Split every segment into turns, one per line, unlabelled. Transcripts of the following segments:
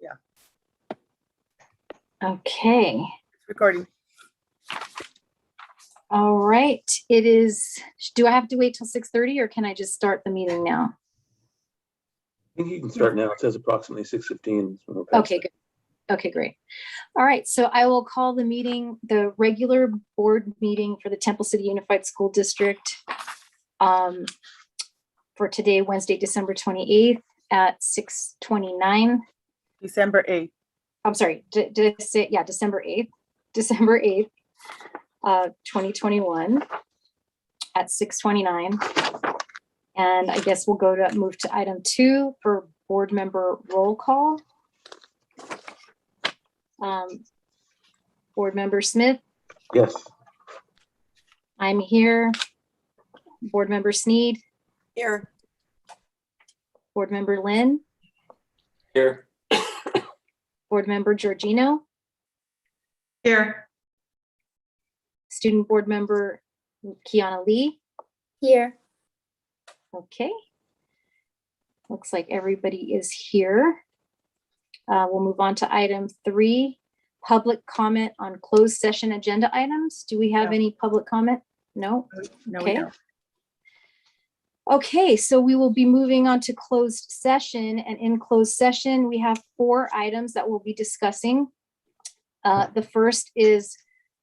Yeah,
Okay.
it's recording.
All right. It is, do I have to wait till 6:30 or can I just start the meeting now?
I think you can start now. It says approximately 6:15.
Okay, good. Okay, great. All right. So I will call the meeting, the regular board meeting for the Temple City Unified School District for today, Wednesday, December 28th at 6:29.
December 8th.
I'm sorry, did I say, yeah, December 8th, 2021 at 6:29. And I guess we'll move to item 2 for board member roll call. Board member Smith,
Yes.
I'm here. Board member Sneed,
Here.
board member Lynn,
Here.
board member Georgino,
Here.
student board member Kiana Lee.
Here.
Okay. Looks like everybody is here. We'll move on to item 3, public comment on closed session agenda items. Do we have
No.
any public comment? No?
No, we
Okay.
don't.
Okay, so we will be moving on to closed session, and in closed session, we have 4 items that we'll be discussing. The first is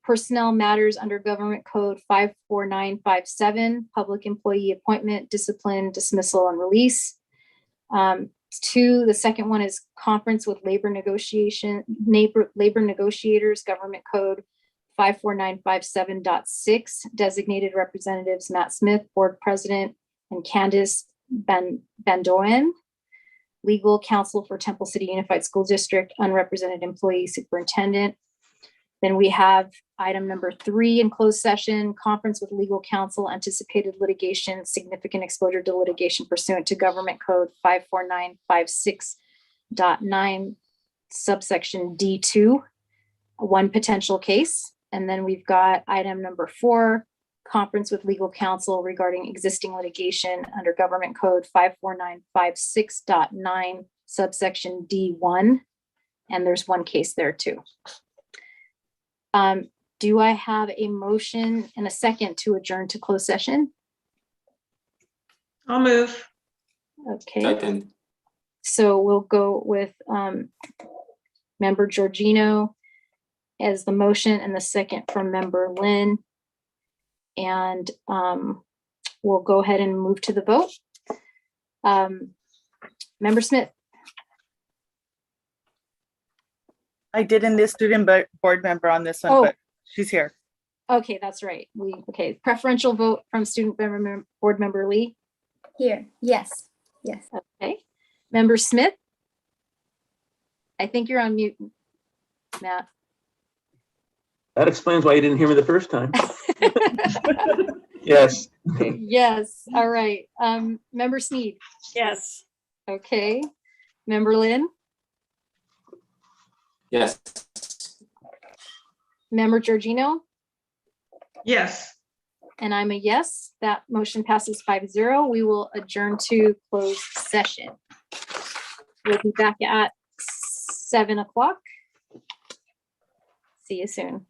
personnel matters under Government Code 54957, public employee appointment, discipline, dismissal, and release. 2, the second one is conference with labor negotiators, Government Code 54957.6, designated representatives Matt Smith, board president, and Candice Bandoan, legal counsel for Temple City Unified School District, unrepresented employee superintendent. Then we have item number 3 in closed session, conference with legal counsel, anticipated litigation, significant exposure to litigation pursuant to Government Code 54956.9, subsection D2, 1 potential case. And then we've got item number 4, conference with legal counsel regarding existing litigation under Government Code 54956.9, subsection D1. And there's 1 case there too. Do I have a motion and a second to adjourn to closed session?
I'll move.
Okay,
Second.
so we'll go with member Georgino as the motion and the second from member Lynn. And we'll go ahead and move to the vote. Member Smith,
I did enlist student board member on this one,
Oh.
but she's here.
okay, that's right. Okay, preferential vote from student board member Lee.
Here, yes, yes.
Okay, member Smith. I think you're on mute, Matt.
That explains why you didn't hear me the first time. Yes.
Yes, all right. Member Sneed.
Yes.
Okay. Member Lynn.
Yes.
Member Georgino.
Yes.
And I'm a yes. That motion passes 5-0. We will adjourn to closed session. We'll be back at 7 o'clock. See you soon.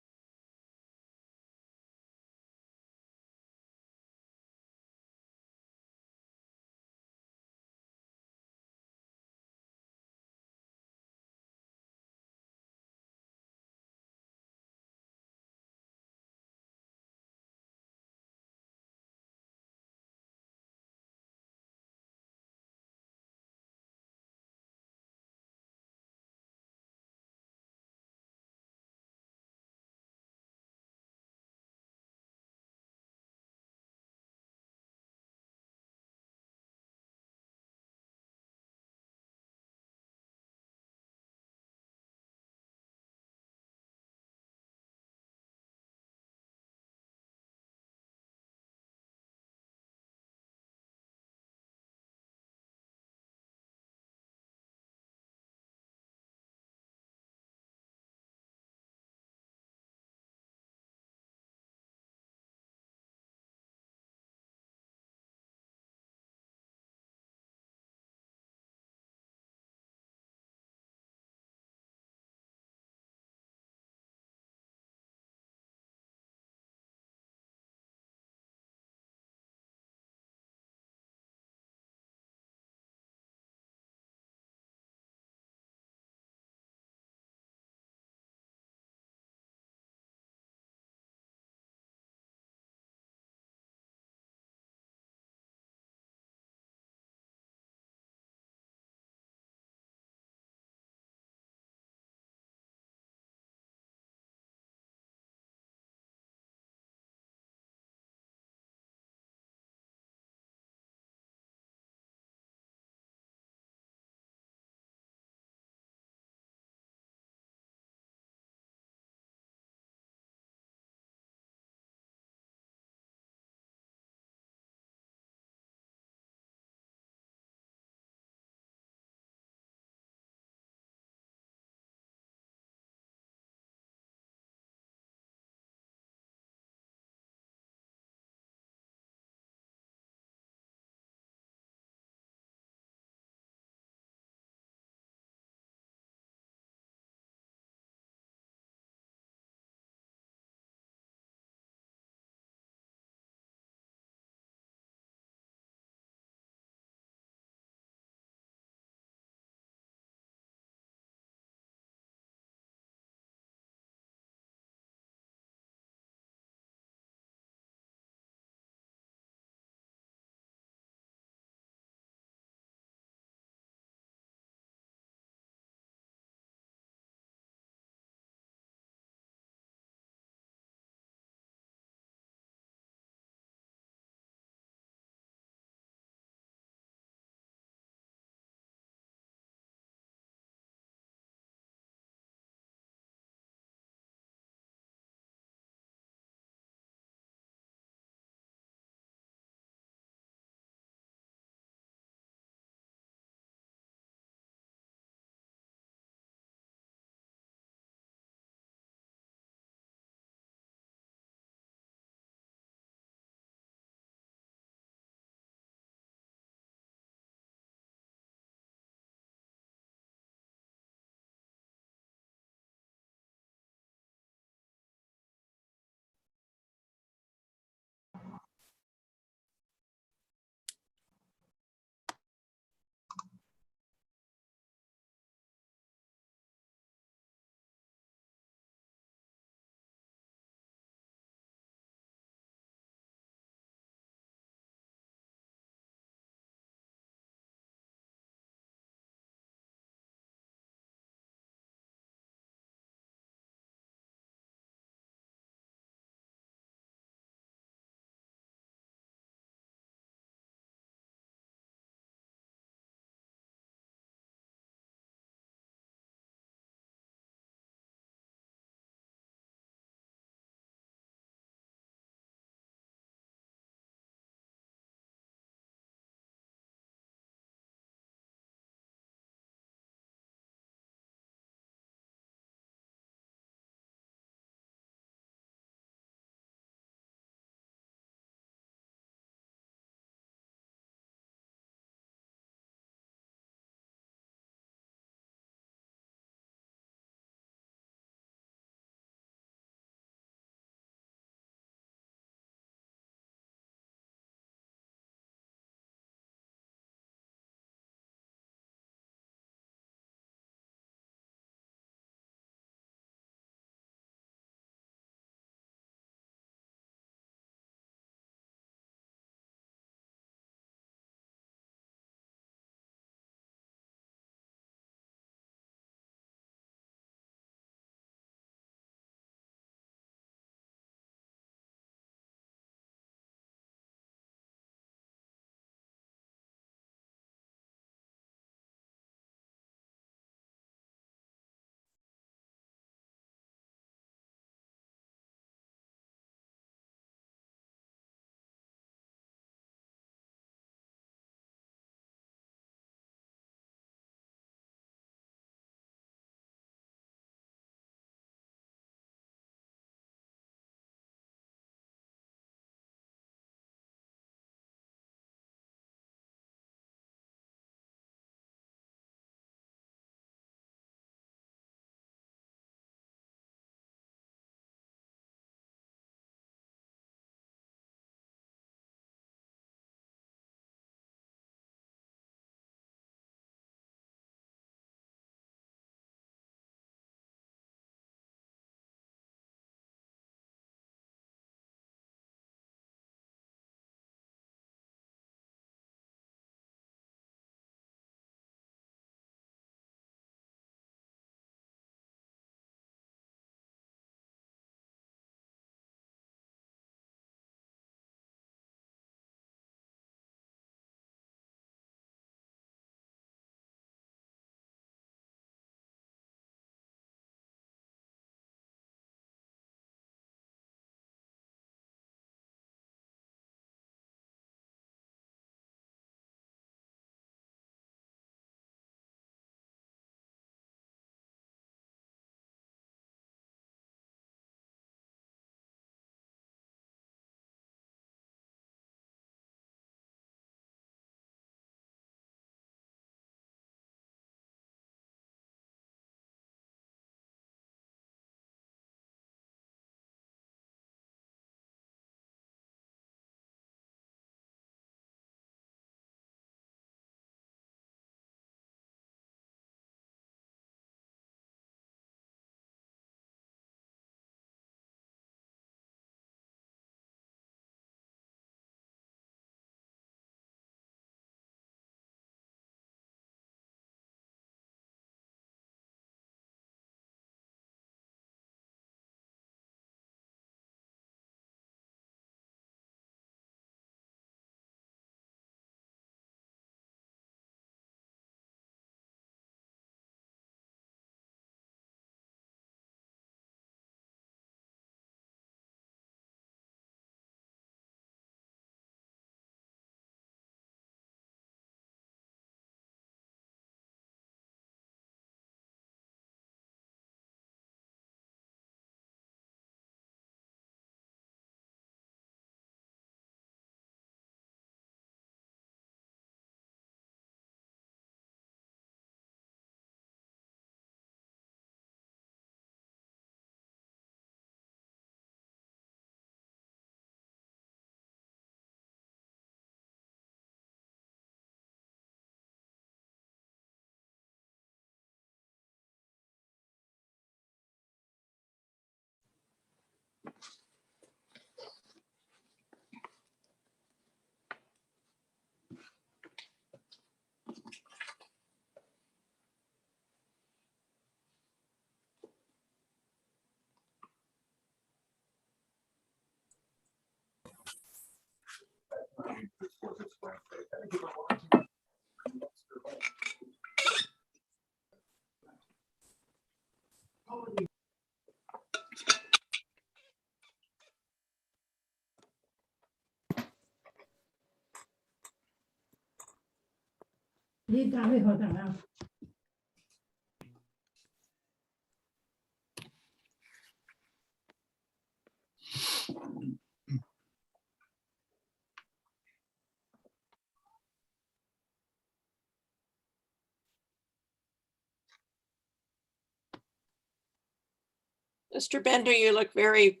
Mr. Bender, you look very,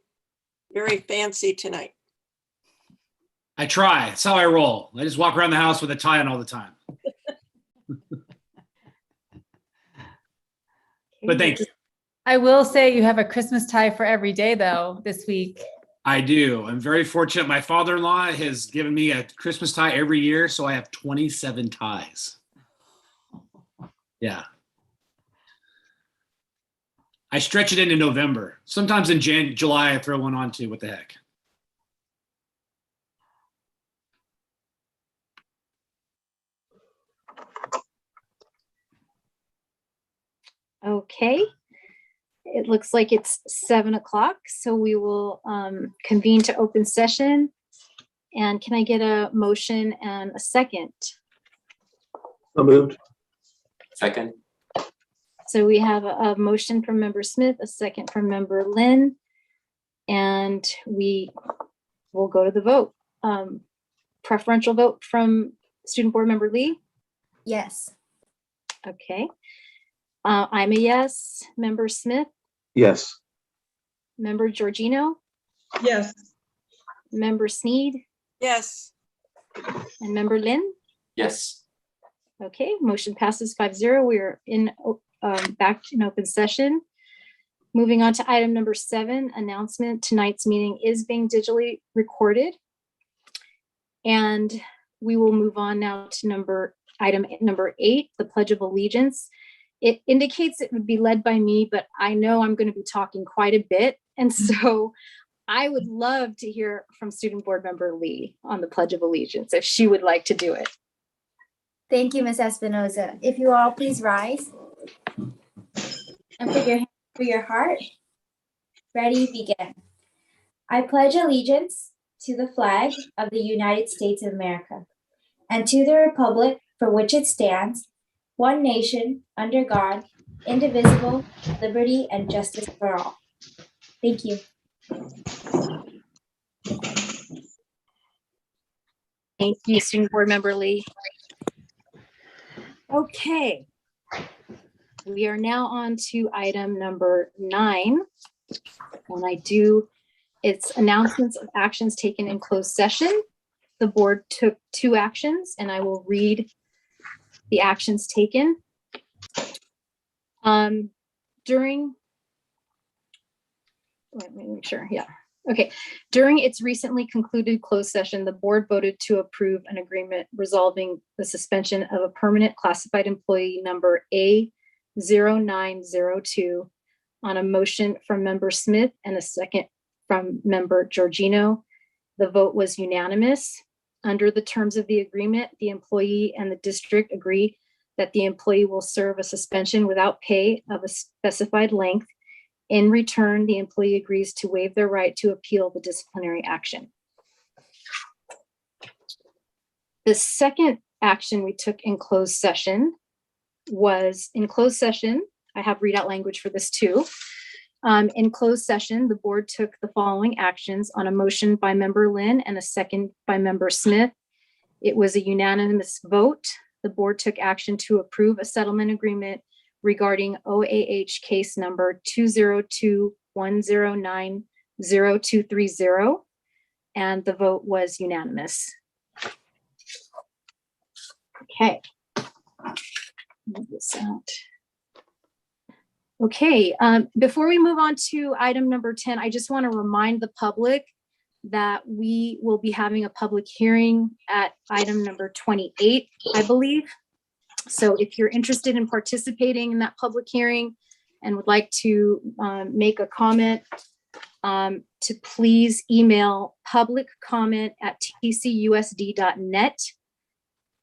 very fancy tonight.
I try. That's how I roll. I just walk around the house with a tie on all the time. But thank you.
I will say you have a Christmas tie for every day, though, this week.
I do. I'm very fortunate. My father-in-law has given me a Christmas tie every year, so I have 27 ties. Yeah. I stretch it into November. Sometimes in July, I throw one on too. What the heck?
Okay. It looks like it's 7 o'clock, so we will convene to open session. And can I get a motion and a second?
So moved.
Second.
So we have a motion from Member Smith, a second from Member Lynn, and we will go to the vote. Preferential vote from Student Board Member Lee.
Yes.
Okay. I'm a yes. Member Smith,
Yes.
Member Georgino,
Yes.
Member Sneed,
Yes,
and Member Lynn.
Yes.
Okay, motion passes 5-0. We're in back in open session. Moving on to item number 7, announcement. Tonight's meeting is being digitally recorded. And we will move on now to item number 8, the Pledge of Allegiance. It indicates it would be led by me, but I know I'm going to be talking quite a bit. And so I would love to hear from Student Board Member Lee on the Pledge of Allegiance, if she would like to do it.
Thank you, Ms. Espinoza. If you all please rise and put your hand for your heart. Ready, begin. I pledge allegiance to the flag of the United States of America and to the republic for which it stands, one nation, under God, indivisible, liberty and justice for all. Thank you.
Thank you, Student Board Member Lee. Okay. We are now on to item number 9. And it's announcements of actions taken in closed session. The board took 2 actions, and I will read the actions taken. Let me make sure, yeah. Okay, during its recently concluded closed session, the board voted to approve an agreement resolving the suspension of a permanent classified employee number A0902 on a motion from Member Smith and a second from Member Georgino. The vote was unanimous. Under the terms of the agreement, the employee and the district agree that the employee will serve a suspension without pay of a specified length. In return, the employee agrees to waive their right to appeal the disciplinary action. The second action we took in closed session was I have readout language for this too. In closed session, the board took the following actions on a motion by Member Lynn and a second by Member Smith. It was a unanimous vote. The board took action to approve a settlement agreement regarding OAH case number 202-109-0230, and the vote was unanimous. Okay. Move this out. Okay, before we move on to item number 10, I just want to remind the public that we will be having a public hearing at item number 28, I believe. So if you're interested in participating in that public hearing and would like to make a comment, to please email publiccomment@tcusd.net.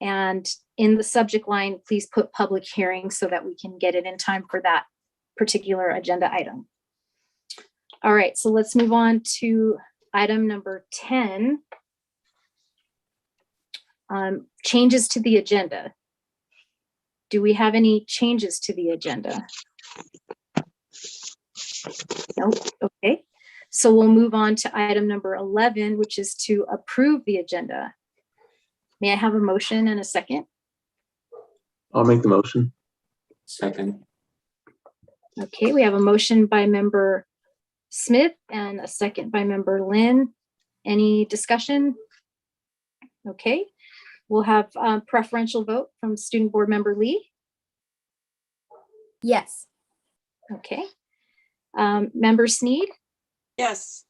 And in the subject line, please put public hearing so that we can get it in time for that particular agenda item. All right, so let's move on to item number 10. Changes to the agenda. Do we have any changes to the agenda? Nope. Okay. So we'll move on to item number 11, which is to approve the agenda. May I have a motion and a second?
I'll make the motion.
Second.
Okay, we have a motion by member Smith and a second by member Lynn. Any discussion? Okay, we'll have preferential vote from student board member Lee.
Yes.
Okay. Member Sneed,
Yes.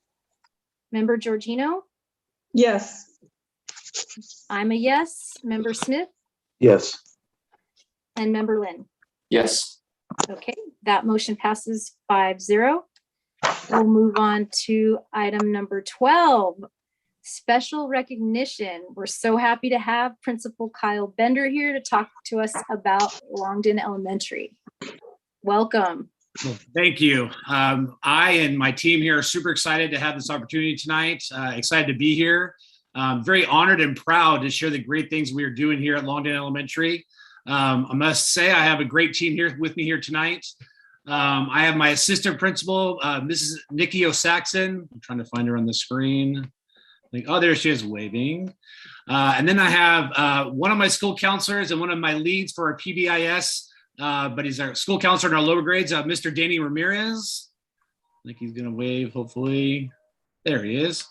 member Georgino,
Yes.
I'm a yes, member Smith,
Yes.
and member Lynn.
Yes.
Okay, that motion passes 5-0. We'll move on to item number 12, special recognition. We're so happy to have Principal Kyle Bender here to talk to us about Longden Elementary. Welcome.
Well, thank you. I and my team here are super excited to have this opportunity tonight. Excited to be here. Very honored and proud to share the great things we are doing here at Longden Elementary. I must say I have a great team here with me here tonight. I have my assistant principal, Mrs. Nikki O'Saxon. I'm trying to find her on the screen. Oh, there she is waving. And then I have one of my school counselors and one of my leads for our PBIS, but he's our school counselor in our lower grades, Mr. Danny Ramirez. I think he's gonna wave, hopefully. There he is.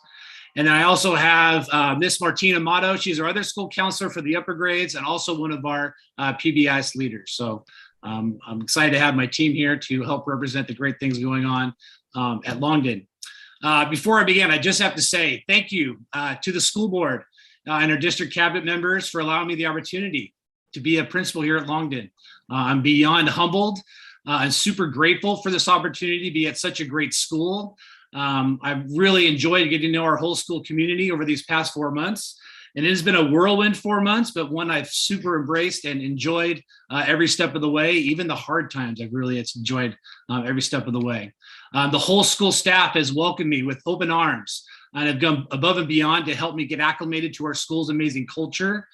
And then I also have Miss Martina Motto. She's our other school counselor for the upper grades and also one of our PBIS leaders. So I'm excited to have my team here to help represent the great things going on at Longden. Before I begin, I just have to say thank you to the school board and our district cabinet members for allowing me the opportunity to be a principal here at Longden. I'm beyond humbled and super grateful for this opportunity to be at such a great school. I've really enjoyed getting to know our whole school community over these past 4 months. And it has been a whirlwind 4 months, but one I've super embraced and enjoyed every step of the way. Even the hard times, I've really enjoyed every step of the way. The whole school staff has welcomed me with open arms and have gone above and beyond to help me get acclimated to our school's amazing culture.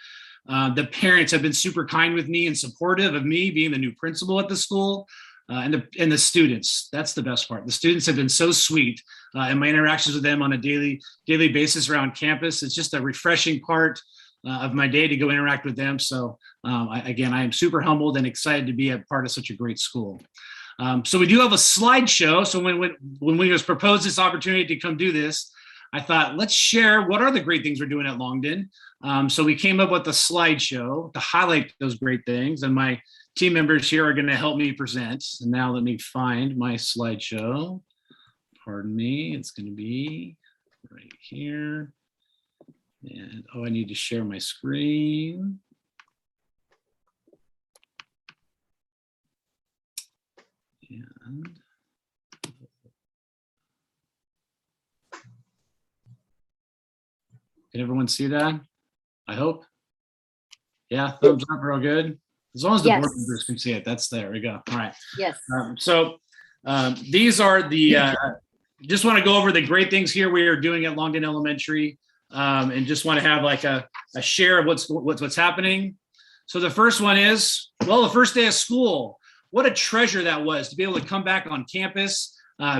The parents have been super kind with me and supportive of me being the new principal at the school. And the students, that's the best part. The students have been so sweet in my interactions with them on a daily basis around campus. It's just a refreshing part of my day to go interact with them. So I am super humbled and excited to be a part of such a great school. So we do have a slideshow. So when we was proposed this opportunity to come do this, I thought, let's share what are the great things we're doing at Longden. So we came up with a slideshow to highlight those great things, and my team members here are going to help me present. And now let me find my slideshow. Pardon me, it's going to be right here. And I need to share my screen. And can everyone see that? I hope. Yeah, thumbs up, real good. As long as the
Yes.
board members can see it, there we go. All right.
Yes.
These are the, just want to go over the great things here we are doing at Longden Elementary, and just want to have like a share of what's happening. So the first one is, well, the first day of school. What a treasure that was to be able to come back on campus,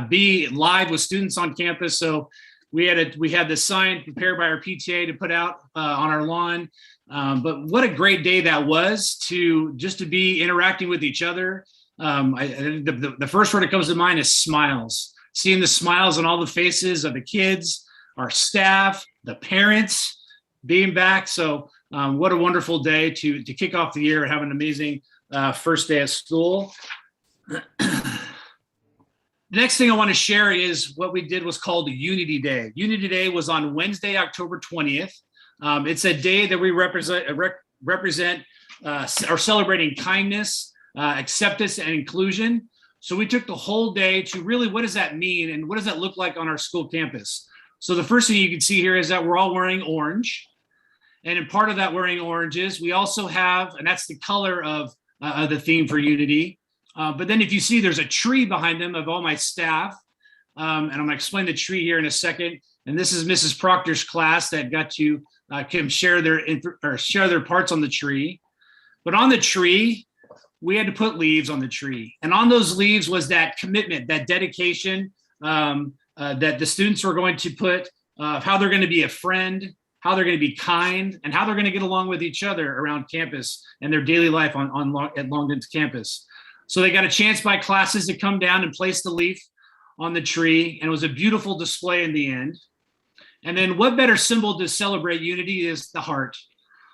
be live with students on campus. So we had this sign prepared by our PTA to put out on our lawn. But what a great day that was to be interacting with each other. The first word that comes to mind is smiles. Seeing the smiles on all the faces of the kids, our staff, the parents being back. So what a wonderful day to kick off the year and have an amazing first day of school. The next thing I want to share is what we did was called Unity Day. Unity Day was on Wednesday, October 20th. It's a day that we represent are celebrating kindness, acceptance, and inclusion. So we took the whole day to really, what does that mean? And what does that look like on our school campus? So the first thing you can see here is that we're all wearing orange. And in part of that wearing oranges, we also have, and that's the color of the theme for Unity. But then if you see, there's a tree behind them of all my staff. And I'm gonna explain the tree here in a second. And this is Mrs. Proctor's class that got to share their parts on the tree. But on the tree, we had to put leaves on the tree. And on those leaves was that commitment, that dedication that the students were going to put, how they're going to be a friend, how they're going to be kind, and how they're going to get along with each other around campus and their daily life at Longden's campus. So they got a chance by classes to come down and place the leaf on the tree, and it was a beautiful display in the end. And then what better symbol to celebrate Unity is the heart.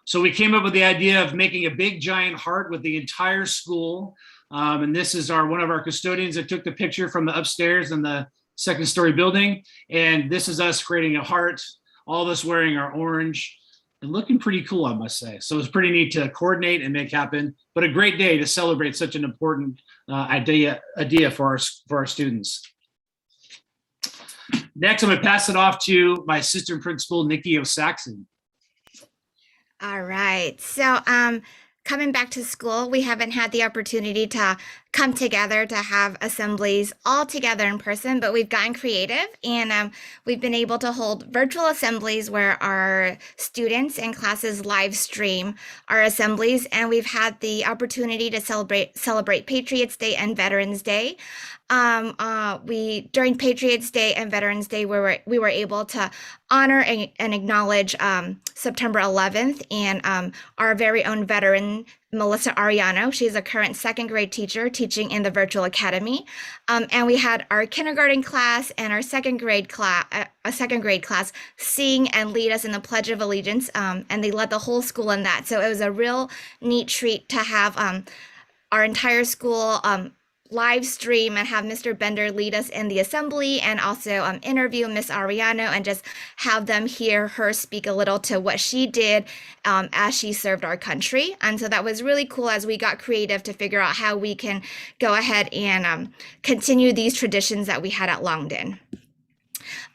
So we came up with the idea of making a big giant heart with the entire school. And this is one of our custodians that took the picture from the upstairs in the second story building. And this is us creating a heart, all of us wearing our orange and looking pretty cool, I must say. So it's pretty neat to coordinate and make happen, but a great day to celebrate such an important idea for our students. Next, I'm gonna pass it off to my assistant principal, Nikki O'Saxon.
All right. So coming back to school, we haven't had the opportunity to come together to have assemblies all together in person, but we've gotten creative and we've been able to hold virtual assemblies where our students and classes live stream our assemblies, and we've had the opportunity to celebrate Patriots Day and Veterans Day. During Patriots Day and Veterans Day, we were able to honor and acknowledge September 11th and our very own veteran, Melissa Ariano. She's a current second grade teacher teaching in the virtual academy. And we had our kindergarten class and our second grade class sing and lead us in the Pledge of Allegiance. And they led the whole school in that. So it was a real neat treat to have our entire school live stream and have Mr. Bender lead us in the assembly and also interview Miss Ariano and just have them hear her speak a little to what she did as she served our country. And so that was really cool as we got creative to figure out how we can go ahead and continue these traditions that we had at Longden.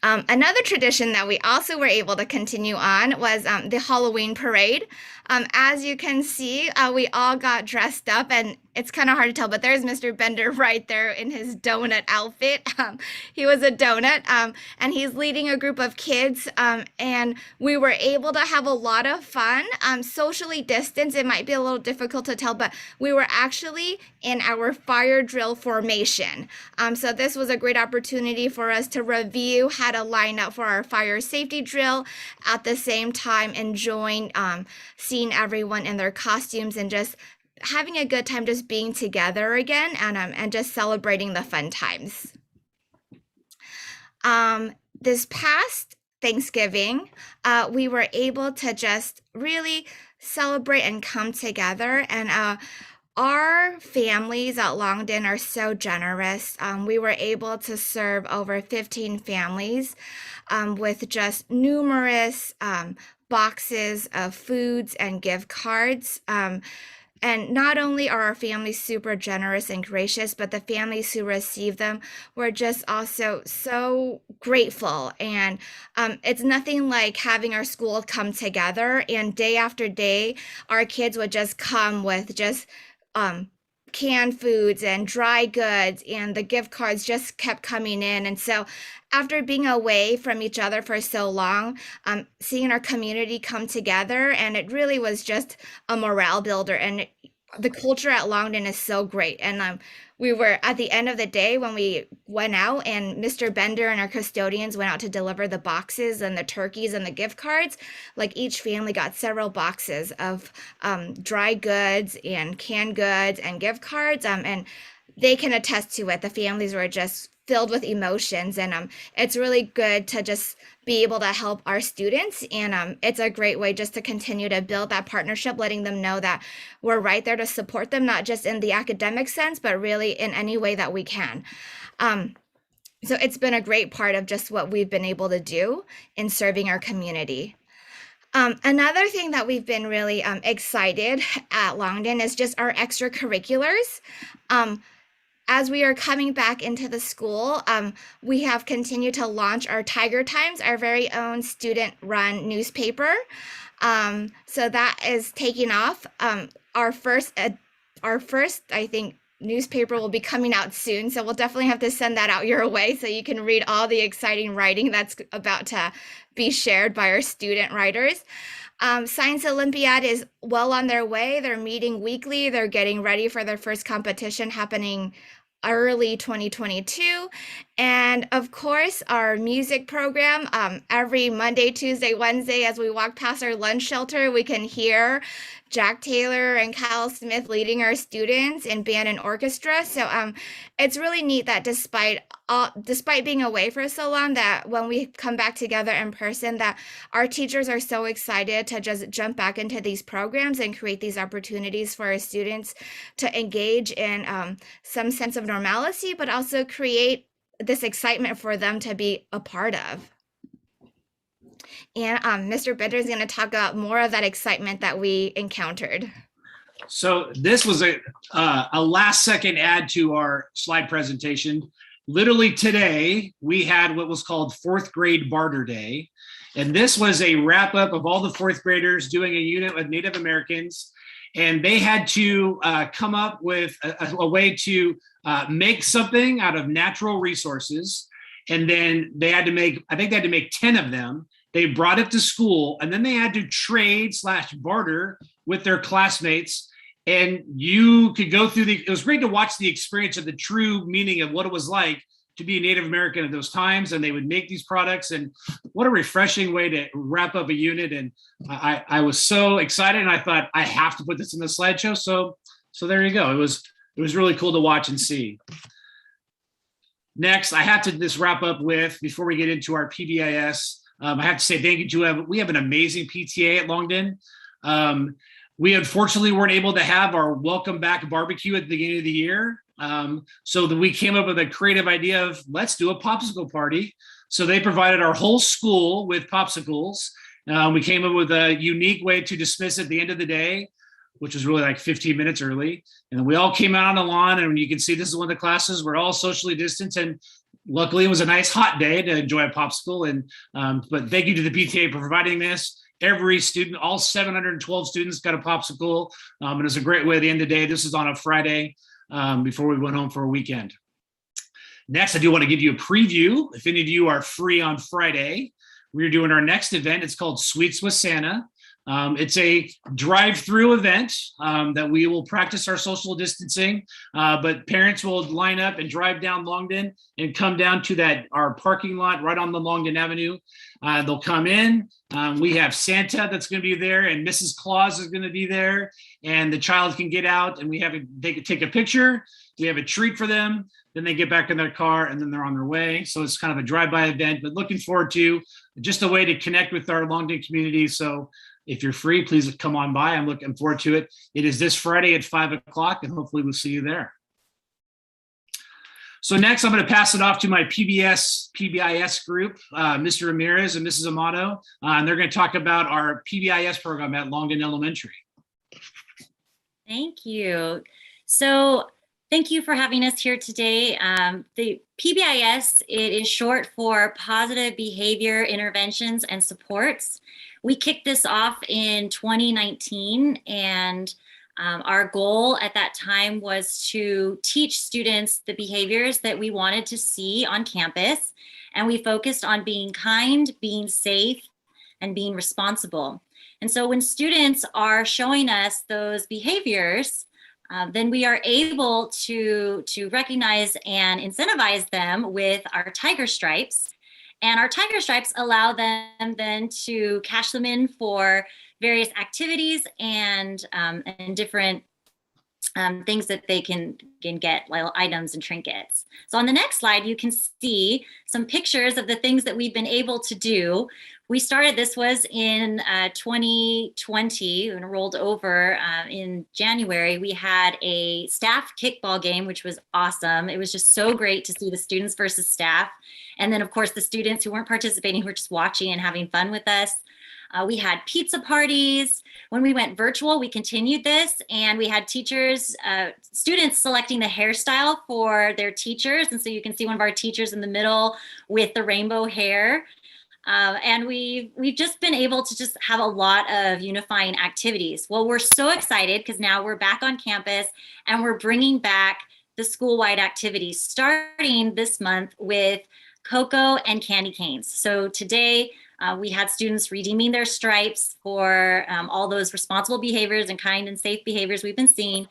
Another tradition that we also were able to continue on was the Halloween parade. As you can see, we all got dressed up, and it's kind of hard to tell, but there's Mr. Bender right there in his donut outfit. He was a donut, and he's leading a group of kids, and we were able to have a lot of fun. Socially distanced, it might be a little difficult to tell, but we were actually in our fire drill formation. So this was a great opportunity for us to review how to line up for our fire safety drill, at the same time enjoying seeing everyone in their costumes and just having a good time, just being together again and just celebrating the fun times. This past Thanksgiving, we were able to just really celebrate and come together, and our families at Longden are so generous. We were able to serve over 15 families with just numerous boxes of foods and gift cards. And not only are our families super generous and gracious, but the families who receive them were just also so grateful. And it's nothing like having our school come together, and day after day, our kids would just come with just canned foods and dry goods, and the gift cards just kept coming in. And so after being away from each other for so long, seeing our community come together, and it really was just a morale builder. And the culture at Longden is so great. And we were at the end of the day when we went out, and Mr. Bender and our custodians went out to deliver the boxes and the turkeys and the gift cards. Like, each family got several boxes of dry goods and canned goods and gift cards. And they can attest to it. The families were just filled with emotions, and it's really good to just be able to help our students, and it's a great way just to continue to build that partnership, letting them know that we're right there to support them, not just in the academic sense, but really in any way that we can. So it's been a great part of just what we've been able to do in serving our community. Another thing that we've been really excited at Longden is just our extracurriculars. as we are coming back into the school, we have continued to launch our Tiger Times, our very own student-run newspaper. So that is taking off. Our first, I think, newspaper will be coming out soon. So we'll definitely have to send that out your way so you can read all the exciting writing that's about to be shared by our student writers. Science Olympiad is well on their way. They're meeting weekly. They're getting ready for their first competition happening early 2022. And of course, our music program, every Monday, Tuesday, Wednesday, as we walk past our lunch shelter, we can hear Jack Taylor and Kyle Smith leading our students in band and orchestra. So it's really neat that despite being away for so long, that when we come back together in person, that our teachers are so excited to just jump back into these programs and create these opportunities for our students to engage in some sense of normalcy, but also create this excitement for them to be a part of. And Mr. Bender is going to talk about more of that excitement that we encountered.
So this was a last second add to our slide presentation. Literally today, we had what was called fourth grade Barter Day. And this was a wrap up of all the fourth graders doing a unit with Native Americans. And they had to come up with a way to make something out of natural resources. And then they had to make, I think they had to make 10 of them. They brought it to school, and then they had to trade / barter with their classmates. And you could go through it was great to watch the experience of the true meaning of what it was like to be a Native American at those times. And they would make these products, and what a refreshing way to wrap up a unit. And I was so excited, and I thought I have to put this in the slideshow. So there you go. It was really cool to watch and see. Next, I have to just wrap up with, before we get into our PBIS, I have to say thank you to we have an amazing PTA at Longden. We unfortunately weren't able to have our welcome back barbecue at the beginning of the year. So that we came up with a creative idea of, let's do a popsicle party. So they provided our whole school with popsicles. We came up with a unique way to dismiss at the end of the day, which was really like 15 minutes early. And then we all came out on the lawn, and you can see this is one of the classes. We're all socially distanced, and luckily it was a nice hot day to enjoy a popsicle. And but thank you to the PTA for providing this. Every student, all 712 students got a popsicle. And it was a great way at the end of the day. This is on a Friday before we went home for a weekend. Next, I do want to give you a preview. If any of you are free on Friday, we're doing our next event. It's called Sweets with Santa. It's a drive-through event that we will practice our social distancing, but parents will line up and drive down Longden and come down to our parking lot right on the Longden Avenue. They'll come in. We have Santa that's going to be there, and Mrs. Claus is going to be there, and the child can get out, and they can take a picture. We have a treat for them. Then they get back in their car, and then they're on their way. So it's kind of a drive-by event, but looking forward to just a way to connect with our Longden community. So if you're free, please come on by. I'm looking forward to it. It is this Friday at 5 o'clock, and hopefully we'll see you there. So next, I'm going to pass it off to my PBIS group, Mr. Ramirez and Mrs. Amato, and they're going to talk about our PBIS program at Longden Elementary.
Thank you. So thank you for having us here today. The PBIS, it is short for Positive Behavior Interventions and Supports. We kicked this off in 2019, and our goal at that time was to teach students the behaviors that we wanted to see on campus. And we focused on being kind, being safe, and being responsible. And so when students are showing us those behaviors, then we are able to recognize and incentivize them with our Tiger Stripes. And our Tiger Stripes allow them then to cash them in for various activities and different things that they can get, like items and trinkets. So on the next slide, you can see some pictures of the things that we've been able to do We started, this was in 2020 and rolled over in January. We had a staff kickball game, which was awesome. It was just so great to see the students versus staff. And then of course the students who weren't participating, who were just watching and having fun with us. We had pizza parties. When we went virtual, we continued this, and we had teachers, students selecting the hairstyle for their teachers. And so you can see one of our teachers in the middle with the rainbow hair. And we've just been able to just have a lot of unifying activities. Well, we're so excited because now we're back on campus and we're bringing back the school-wide activities starting this month with cocoa and candy canes. So today we had students redeeming their stripes for all those responsible behaviors and kind and safe behaviors we've been seeing.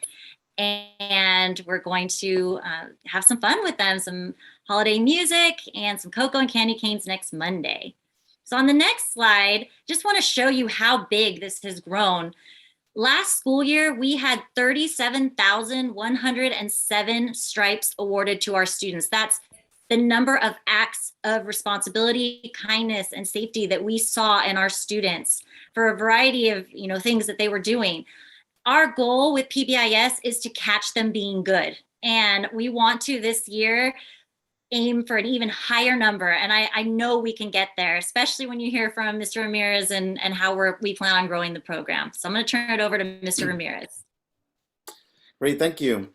And we're going to have some fun with them, some holiday music and some cocoa and candy canes next Monday. So on the next slide, just want to show you how big this has grown. Last school year, we had 37,107 stripes awarded to our students. That's the number of acts of responsibility, kindness, and safety that we saw in our students for a variety of things that they were doing. Our goal with PBIS is to catch them being good. And we want to this year aim for an even higher number. And I know we can get there, especially when you hear from Mr. Ramirez and how we plan on growing the program. So I'm going to turn it over to Mr. Ramirez.
Great, thank you.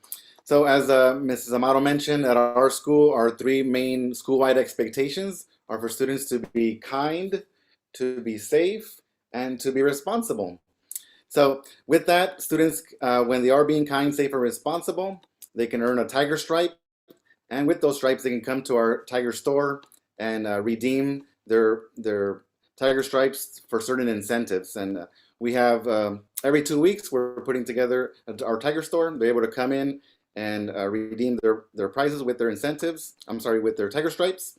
So as Mrs. Amado mentioned, at our school, our three main school-wide expectations are for students to be kind, to be safe, and to be responsible. So with that, students, when they are being kind, safe, and responsible, they can earn a Tiger Stripe. And with those stripes, they can come to our Tiger store and redeem their Tiger Stripes for certain incentives. And we have, every 2 weeks, we're putting together our Tiger store. They're able to come in and redeem their prizes with their incentives. With their Tiger Stripes.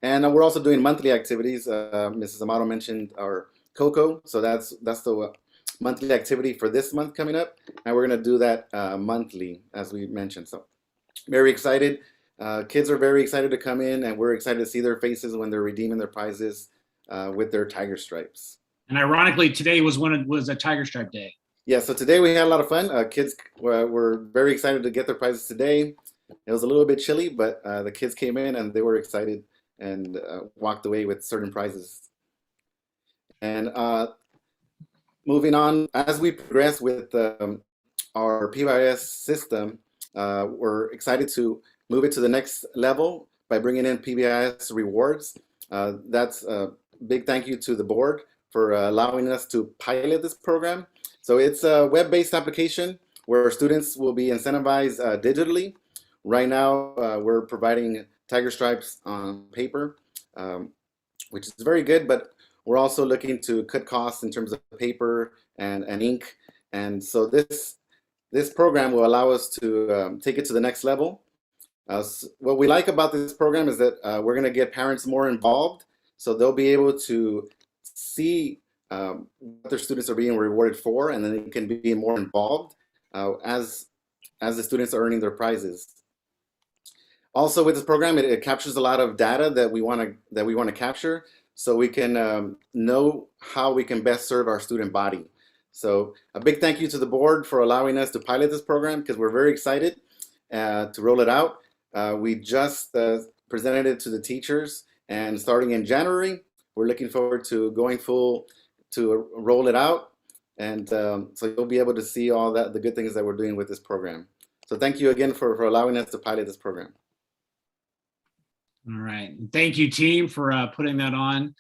And we're also doing monthly activities. Mrs. Amado mentioned our Cocoa. So that's the monthly activity for this month coming up. And we're going to do that monthly, as we mentioned. So very excited. Kids are very excited to come in, and we're excited to see their faces when they're redeeming their prizes with their Tiger Stripes.
And ironically, today was a Tiger Stripe day.
Yeah, so today we had a lot of fun. Kids were very excited to get their prizes today. It was a little bit chilly, but the kids came in and they were excited and walked away with certain prizes. And moving on, as we progress with our PBIS system, we're excited to move it to the next level by bringing in Pbis Rewards. That's a big thank you to the board for allowing us to pilot this program. So it's a web-based application where students will be incentivized digitally. Right now, we're providing Tiger Stripes on paper, which is very good, but we're also looking to cut costs in terms of paper and ink. And so this program will allow us to take it to the next level. What we like about this program is that we're going to get parents more involved, so they'll be able to see what their students are being rewarded for, and then they can be more involved as the students are earning their prizes. Also, with this program, it captures a lot of data that we want to capture, so we can know how we can best serve our student body. So a big thank you to the board for allowing us to pilot this program, because we're very excited to roll it out. We just presented it to the teachers, and starting in January, we're looking forward to going full to roll it out. And so you'll be able to see all the good things that we're doing with this program. So thank you again for allowing us to pilot this program.
All right. Thank you, team, for putting that on.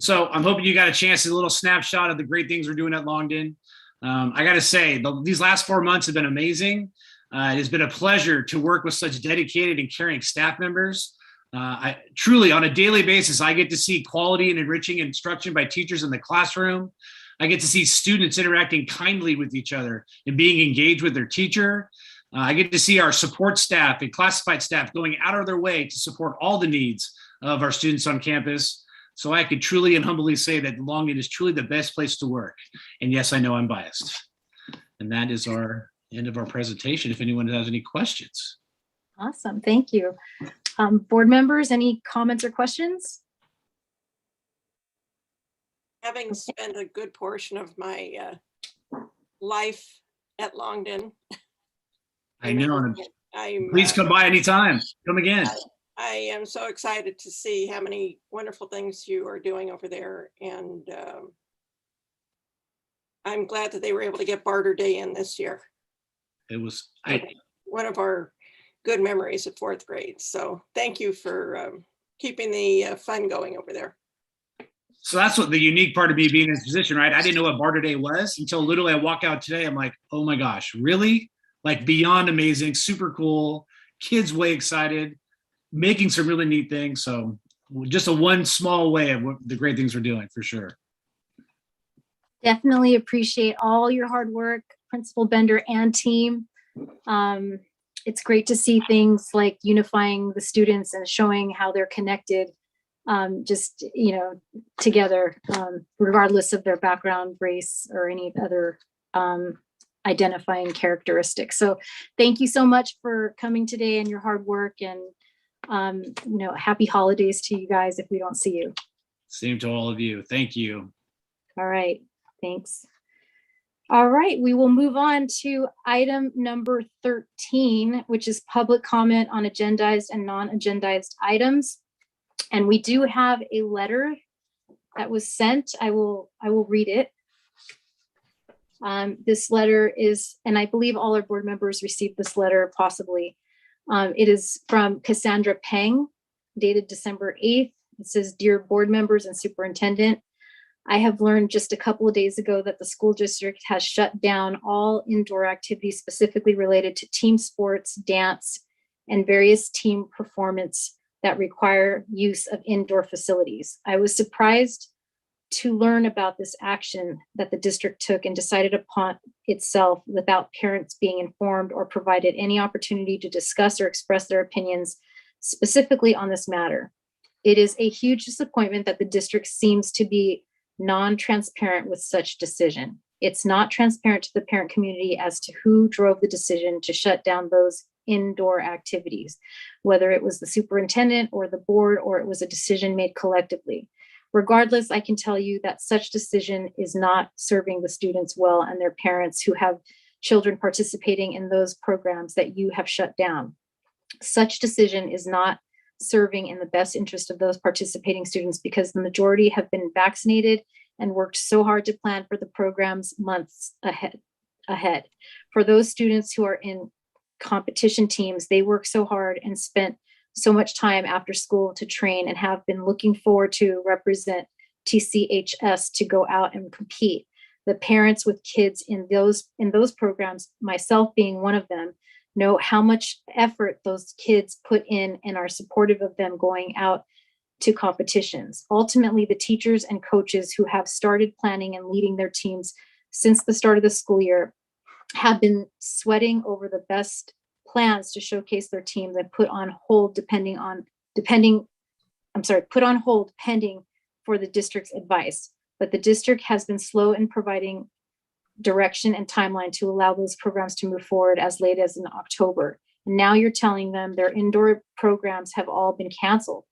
So I'm hoping you got a chance to a little snapshot of the great things we're doing at Longden. I got to say, these last 4 months have been amazing. It has been a pleasure to work with such dedicated and caring staff members. I truly, on a daily basis, I get to see quality and enriching instruction by teachers in the classroom. I get to see students interacting kindly with each other and being engaged with their teacher. I get to see our support staff and classified staff going out of their way to support all the needs of our students on campus. So I could truly and humbly say that Longden is truly the best place to work. And yes, I know I'm biased. And that is our end of our presentation. If anyone has any questions.
Awesome, thank you. Board members, any comments or questions?
Having spent a good portion of my life at Longden.
I know. And
I'm,
please come by anytime. Come again.
I am so excited to see how many wonderful things you are doing over there. And I'm glad that they were able to get Barter Day in this year.
It was
One of our good memories of 4th grade. So thank you for keeping the fun going over there.
So that's what the unique part of me being in this position, right? I didn't know what Barter Day was until literally I walk out today. I'm like, oh my gosh, really? Like beyond amazing, super cool, kids way excited, making some really neat things. So just a one small way of what the great things we're doing for sure.
Definitely appreciate all your hard work, Principal Bender and team. It's great to see things like unifying the students and showing how they're connected, just, you know, together, regardless of their background, race, or any other identifying characteristics. So thank you so much for coming today and your hard work, and, you know, happy holidays to you guys if we don't see you.
Same to all of you. Thank you.
All right. Thanks. All right, we will move on to item number 13, which is public comment on agendized and non-agendized items. And we do have a letter that was sent. I will read it. This letter is, and I believe all our board members received this letter possibly. It is from Cassandra Peng, dated December 8th. It says, "Dear board members and superintendent, I have learned just a couple of days ago that the school district has shut down all indoor activities specifically related to team sports, dance, and various team performance that require use of indoor facilities. I was surprised to learn about this action that the district took and decided upon itself without parents being informed or provided any opportunity to discuss or express their opinions specifically on this matter. It is a huge disappointment that the district seems to be non-transparent with such decision. It's not transparent to the parent community as to who drove the decision to shut down those indoor activities, whether it was the superintendent or the board, or it was a decision made collectively. Regardless, I can tell you that such decision is not serving the students well and their parents who have children participating in those programs that you have shut down. Such decision is not serving in the best interest of those participating students because the majority have been vaccinated and worked so hard to plan for the programs months ahead. For those students who are in competition teams, they work so hard and spent so much time after school to train and have been looking forward to represent TCHS to go out and compete. The parents with kids in those programs, myself being one of them, know how much effort those kids put in and are supportive of them going out to competitions. Ultimately, the teachers and coaches who have started planning and leading their teams since the start of the school year have been sweating over the best plans to showcase their teams and put on hold pending for the district's advice. But the district has been slow in providing direction and timeline to allow those programs to move forward as late as in October. And now you're telling them their indoor programs have all been canceled.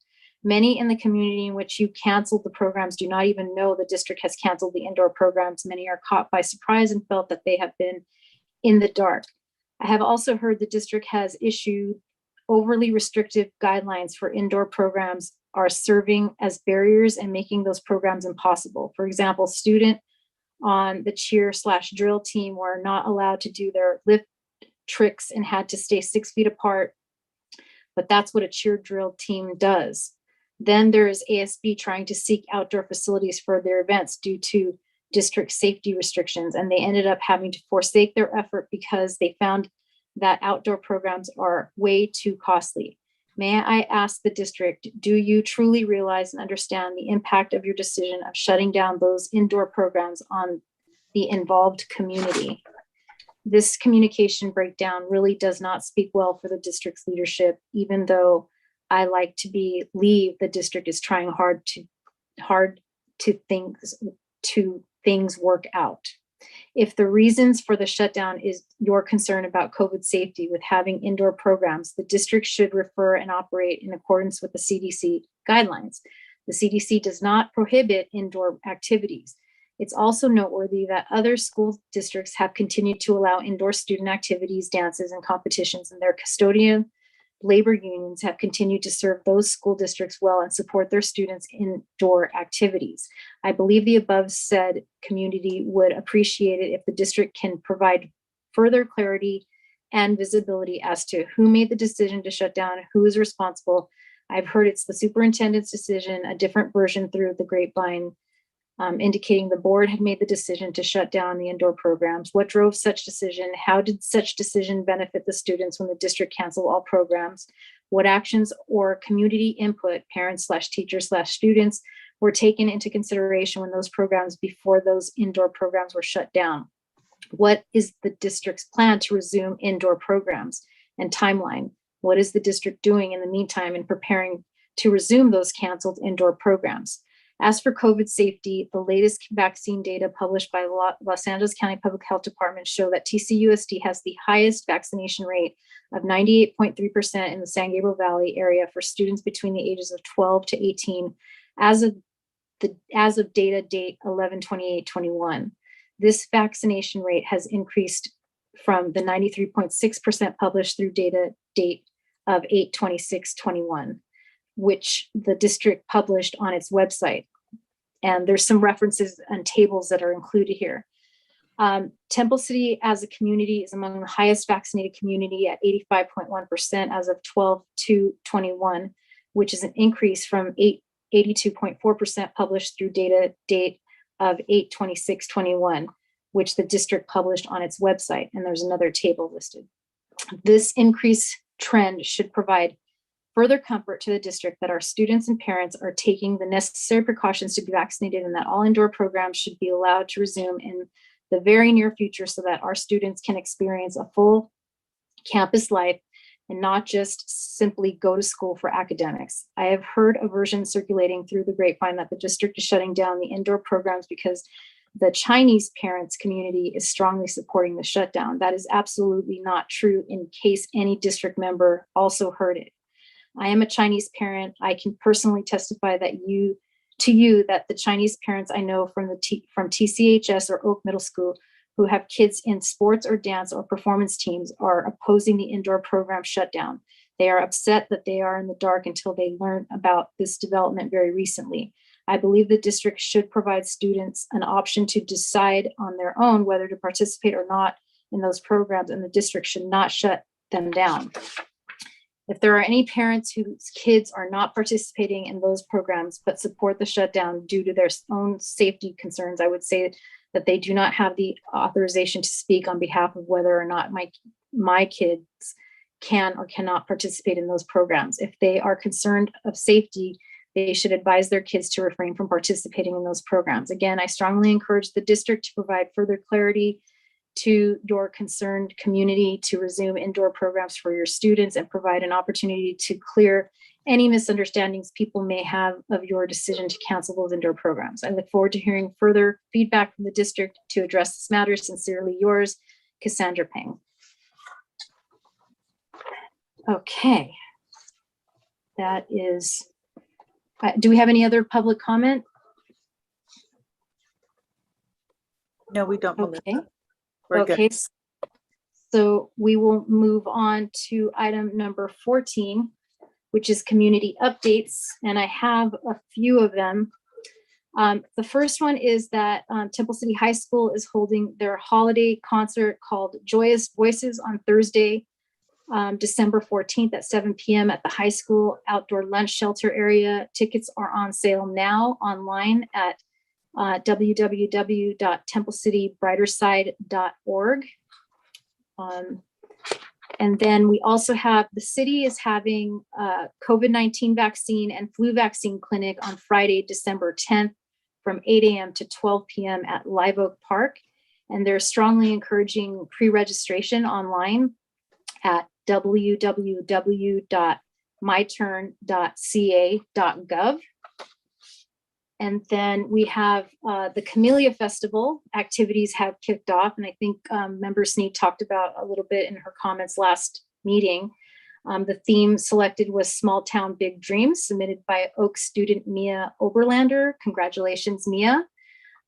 Many in the community in which you canceled the programs do not even know the district has canceled the indoor programs. Many are caught by surprise and felt that they have been in the dark. I have also heard the district has issued overly restrictive guidelines for indoor programs are serving as barriers and making those programs impossible. For example, student on the cheer/drill team were not allowed to do their lift tricks and had to stay 6 feet apart, but that's what a cheer drill team does. Then there is ASB trying to seek outdoor facilities for their events due to district safety restrictions, and they ended up having to forsake their effort because they found that outdoor programs are way too costly. May I ask the district, do you truly realize and understand the impact of your decision of shutting down those indoor programs on the involved community? This communication breakdown really does not speak well for the district's leadership, even though I like to believe the district is trying hard to things work out. If the reasons for the shutdown is your concern about COVID safety with having indoor programs, the district should refer and operate in accordance with the CDC guidelines. The CDC does not prohibit indoor activities. It's also noteworthy that other school districts have continued to allow indoor student activities, dances, and competitions, and their custodian labor unions have continued to serve those school districts well and support their students' indoor activities. I believe the above said community would appreciate it if the district can provide further clarity and visibility as to who made the decision to shut down, who is responsible. I've heard it's the superintendent's decision, a different version through the grapevine, indicating the board had made the decision to shut down the indoor programs. What drove such decision? How did such decision benefit the students when the district canceled all programs? What actions or community input, parents/teachers/students, were taken into consideration when those programs before those indoor programs were shut down? What is the district's plan to resume indoor programs and timeline? What is the district doing in the meantime in preparing to resume those canceled indoor programs? As for COVID safety, the latest vaccine data published by Los Angeles County Public Health Department show that TCUSD has the highest vaccination rate of 98.3% in the San Gabriel Valley area for students between the ages of 12 to 18 as of data date 11/28/21. This vaccination rate has increased from the 93.6% published through data date of 8/26/21. which the district published on its website. And there's some references and tables that are included here. Temple City as a community is among the highest vaccinated community at 85.1% as of 12/2/21, which is an increase from 82.4% published through data date of 8/26/21, which the district published on its website. And there's another table listed. This increase trend should provide further comfort to the district that our students and parents are taking the necessary precautions to be vaccinated and that all indoor programs should be allowed to resume in the very near future so that our students can experience a full campus life and not just simply go to school for academics. I have heard a version circulating through the grapevine that the district is shutting down the indoor programs because the Chinese parents community is strongly supporting the shutdown. That is absolutely not true in case any district member also heard it. I am a Chinese parent. I can personally testify that that the Chinese parents I know from TCHS or Oak Middle School who have kids in sports or dance or performance teams are opposing the indoor program shutdown. They are upset that they are in the dark until they learn about this development very recently. I believe the district should provide students an option to decide on their own whether to participate or not in those programs, and the district should not shut them down. If there are any parents whose kids are not participating in those programs but support the shutdown due to their own safety concerns, I would say that they do not have the authorization to speak on behalf of whether or not my kids can or cannot participate in those programs. If they are concerned of safety, they should advise their kids to refrain from participating in those programs. Again, I strongly encourage the district to provide further clarity to your concerned community to resume indoor programs for your students and provide an opportunity to clear any misunderstandings people may have of your decision to cancel those indoor programs. I look forward to hearing further feedback from the district to address this matter. Sincerely yours, Cassandra Peng. Okay. That is, do we have any other public comment?
No, we don't.
Okay.
We're
Okay,
good.
so we will move on to item number 14, which is community updates, and I have a few of them. The first one is that Temple City High School is holding their holiday concert called Joyous Voices on Thursday, December 14th at 7 p.m. at the high school outdoor lunch shelter area. Tickets are on sale now online at www.templecitybritterside.org. And then we also have, the city is having a COVID-19 vaccine and flu vaccine clinic on Friday, December 10th from 8 a.m. to 12 p.m. at Live Oak Park. And they're strongly encouraging pre-registration online at www.myturn.ca.gov. And then we have the Camellia Festival activities have kicked off. And I think Member Snead talked about a little bit in her comments last meeting. The theme selected was Small Town Big Dreams, submitted by Oak student Mia Oberlander. Congratulations, Mia.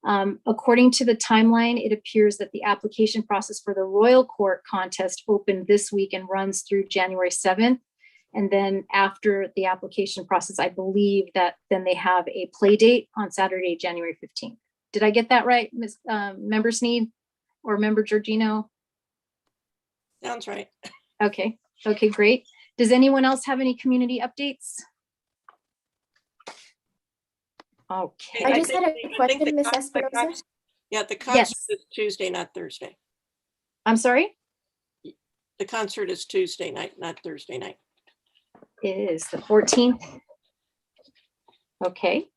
According to the timeline, it appears that the application process for the Royal Court contest opened this week and runs through January 7th. And then after the application process, I believe that then they have a play date on Saturday, January 15th. Did I get that right, Member Sneed or Member Georgino?
Sounds right.
Okay, great. Does anyone else have any community updates? Okay.
I just had a
think the
question, Ms.
con- the
Espinosa.
con- Yeah, the concert
Yes.
is Tuesday, not Thursday.
I'm sorry?
The concert is Tuesday night, not Thursday night.
It is the 14th. Okay,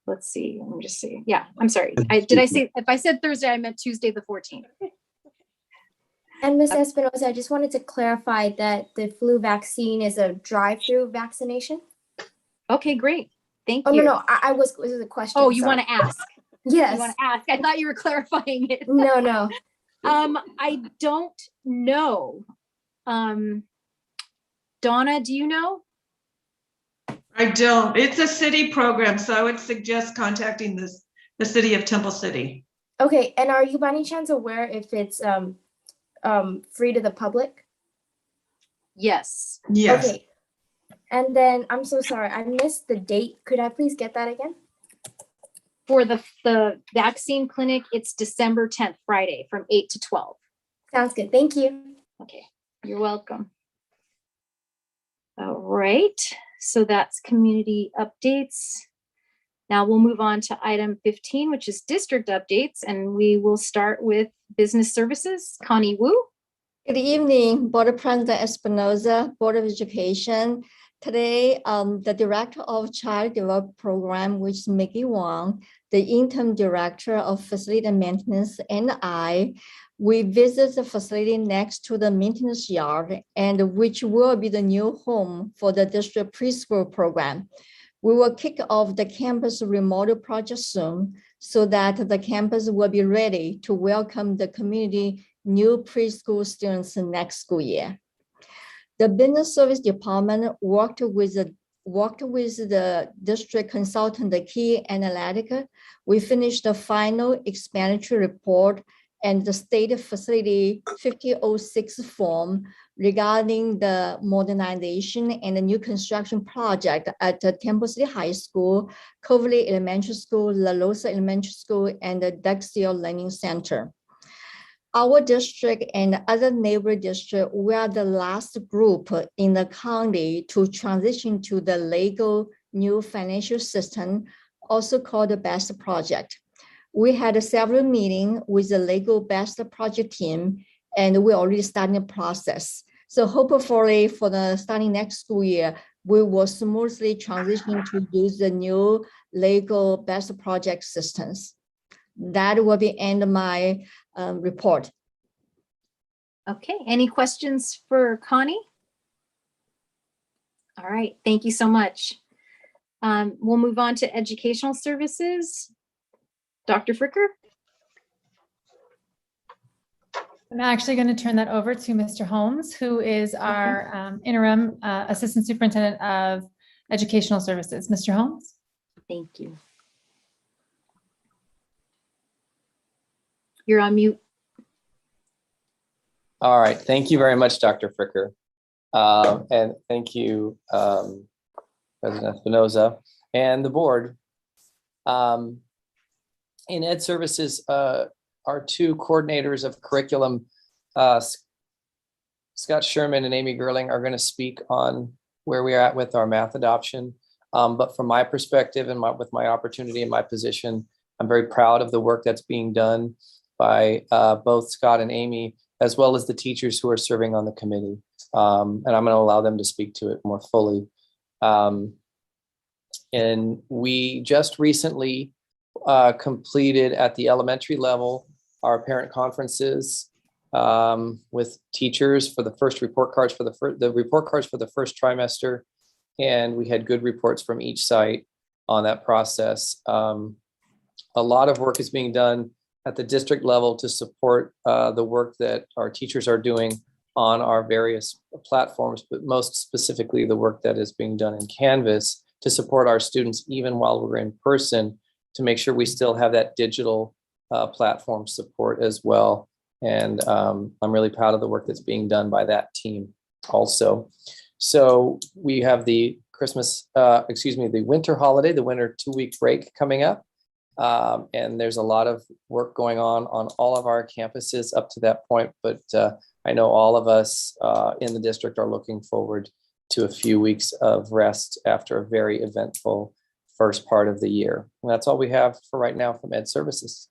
let's see. Let me just see. Yeah, I'm sorry. Did I say, if I said Thursday, I meant Tuesday, the 14th.
And Ms. Espinosa, I just wanted to clarify that the flu vaccine is a drive-through vaccination.
Okay, great. Thank
Oh,
you.
no, this is a question.
Oh, you
sorry.
want to ask?
Yes.
You want to ask? I thought you were clarifying it.
No.
I don't know. Donna, do you know?
I don't. It's a city program, so I would suggest contacting the city of Temple City.
Okay, and are you by any chance aware if it's free to the public?
Yes.
Yes.
Okay. And then I'm so sorry, I missed the date. Could I please get that again?
For the vaccine clinic, it's December 10th, Friday, from 8 to 12.
Sounds good. Thank you.
Okay, you're welcome. All right, so that's community updates. Now we'll move on to item 15, which is district updates, and we will start with business services. Connie Wu.
Good evening, Board President Espinosa, Board of Education. Today, the Director of Child Development Program, which is Mickey Wong, the Interim Director of Facility Maintenance, and we visit the facility next to the maintenance yard, and which will be the new home for the district preschool program. We will kick off the campus remodel project soon so that the campus will be ready to welcome the community new preschool students next school year. The business service department worked with the district consultant, the Key Analytica. We finished the final expenditure report and the state facility 5006 form regarding the modernization and the new construction project at the Temple City High School, Coverly Elementary School, La Rosa Elementary School, and the Dexter Learning Center. Our district and other neighbor districts were the last group in the county to transition to the legal new financial system, also called the BEST project. We had several meetings with the legal BEST project team, and we're already starting the process. So hopefully for the starting next school year, we will smoothly transition to use the new legal BEST project systems. That will be end of my report.
Okay, any questions for Connie? All right, thank you so much. We'll move on to educational services. Dr. Fricker?
I'm actually going to turn that over to Mr. Holmes, who is our interim assistant superintendent of educational services. Mr. Holmes?
Thank you. You're on mute.
All right, thank you very much, Dr. Fricker. And thank you, President Espinosa and the board. In Ed Services, our two coordinators of curriculum, Scott Sherman and Amy Gerling, are going to speak on where we are at with our math adoption. But from my perspective and with my opportunity and my position, I'm very proud of the work that's being done by both Scott and Amy, as well as the teachers who are serving on the committee. And I'm going to allow them to speak to it more fully. And we just recently completed at the elementary level our parent conferences with teachers for the first report cards for the report cards for the first trimester, and we had good reports from each site on that process. A lot of work is being done at the district level to support the work that our teachers are doing on our various platforms, but most specifically the work that is being done in Canvas to support our students even while we're in person, to make sure we still have that digital platform support as well. And I'm really proud of the work that's being done by that team also. So we have the the winter holiday, the winter 2-week break coming up. And there's a lot of work going on all of our campuses up to that point. But I know all of us in the district are looking forward to a few weeks of rest after a very eventful first part of the year. And that's all we have for right now from Ed Services.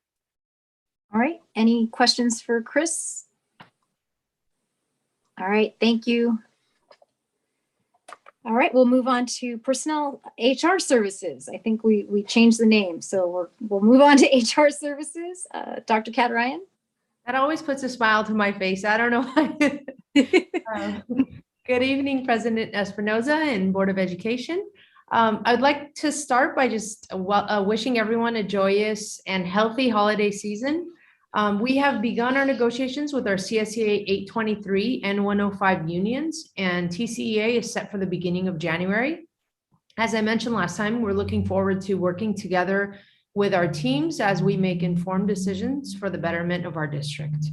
All right, any questions for Chris? All right, thank you. All right, we'll move on to Personnel HR Services. I think we changed the name, so we'll move on to HR Services. Dr. Kat Ryan.
That always puts a smile to my face. I don't know why. Good evening, President Espinoza and Board of Education. I'd like to start by just wishing everyone a joyous and healthy holiday season. We have begun our negotiations with our CSEA 823 and 105 unions, and TCEA is set for the beginning of January. As I mentioned last time, we're looking forward to working together with our teams as we make informed decisions for the betterment of our district.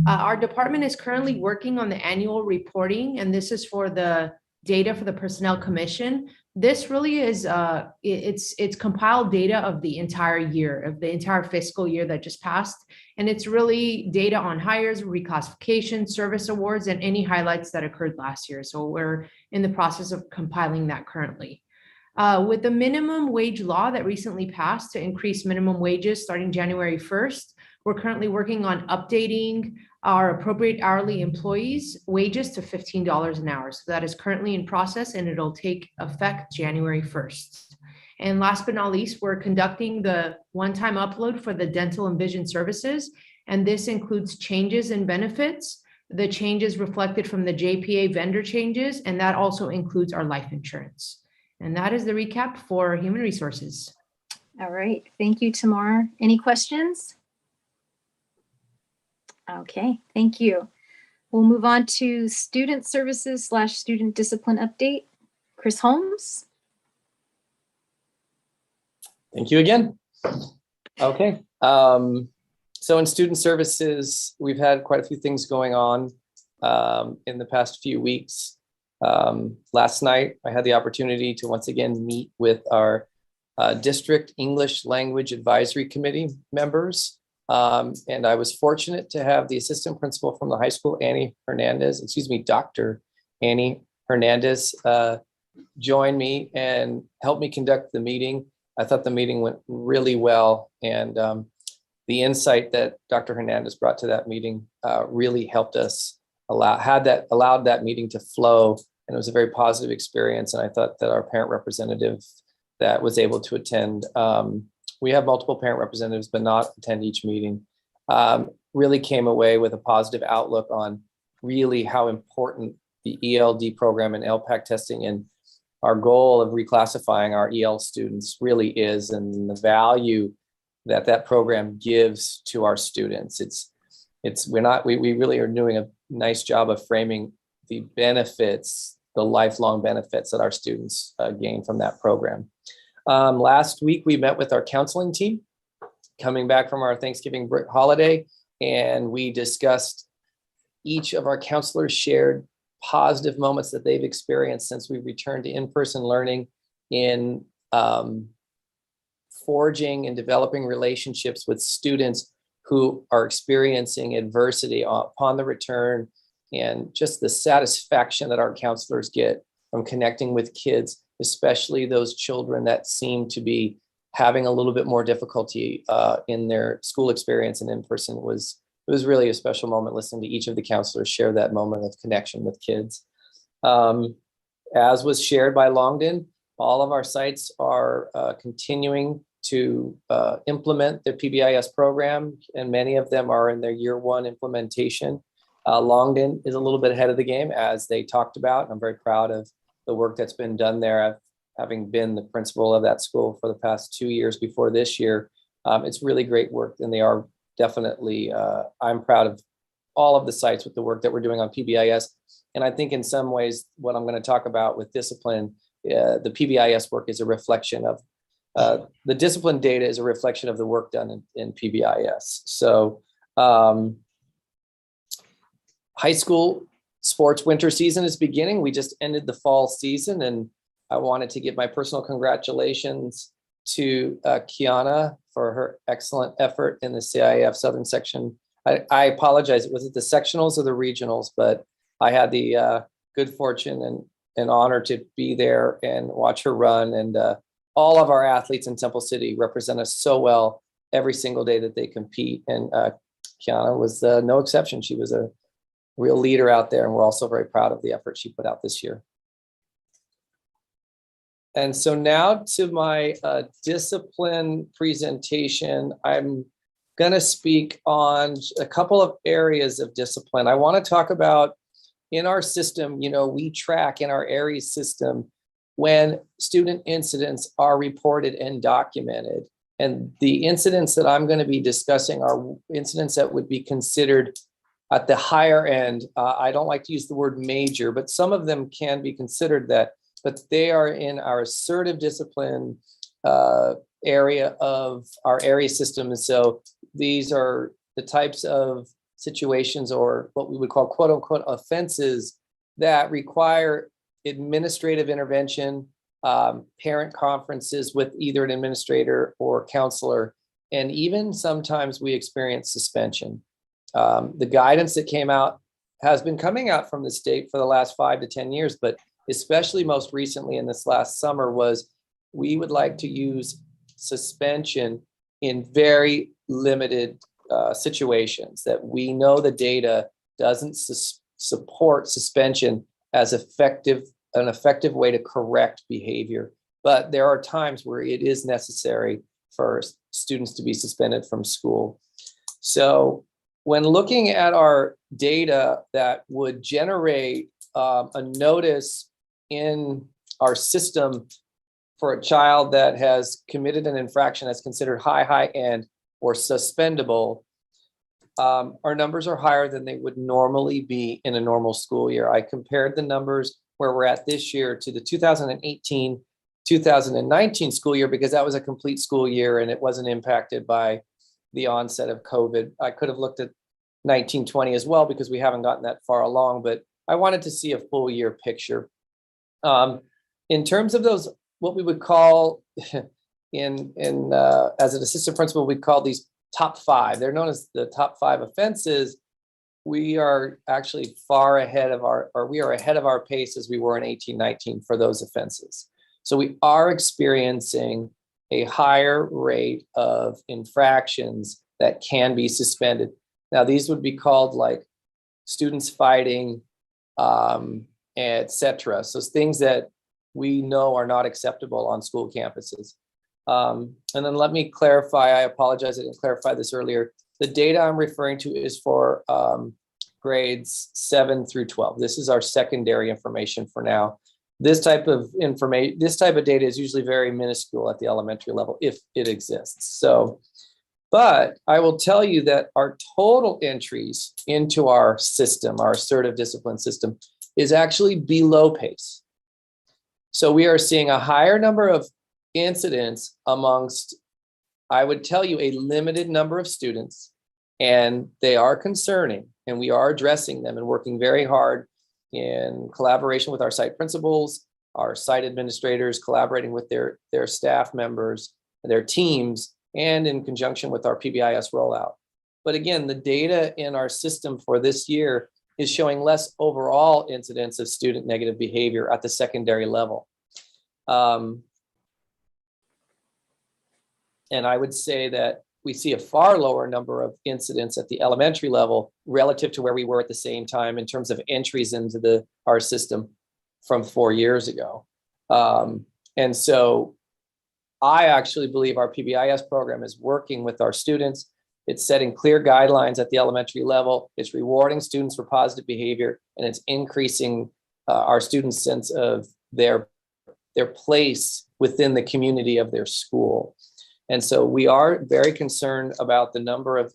Our department is currently working on the annual reporting, and this is for the data for the Personnel Commission. This really is, it's compiled data of the entire year, of the entire fiscal year that just passed. And it's really data on hires, reclassification, service awards, and any highlights that occurred last year. So we're in the process of compiling that currently. With the minimum wage law that recently passed to increase minimum wages starting January 1st, we're currently working on updating our appropriate hourly employees' wages to $15 an hour. So that is currently in process and it'll take effect January 1st. And last but not least, we're conducting the one-time upload for the dental and vision services. And this includes changes in benefits, the changes reflected from the JPA vendor changes, and that also includes our life insurance. And that is the recap for human resources.
All right, thank you, Tamar. Any questions? Okay, thank you. We'll move on to student services / student discipline update. Chris Holmes.
Thank you again. Okay. So in student services, we've had quite a few things going on in the past few weeks. Last night, I had the opportunity to once again meet with our district English Language Advisory Committee members. And I was fortunate to have the assistant principal from the high school, Dr. Annie Hernandez, join me and help me conduct the meeting. I thought the meeting went really well. And the insight that Dr. Hernandez brought to that meeting really helped us allowed that meeting to flow. And it was a very positive experience. And I thought that our parent representative that was able to attend, we have multiple parent representatives, but not attend each meeting, really came away with a positive outlook on really how important the ELD program and LPAC testing and our goal of reclassifying our EL students really is, and the value that that program gives to our students. We really are doing a nice job of framing the benefits, the lifelong benefits that our students gain from that program. Last week, we met with our counseling team coming back from our Thanksgiving holiday, and we discussed each of our counselors shared positive moments that they've experienced since we returned to in-person learning in forging and developing relationships with students who are experiencing adversity upon the return, and just the satisfaction that our counselors get from connecting with kids, especially those children that seem to be having a little bit more difficulty in their school experience and in person. It was really a special moment listening to each of the counselors share that moment of connection with kids. As was shared by Longden, all of our sites are continuing to implement the PBIS program, and many of them are in their year 1 implementation. Longden is a little bit ahead of the game, as they talked about. I'm very proud of the work that's been done there. Having been the principal of that school for the past 2 years before this year, it's really great work, and they are definitely, I'm proud of all of the sites with the work that we're doing on PBIS. And I think in some ways, what I'm going to talk about with discipline, the PBIS work is a reflection of, the discipline data is a reflection of the work done in PBIS. So high school sports winter season is beginning. We just ended the fall season, and I wanted to give my personal congratulations to Csca for her excellent effort in the CIF Southern section. I apologize, was it the sectionals or the regionals? But I had the good fortune and honor to be there and watch her run. And all of our athletes in Temple City represent us so well every single day that they compete. And Csca was no exception. She was a real leader out there, and we're also very proud of the effort she put out this year. And so now to my discipline presentation. I'm going to speak on a couple of areas of discipline. I want to talk about in our system, we track in our ARIES system when student incidents are reported and documented. And the incidents that I'm going to be discussing are incidents that would be considered at the higher end. I don't like to use the word major, but some of them can be considered that, but they are in our assertive discipline area of our ARIES system. And so these are the types of situations, or what we would call quote unquote offenses, that require administrative intervention, parent conferences with either an administrator or counselor, and even sometimes we experience suspension. The guidance that came out has been coming out from the state for the last 5 to 10 years, but especially most recently in this last summer was we would like to use suspension in very limited situations that we know the data doesn't support suspension as an effective way to correct behavior. But there are times where it is necessary for students to be suspended from school. So when looking at our data that would generate a notice in our system for a child that has committed an infraction that's considered high end or suspendable, our numbers are higher than they would normally be in a normal school year. I compared the numbers where we're at this year to the 2018-2019 school year, because that was a complete school year and it wasn't impacted by the onset of COVID. I could have looked at 1920 as well, because we haven't gotten that far along, but I wanted to see a full year picture. In terms of those, what we would call as an assistant principal, we call these top 5. They're known as the top 5 offenses. We are actually far ahead of we are ahead of our pace as we were in 18-19 for those offenses. So we are experiencing a higher rate of infractions that can be suspended. Now, these would be called like students fighting, etc. So things that we know are not acceptable on school campuses. And then let me clarify, I apologize, I didn't clarify this earlier. The data I'm referring to is for grades 7 through 12. This is our secondary information for now. This type of information, this type of data is usually very minuscule at the elementary level, if it exists. So, but I will tell you that our total entries into our system, our assertive discipline system, is actually below pace. So we are seeing a higher number of incidents amongst, I would tell you, a limited number of students, and they are concerning, and we are addressing them and working very hard in collaboration with our site principals, our site administrators, collaborating with their staff members, their teams, and in conjunction with our PBIS rollout. But again, the data in our system for this year is showing less overall incidents of student negative behavior at the secondary level. And I would say that we see a far lower number of incidents at the elementary level relative to where we were at the same time in terms of entries into our system from 4 years ago. And so I actually believe our PBIS program is working with our students. It's setting clear guidelines at the elementary level. It's rewarding students for positive behavior, and it's increasing our students' sense of their place within the community of their school. And so we are very concerned about the number of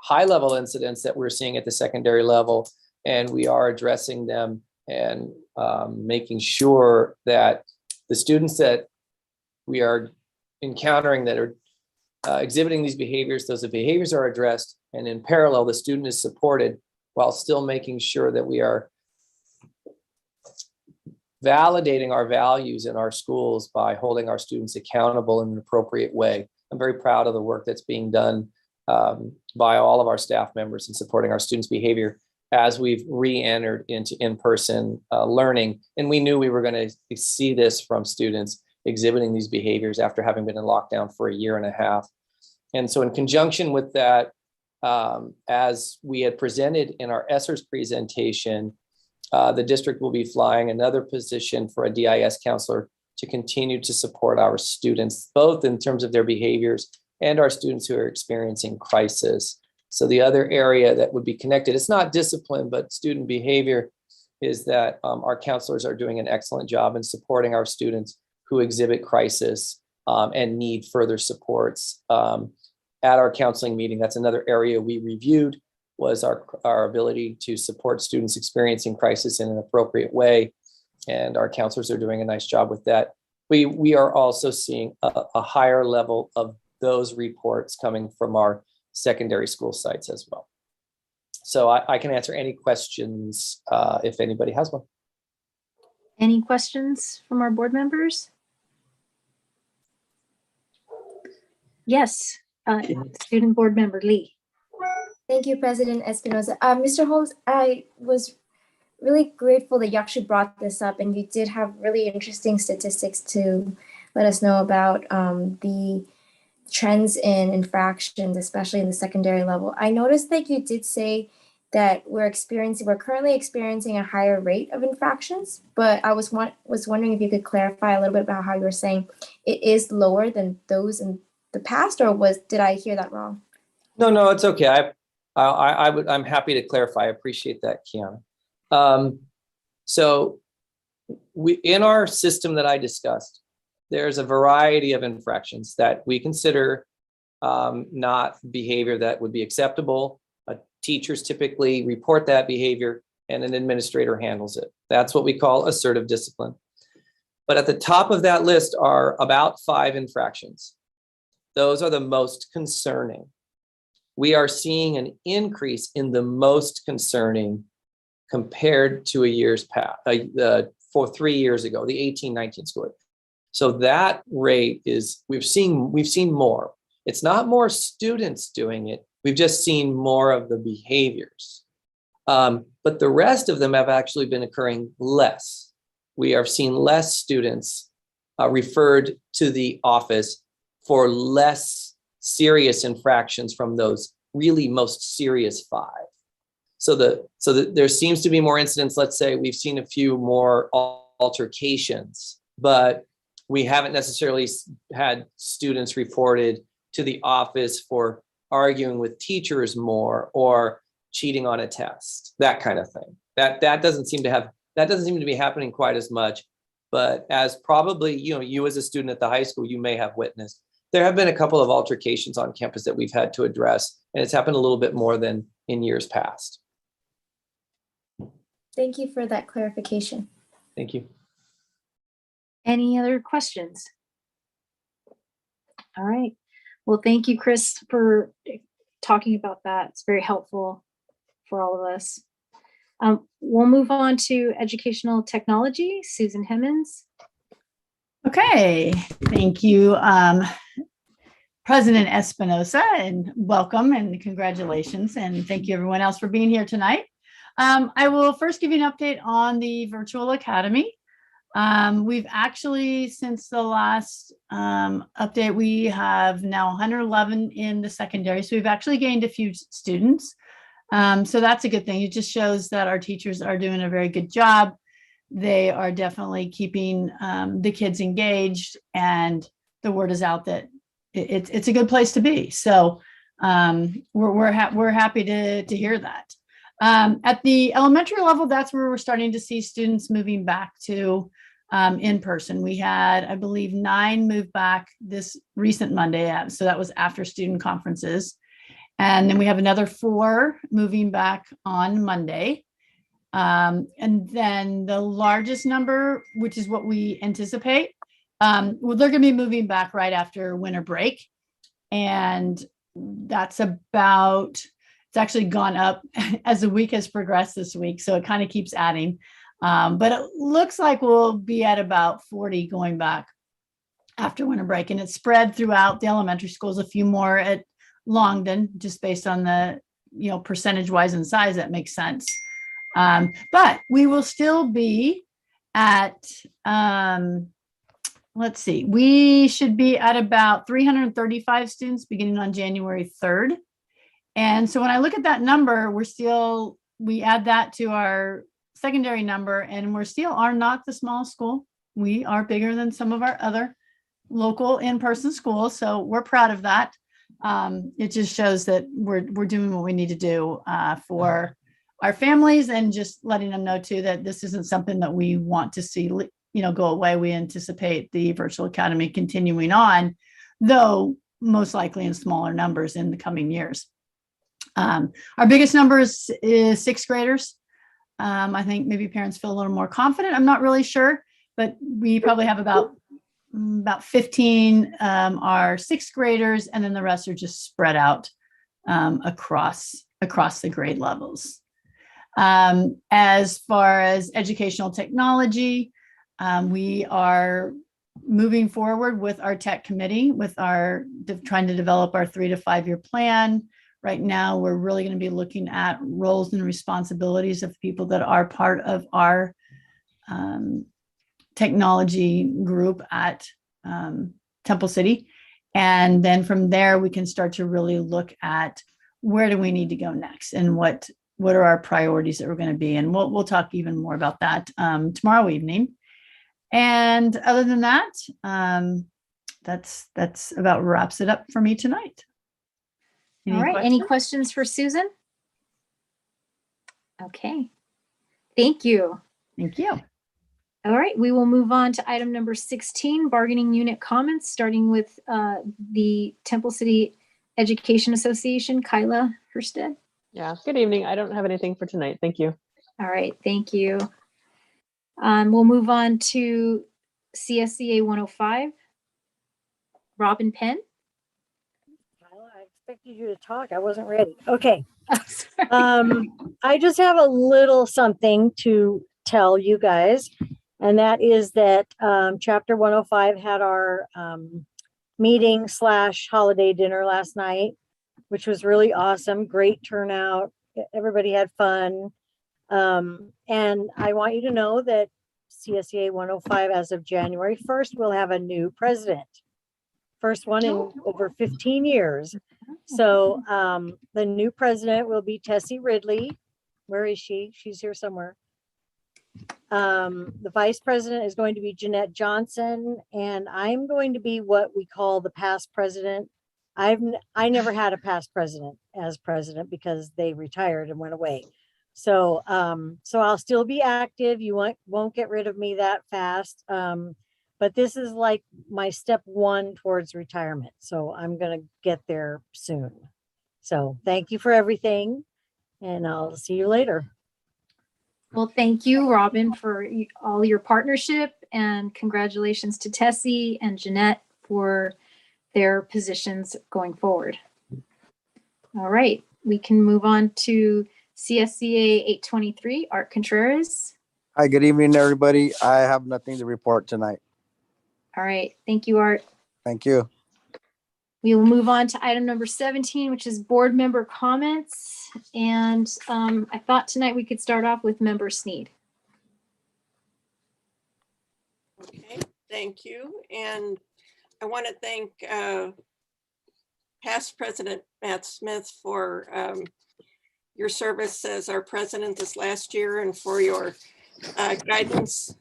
high level incidents that we're seeing at the secondary level, and we are addressing them and making sure that the students that we are encountering that are exhibiting these behaviors, those behaviors are addressed, and in parallel, the student is supported while still making sure that we are validating our values in our schools by holding our students accountable in an appropriate way. I'm very proud of the work that's being done by all of our staff members in supporting our students' behavior as we've re-entered into in-person learning. And we knew we were going to see this from students exhibiting these behaviors after having been in lockdown for a year and a half. And so in conjunction with that, as we had presented in our ESSERS presentation, the district will be flying another position for a DIS counselor to continue to support our students, both in terms of their behaviors and our students who are experiencing crisis. So the other area that would be connected, it's not discipline, but student behavior, is that our counselors are doing an excellent job in supporting our students who exhibit crisis and need further supports. At our counseling meeting, that's another area we reviewed, was our ability to support students experiencing crisis in an appropriate way. And our counselors are doing a nice job with that. We are also seeing a higher level of those reports coming from our secondary school sites as well. So I can answer any questions if anybody has one.
Any questions from our board members? Yes, student board member Lee.
Thank you, President Espinoza. Mr. Holmes, I was really grateful that you actually brought this up, and you did have really interesting statistics to let us know about the trends in infractions, especially in the secondary level. I noticed that you did say that we're currently experiencing a higher rate of infractions, but I was wondering if you could clarify a little bit about how you were saying it is lower than those in the past, or did I hear that wrong?
No, it's okay. I'm happy to clarify. I appreciate that, Kiana. So in our system that I discussed, there's a variety of infractions that we consider not behavior that would be acceptable. Teachers typically report that behavior and an administrator handles it. That's what we call assertive discipline. But at the top of that list are about 5 infractions. Those are the most concerning. We are seeing an increase in the most concerning compared to a year's past, for 3 years ago, the 18-19 school year. So that rate is, we've seen more. It's not more students doing it. We've just seen more of the behaviors. But the rest of them have actually been occurring less. We have seen less students referred to the office for less serious infractions from those really most serious 5. So there seems to be more incidents. Let's say we've seen a few more altercations, but we haven't necessarily had students reported to the office for arguing with teachers more or cheating on a test, that kind of thing. That doesn't seem to be happening quite as much. But as probably you as a student at the high school, you may have witnessed, there have been a couple of altercations on campus that we've had to address, and it's happened a little bit more than in years past.
Thank you for that clarification.
Thank you.
Any other questions? All right. Well, thank you, Chris, for talking about that. It's very helpful for all of us. We'll move on to educational technology. Susan Hemmons.
Okay, thank you, President Espinoza, and welcome and congratulations, and thank you everyone else for being here tonight. I will first give you an update on the virtual academy. We've actually, since the last update, we have now 111 in the secondary, so we've actually gained a few students. So that's a good thing. It just shows that our teachers are doing a very good job. They are definitely keeping the kids engaged, and the word is out that it's a good place to be. So we're happy to hear that. At the elementary level, that's where we're starting to see students moving back to in person. We had, I believe, 9 move back this recent Monday. So that was after student conferences. And then we have another 4 moving back on Monday. And then the largest number, which is what we anticipate, well, they're going to be moving back right after winter break. And that's about, it's actually gone up as the week has progressed this week. So it kind of keeps adding. But it looks like we'll be at about 40 going back after winter break. And it's spread throughout the elementary schools, a few more at Longden, just based on the, percentage wise and size, that makes sense. But we will still be at, let's see, we should be at about 335 students beginning on January 3rd. And so when I look at that number, we add that to our secondary number, and we still are not the small school. We are bigger than some of our other local in-person schools. So we're proud of that. It just shows that we're doing what we need to do for our families, and just letting them know too that this isn't something that we want to see, go away. We anticipate the virtual academy continuing on, though most likely in smaller numbers in the coming years. Our biggest number is 6th graders. I think maybe parents feel a little more confident. I'm not really sure, but we probably have about 15 are 6th graders, and then the rest are just spread out across the grade levels. As far as educational technology, we are moving forward with our tech committee, with trying to develop our 3 to 5 year plan. Right now, we're really going to be looking at roles and responsibilities of people that are part of our technology group at Temple City. And then from there, we can start to really look at where do we need to go next, and what are our priorities that we're going to be. And we'll talk even more about that tomorrow evening. And other than that, that's about wraps it up for me tonight.
All right. Any questions for Susan? Okay. Thank you.
Thank you.
All right. We will move on to item number 16, bargaining unit comments, starting with the Temple City Education Association. Kyla Hursted.
Yeah. Good evening. I don't have anything for tonight. Thank you.
All right. Thank you. We'll move on to CSCA 105. Robin Penn.
I expected you to talk. I wasn't ready. Okay. I just have a little something to tell you guys, and that is that Chapter 105 had our meeting / holiday dinner last night, which was really awesome. Great turnout. Everybody had fun. And I want you to know that CSCA 105, as of January 1st, will have a new president. First one in over 15 years. So the new president will be Tessie Ridley. Where is she? She's here somewhere. The vice president is going to be Jeanette Johnson, and I'm going to be what we call the past president. I never had a past president as president because they retired and went away. So I'll still be active. You won't get rid of me that fast. But this is like my step 1 towards retirement. So I'm going to get there soon. So thank you for everything, and I'll see you later.
Well, thank you, Robin, for all your partnership, and congratulations to Tessie and Jeanette for their positions going forward. All right, we can move on to CSCA 823, Art Contreras.
Hi, good evening, everybody. I have nothing to report tonight.
All right, thank you, Art.
Thank you.
We will move on to item number 17, which is board member comments. And I thought tonight we could start off with Member Sneed.
Okay, thank you. And I want to thank past President Matt Smith for your service as our president this last year, and for your guidance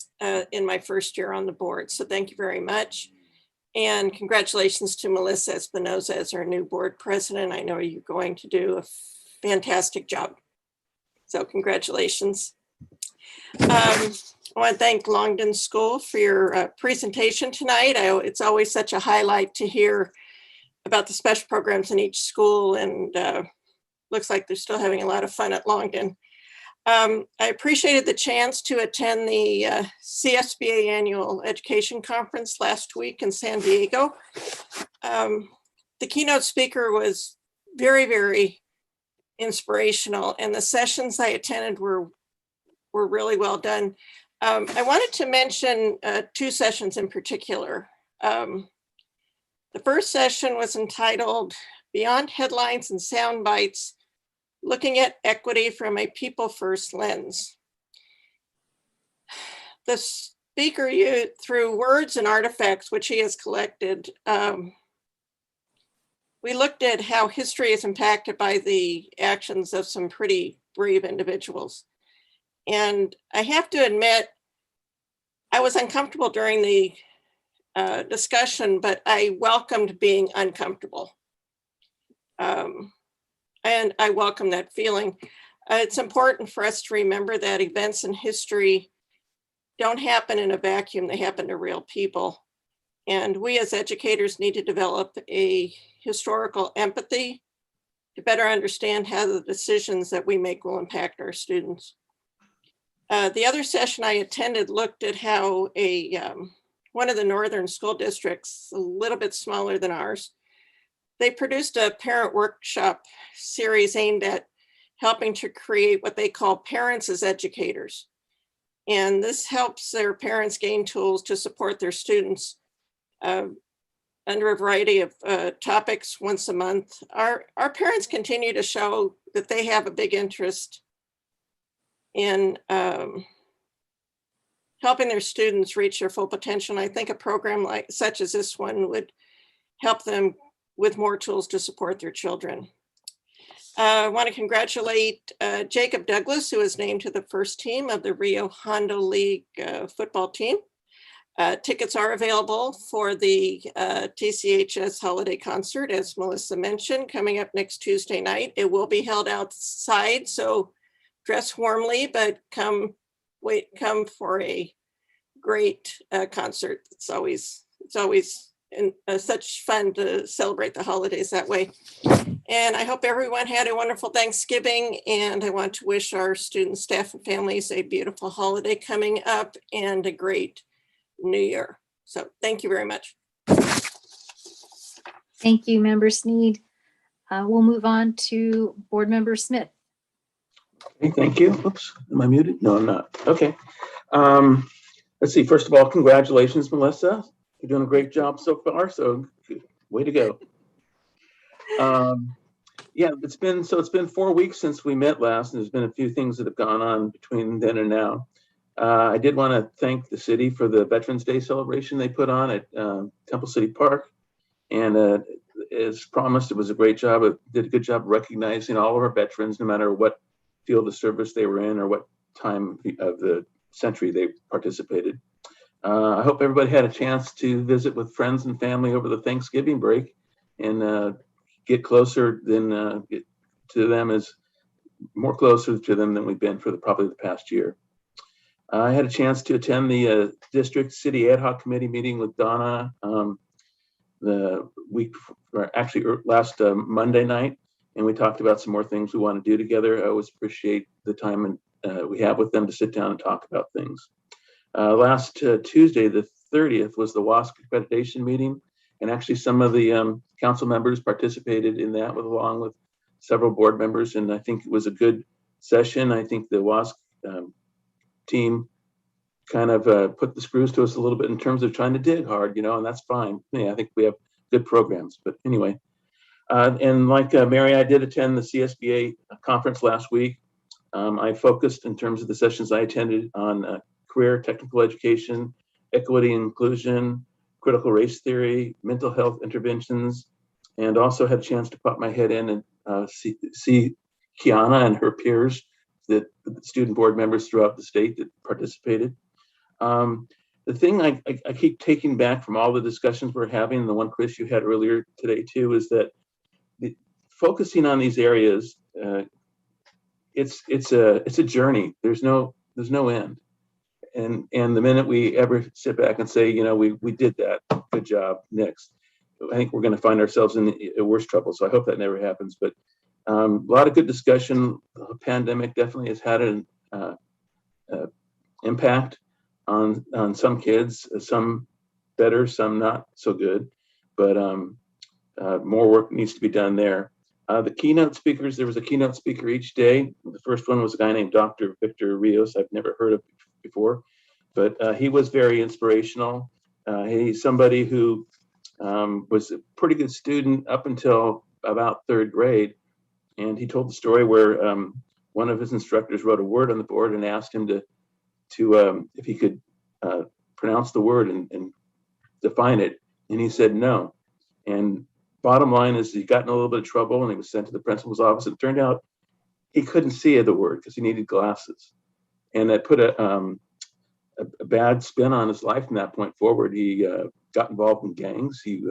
in my first year on the board. So thank you very much. And congratulations to Melissa Espinoza as our new board president. I know you're going to do a fantastic job. So congratulations. I want to thank Longden School for your presentation tonight. It's always such a highlight to hear about the special programs in each school, and looks like they're still having a lot of fun at Longden. I appreciated the chance to attend the CSBA Annual Education Conference last week in San Diego. The keynote speaker was very, very inspirational, and the sessions I attended were really well done. I wanted to mention 2 sessions in particular. The first session was entitled Beyond Headlines and Sound Bites, Looking at Equity from a People First Lens. The speaker, through words and artifacts, which he has collected, we looked at how history is impacted by the actions of some pretty brave individuals. And I have to admit, I was uncomfortable during the discussion, but I welcomed being uncomfortable. And I welcome that feeling. It's important for us to remember that events in history don't happen in a vacuum, they happen to real people. And we as educators need to develop a historical empathy to better understand how the decisions that we make will impact our students. The other session I attended looked at how one of the northern school districts, a little bit smaller than ours, they produced a parent workshop series aimed at helping to create what they call parents as educators. And this helps their parents gain tools to support their students under a variety of topics once a month. Our parents continue to show that they have a big interest in helping their students reach their full potential. And I think a program such as this one would help them with more tools to support their children. I want to congratulate Jacob Douglas, who was named to the first team of the Rio Hondo League football team. Tickets are available for the TCHS holiday concert, as Melissa mentioned, coming up next Tuesday night. It will be held outside, so dress warmly, but come for a great concert. It's always such fun to celebrate the holidays that way. And I hope everyone had a wonderful Thanksgiving, and I want to wish our students, staff, and families a beautiful holiday coming up and a great New Year. So thank you very much.
Thank you, Member Sneed. We'll move on to Board Member Smith.
Okay, thank you. Oops, am I muted? No, I'm not. Okay. Let's see. First of all, congratulations, Melissa. You're doing a great job so far. So way to go. Yeah, it's been 4 weeks since we met last, and there's been a few things that have gone on between then and now. I did want to thank the city for the Veterans Day celebration they put on at Temple City Park. And as promised, it was a great job. It did a good job recognizing all of our veterans, no matter what field of service they were in or what time of the century they participated. I hope everybody had a chance to visit with friends and family over the Thanksgiving break and get closer to them, as more closer to them than we've been for probably the past year. I had a chance to attend the district city ad hoc committee meeting with Donna the week, actually last Monday night, and we talked about some more things we want to do together. I always appreciate the time we have with them to sit down and talk about things. Last Tuesday, the 30th, was the Wasc Accreditation meeting, and actually some of the council members participated in that along with several board members, and I think it was a good session. I think the Wasc team kind of put the screws to us a little bit in terms of trying to dig hard, and that's fine. Yeah, I think we have good programs, but anyway. And like Mary, I did attend the CSBA conference last week. I focused in terms of the sessions I attended on career technical education, equity and inclusion, critical race theory, mental health interventions, and also had a chance to pop my head in and see Kiana and her peers, the student board members throughout the state that participated. The thing I keep taking back from all the discussions we're having, the one, Chris, you had earlier today too, is that focusing on these areas, it's a journey. There's no end. And the minute we ever sit back and say, we did that, good job, next, I think we're going to find ourselves in worse trouble. So I hope that never happens. But a lot of good discussion. The pandemic definitely has had an impact on some kids, some better, some not so good. But more work needs to be done there. The keynote speakers, there was a keynote speaker each day. The first one was a guy named Dr. Victor Rios. I've never heard of before, but he was very inspirational. He's somebody who was a pretty good student up until about third grade. And he told the story where one of his instructors wrote a word on the board and asked him to if he could pronounce the word and define it. And he said no. And bottom line is he got in a little bit of trouble and he was sent to the principal's office. It turned out he couldn't see the word because he needed glasses. And that put a bad spin on his life from that point forward. He got involved in gangs. He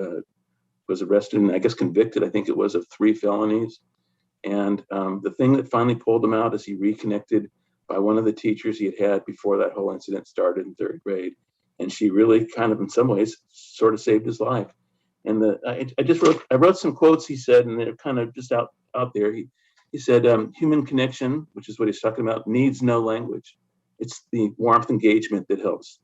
was arrested and I guess convicted, I think it was, of 3 felonies. And the thing that finally pulled him out is he reconnected by one of the teachers he had had before that whole incident started in third grade. And she really kind of, in some ways, sort of saved his life. And I wrote some quotes he said, and they're kind of just out there. He said, human connection, which is what he's talking about, needs no language. It's the warmth engagement that helps.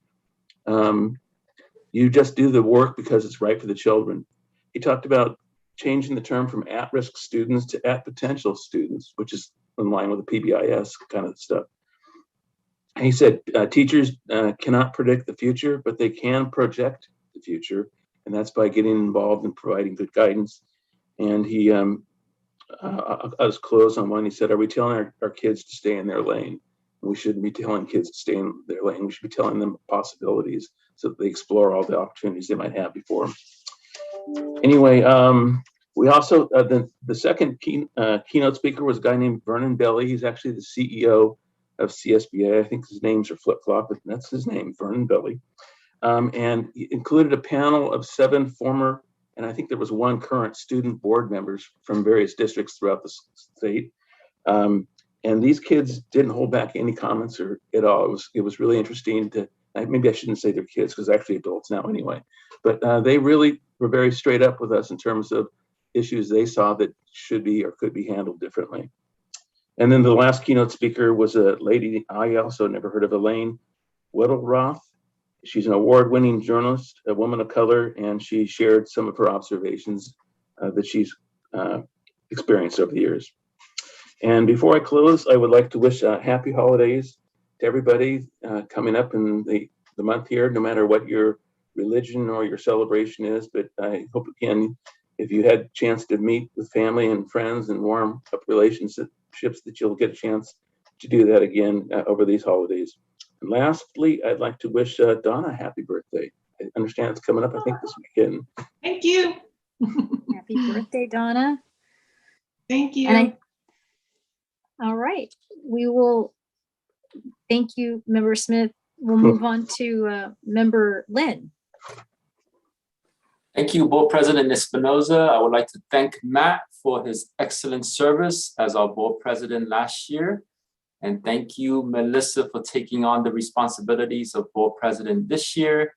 You just do the work because it's right for the children. He talked about changing the term from at-risk students to at-potential students, which is in line with the Pbis kind of stuff. He said, teachers cannot predict the future, but they can project the future. And that's by getting involved and providing good guidance. And he, I'll just close on one. He said, are we telling our kids to stay in their lane? We shouldn't be telling kids to stay in their lane. We should be telling them possibilities so that they explore all the opportunities they might have before them. Anyway, we also, the second keynote speaker was a guy named Vernon Belly. He's actually the CEO of CSBA. I think his names are flip-flop, but that's his name, Vernon Belly. And he included a panel of 7 former, and I think there was 1 current student board members from various districts throughout the state. And these kids didn't hold back any comments or at all. It was really interesting to, maybe I shouldn't say they're kids because they're actually adults now anyway, but they really were very straight up with us in terms of issues they saw that should be or could be handled differently. And then the last keynote speaker was a lady I also never heard of, Elaine Weddleroth. She's an award-winning journalist, a woman of color, and she shared some of her observations that she's experienced over the years. And before I close, I would like to wish happy holidays to everybody coming up in the month here, no matter what your religion or your celebration is. But I hope, again, if you had a chance to meet with family and friends and warm up relationships, that you'll get a chance to do that again over these holidays. And lastly, I'd like to wish Donna a happy birthday. I understand it's coming up, I think, this weekend.
Thank you.
Happy birthday, Donna.
Thank you.
All right, we will, thank you, Member Smith. We'll move on to Member Lynn.
Thank you, Board President Espinoza. I would like to thank Matt for his excellent service as our Board President last year. And thank you, Melissa, for taking on the responsibilities of Board President this year.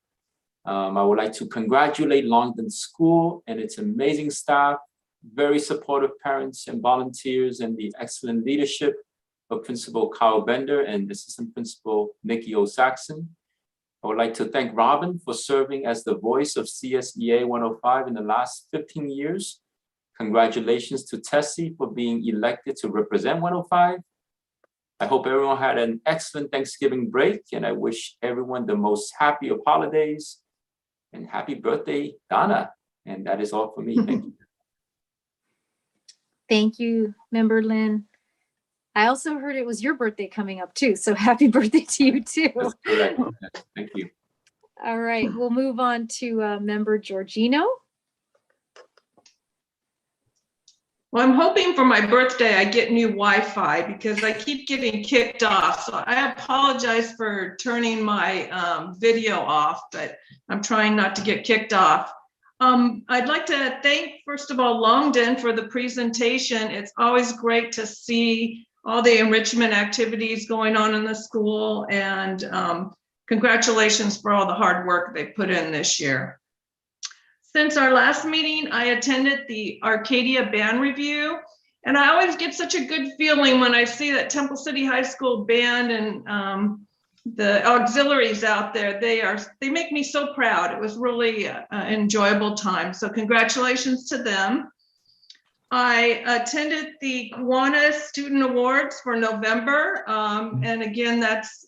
I would like to congratulate Longden School and its amazing staff, very supportive parents and volunteers, and the excellent leadership of Principal Kyle Bender and Assistant Principal Nikki O'Saxon. I would like to thank Robin for serving as the voice of CSEA 105 in the last 15 years. Congratulations to Tessie for being elected to represent 105. I hope everyone had an excellent Thanksgiving break, and I wish everyone the most happy of holidays. And happy birthday, Donna. And that is all for me. Thank you.
Thank you, Member Lynn. I also heard it was your birthday coming up too, so happy birthday to you too.
That's correct. Thank you.
All right, we'll move on to Member Georgino.
Well, I'm hoping for my birthday I get new Wi-Fi because I keep getting kicked off. So I apologize for turning my video off, but I'm trying not to get kicked off. I'd like to thank, first of all, Longden for the presentation. It's always great to see all the enrichment activities going on in the school, and congratulations for all the hard work they put in this year. Since our last meeting, I attended the Arcadia band review, and I always get such a good feeling when I see that Temple City High School band and the auxiliaries out there. They make me so proud. It was really an enjoyable time. So congratulations to them. I attended the Kiwanis Student Awards for November. And again, that's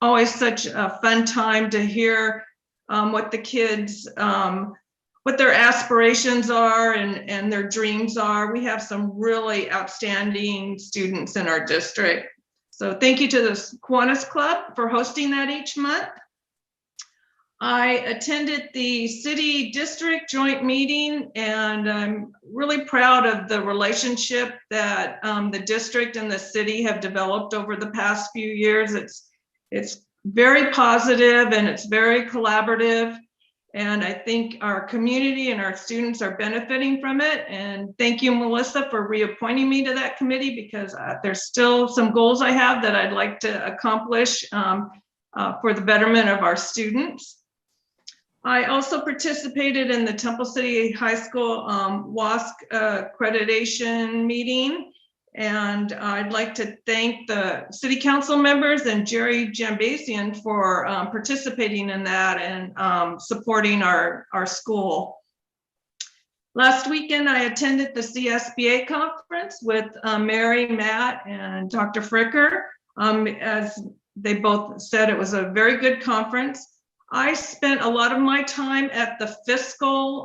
always such a fun time to hear what the kids, what their aspirations are and their dreams are. We have some really outstanding students in our district. So thank you to the Kiwanis Club for hosting that each month. I attended the city district joint meeting, and I'm really proud of the relationship that the district and the city have developed over the past few years. It's very positive and it's very collaborative. And I think our community and our students are benefiting from it. And thank you, Melissa, for reappointing me to that committee, because there's still some goals I have that I'd like to accomplish for the betterment of our students. I also participated in the Temple City High School Wasc accreditation meeting. And I'd like to thank the city council members and Jerry Jambasian for participating in that and supporting our school. Last weekend, I attended the CSBA conference with Mary, Matt, and Dr. Fricker. As they both said, it was a very good conference. I spent a lot of my time at the fiscal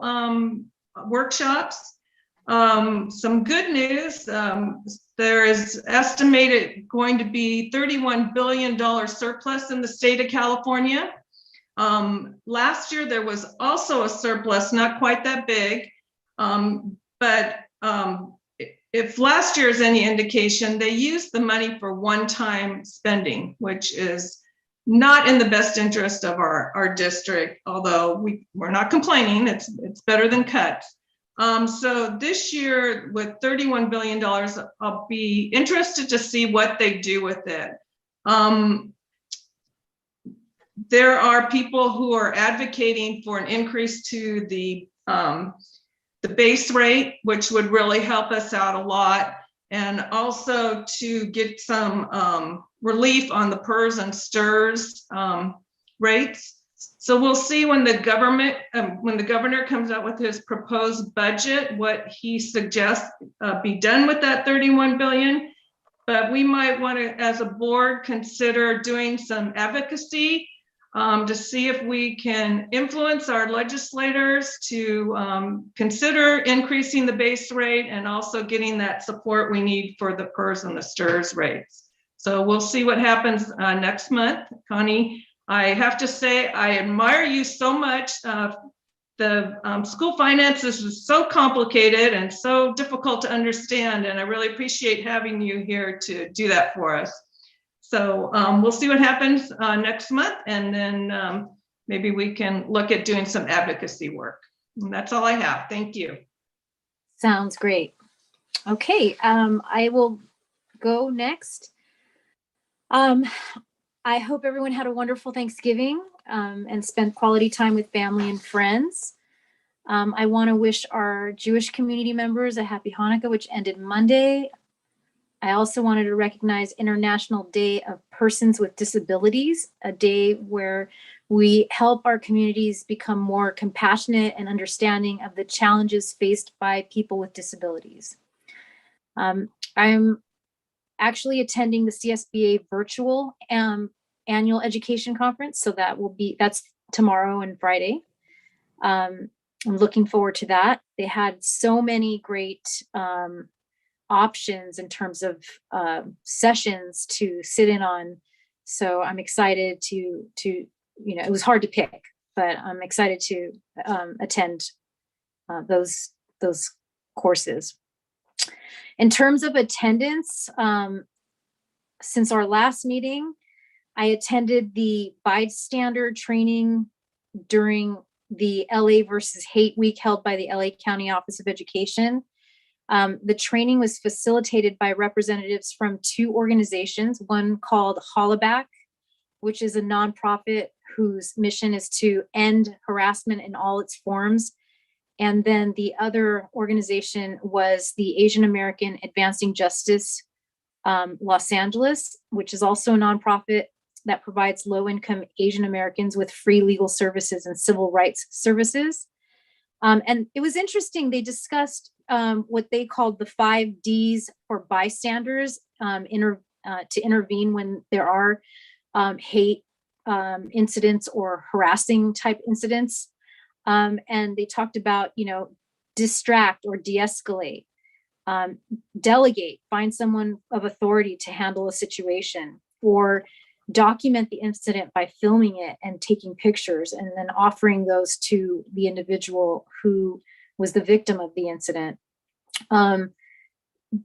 workshops. Some good news, there is estimated going to be $31 billion surplus in the state of California. Last year, there was also a surplus, not quite that big, but if last year is any indication, they used the money for one-time spending, which is not in the best interest of our district, although we're not complaining, it's better than cuts. So this year with $31 billion, I'll be interested to see what they do with it. There are people who are advocating for an increase to the base rate, which would really help us out a lot, and also to get some relief on the PERS and STIRS rates. So we'll see when the governor comes out with his proposed budget, what he suggests be done with that $31 billion. But we might want to, as a board, consider doing some advocacy to see if we can influence our legislators to consider increasing the base rate and also getting that support we need for the PERS and the STIRS rates. So we'll see what happens next month. Connie, I have to say, I admire you so much. The school finances is so complicated and so difficult to understand, and I really appreciate having you here to do that for us. So we'll see what happens next month, and then maybe we can look at doing some advocacy work. And that's all I have. Thank you.
Sounds great. Okay, I will go next. I hope everyone had a wonderful Thanksgiving and spent quality time with family and friends. I want to wish our Jewish community members a happy Hanukkah, which ended Monday. I also wanted to recognize International Day of Persons with Disabilities, a day where we help our communities become more compassionate and understanding of the challenges faced by people with disabilities. I'm actually attending the CSBA virtual annual education conference, so that's tomorrow and Friday. I'm looking forward to that. They had so many great options in terms of sessions to sit in on, so I'm excited to it was hard to pick, but I'm excited to attend those courses. In terms of attendance, since our last meeting, I attended the Bystander Training during the LA versus Hate Week held by the LA County Office of Education. The training was facilitated by representatives from two organizations, one called Hollaback, which is a nonprofit whose mission is to end harassment in all its forms And then the other organization was the Asian American Advancing Justice Los Angeles, which is also a nonprofit that provides low-income Asian Americans with free legal services and civil rights services. And it was interesting, they discussed what they called the 5 Ds for bystanders to intervene when there are hate incidents or harassing type incidents. And they talked about, distract or de-escalate, delegate, find someone of authority to handle a situation, or document the incident by filming it and taking pictures and then offering those to the individual who was the victim of the incident.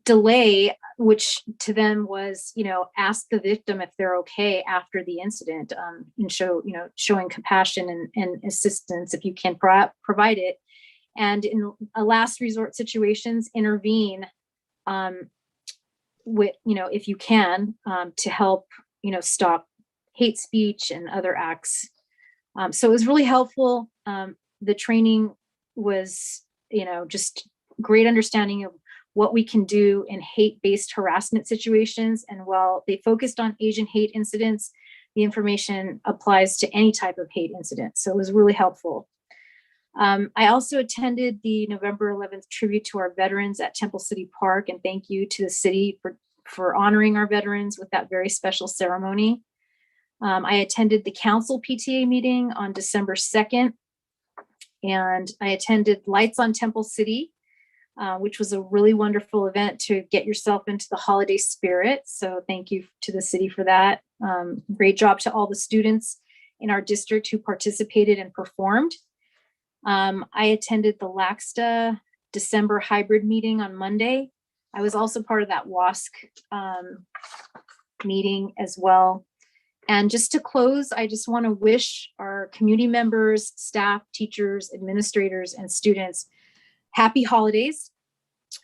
Delay, which to them was, ask the victim if they're okay after the incident, and showing compassion and assistance if you can provide it. And in last resort situations, intervene with, if you can, to help, stop hate speech and other acts. So it was really helpful. The training was, just great understanding of what we can do in hate-based harassment situations. And while they focused on Asian hate incidents, the information applies to any type of hate incident. So it was really helpful. I also attended the November 11th tribute to our veterans at Temple City Park, and thank you to the city for honoring our veterans with that very special ceremony. I attended the council PTA meeting on December 2nd, and I attended Lights on Temple City, which was a really wonderful event to get yourself into the holiday spirit. So thank you to the city for that. Great job to all the students in our district who participated and performed. I attended the LACSTA December hybrid meeting on Monday. I was also part of that Wasc meeting as well. And just to close, I just want to wish our community members, staff, teachers, administrators, and students happy holidays.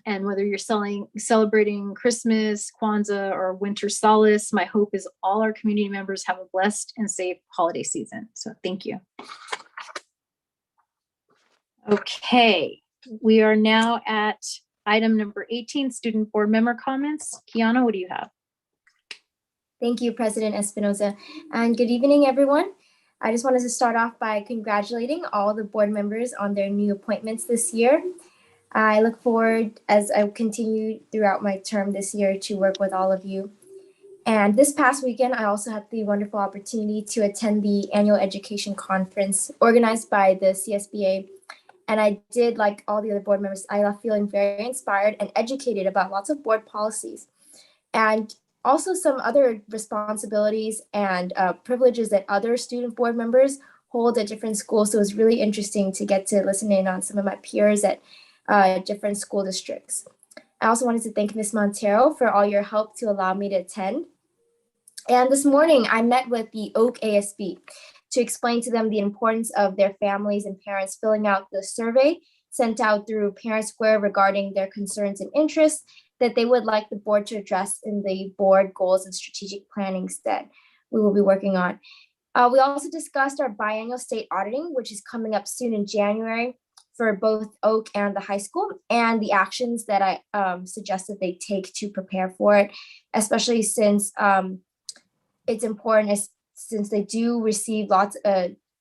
And whether you're celebrating Christmas, Kwanzaa, or Winter Solace, my hope is all our community members have a blessed and safe holiday season. So thank you. Okay, we are now at item number 18, student board member comments. Kiana, what do you have?
Thank you, President Espinoza, and good evening, everyone. I just wanted to start off by congratulating all the board members on their new appointments this year. I look forward, as I continue throughout my term this year, to work with all of you. And this past weekend, I also had the wonderful opportunity to attend the annual education conference organized by the CSBA. And I did, like all the other board members, I left feeling very inspired and educated about lots of board policies and also some other responsibilities and privileges that other student board members hold at different schools. So it was really interesting to get to listen in on some of my peers at different school districts. I also wanted to thank Ms. Montero for all your help to allow me to attend. And this morning I met with the Oak ASB to explain to them the importance of their families and parents filling out the survey sent out through Parent Square regarding their concerns and interests that they would like the board to address in the board goals and strategic plannings that we will be working on. We also discussed our biannual state auditing, which is coming up soon in January for both Oak and the high school, and the actions that I suggested they take to prepare for it, especially since it's important since they do receive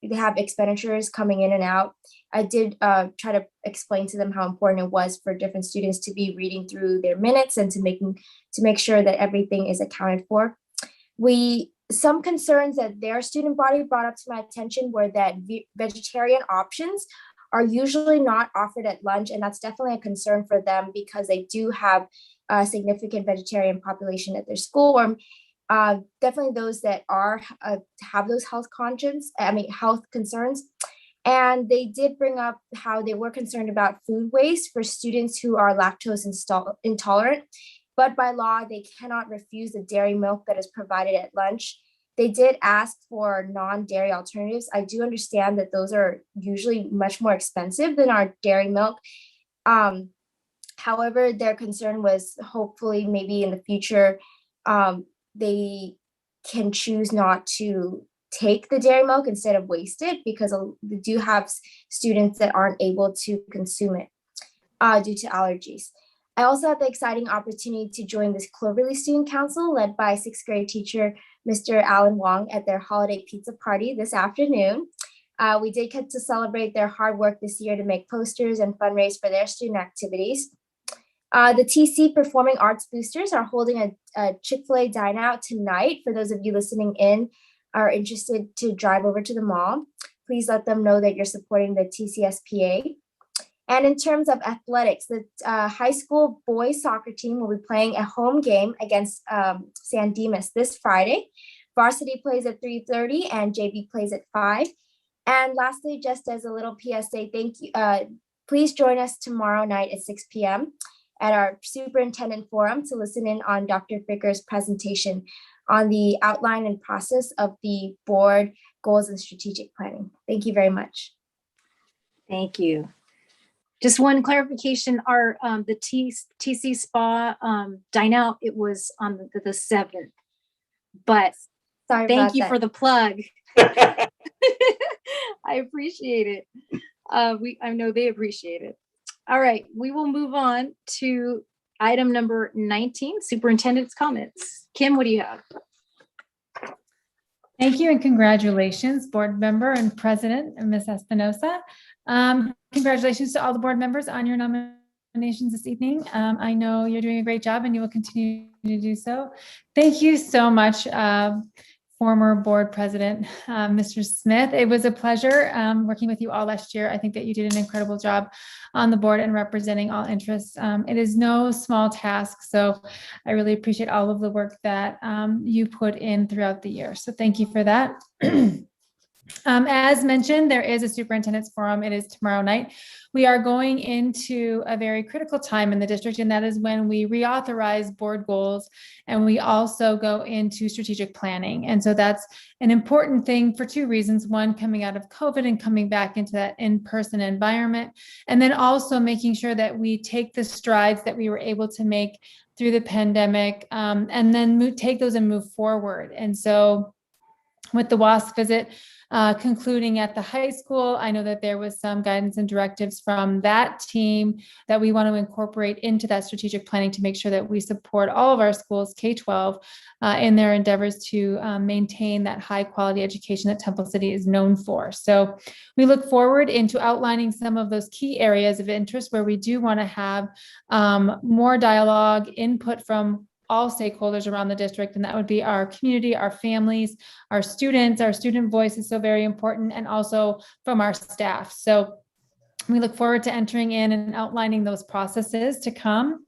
they have expenditures coming in and out. I did try to explain to them how important it was for different students to be reading through their minutes and to make sure that everything is accounted for. Some concerns that their student body brought up to my attention were that vegetarian options are usually not offered at lunch, and that's definitely a concern for them because they do have a significant vegetarian population at their school, or definitely those that have those health concerns. And they did bring up how they were concerned about food waste for students who are lactose intolerant, but by law, they cannot refuse the dairy milk that is provided at lunch. They did ask for non-dairy alternatives. I do understand that those are usually much more expensive than our dairy milk. However, their concern was hopefully maybe in the future, they can choose not to take the dairy milk instead of waste it, because we do have students that aren't able to consume it due to allergies. I also had the exciting opportunity to join this Cloverleaf Student Council led by 6th grade teacher, Mr. Alan Wong, at their holiday pizza party this afternoon. We did get to celebrate their hard work this year to make posters and fundraise for their student activities. The TC Performing Arts Boosters are holding a Chick-fil-A dine out tonight. For those of you listening in are interested to drive over to the mall, please let them know that you're supporting the TCSPA. And in terms of athletics, the high school boys soccer team will be playing a home game against San Dimas this Friday. Varsity plays at 3:30 and JV plays at 5. And lastly, just as a little PSA, thank you. Please join us tomorrow night at 6 p.m. at our Superintendent Forum to listen in on Dr. Ficker's presentation on the outline and process of the board goals and strategic planning. Thank you very much.
Thank you. Just one clarification, our the TC Spa dine out, it was on the 7th, but
sorry
thank you
that.
for the plug. I appreciate it. I know they appreciate it. All right, we will move on to item number 19, superintendent's comments. Kim, what do you have?
Thank you and congratulations, board member and president, Ms. Espinosa. Congratulations to all the board members on your nominations this evening. I know you're doing a great job and you will continue to do so. Thank you so much, former board president, Mr. Smith. It was a pleasure working with you all last year. I think that you did an incredible job on the board and representing all interests. It is no small task, so I really appreciate all of the work that you put in throughout the year. So thank you for that. As mentioned, there is a superintendent's forum. It is tomorrow night. We are going into a very critical time in the district, and that is when we reauthorize board goals and we also go into strategic planning. And so that's an important thing for two reasons. One, coming out of COVID and coming back into that in-person environment, and then also making sure that we take the strides that we were able to make through the pandemic and then take those and move forward. And so with the Wasc visit concluding at the high school, I know that there was some guidance and directives from that team that we want to incorporate into that strategic planning to make sure that we support all of our schools, K-12, in their endeavors to maintain that high quality education that Temple City is known for. So we look forward into outlining some of those key areas of interest where we do want to have more dialogue, input from all stakeholders around the district, and that would be our community, our families, our students. Our student voice is so very important, and also from our staff. So we look forward to entering in and outlining those processes to come.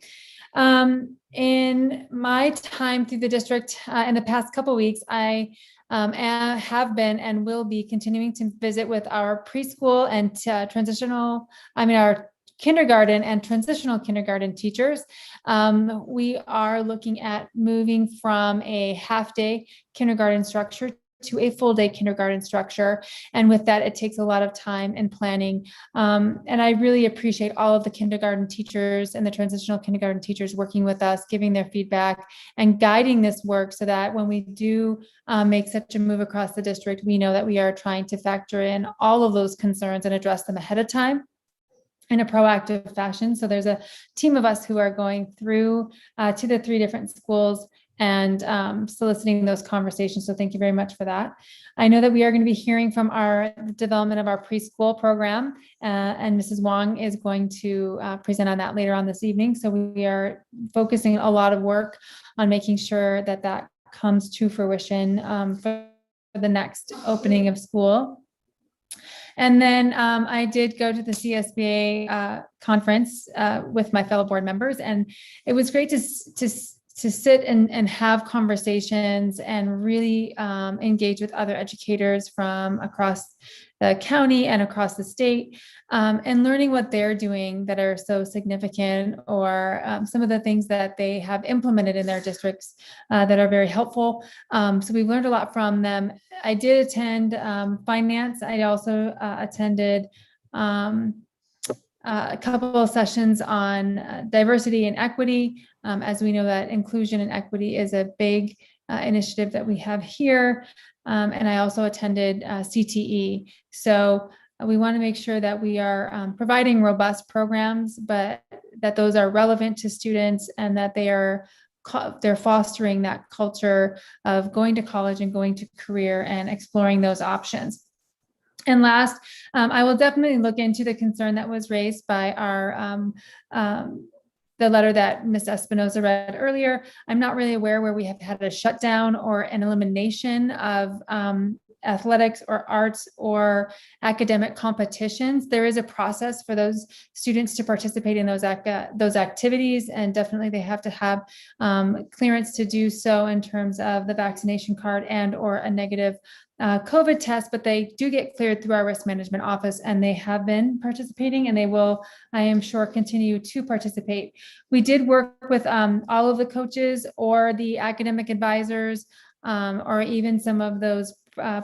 In my time through the district in the past couple of weeks, I have been and will be continuing to visit with our preschool and our kindergarten and transitional kindergarten teachers. We are looking at moving from a half-day kindergarten structure to a full-day kindergarten structure. And with that, it takes a lot of time and planning. And I really appreciate all of the kindergarten teachers and the transitional kindergarten teachers working with us, giving their feedback and guiding this work so that when we do make such a move across the district, we know that we are trying to factor in all of those concerns and address them ahead of time in a proactive fashion. So there's a team of us who are going through to the 3 different schools and soliciting those conversations. So thank you very much for that. I know that we are going to be hearing from our development of our preschool program, and Mrs. Wong is going to present on that later on this evening. So we are focusing a lot of work on making sure that that comes to fruition for the next opening of school. And then I did go to the CSBA conference with my fellow board members, and it was great to sit and have conversations and really engage with other educators from across the county and across the state, and learning what they're doing that are so significant, or some of the things that they have implemented in their districts that are very helpful. So we've learned a lot from them. I did attend finance. I also attended a couple of sessions on diversity and equity, as we know that inclusion and equity is a big initiative that we have here. And I also attended CTE. So we want to make sure that we are providing robust programs, but that those are relevant to students and that they're fostering that culture of going to college and going to career and exploring those options. And last, I will definitely look into the concern that was raised by our the letter that Ms. Espinoza read earlier. I'm not really aware where we have had a shutdown or an elimination of athletics or arts or academic competitions. There is a process for those students to participate in those activities, and definitely they have to have clearance to do so in terms of the vaccination card and or a negative COVID test, but they do get cleared through our risk management office, and they have been participating, and they will, I am sure, continue to participate. We did work with all of the coaches or the academic advisors or even some of those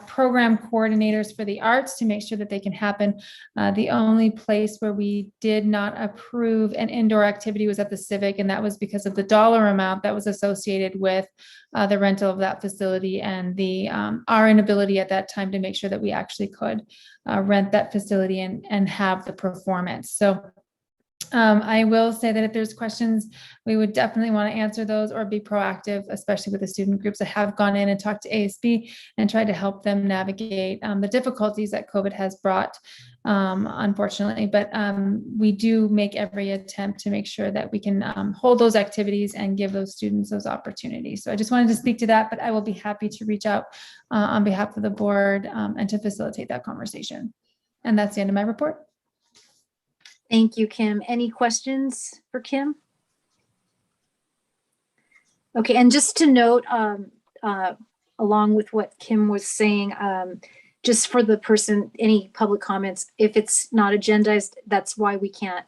program coordinators for the arts to make sure that they can happen. The only place where we did not approve an indoor activity was at the Civic, and that was because of the dollar amount that was associated with the rental of that facility and the our inability at that time to make sure that we actually could rent that facility and have the performance. So I will say that if there's questions, we would definitely want to answer those or be proactive, especially with the student groups that have gone in and talked to ASB and tried to help them navigate the difficulties that COVID has brought, unfortunately. But we do make every attempt to make sure that we can hold those activities and give those students those opportunities. So I just wanted to speak to that, but I will be happy to reach out on behalf of the board and to facilitate that conversation. And that's the end of my report.
Thank you, Kim. Any questions for Kim? Okay, and just to note, along with what Kim was saying, just for the person, any public comments, if it's not agendized, that's why we can't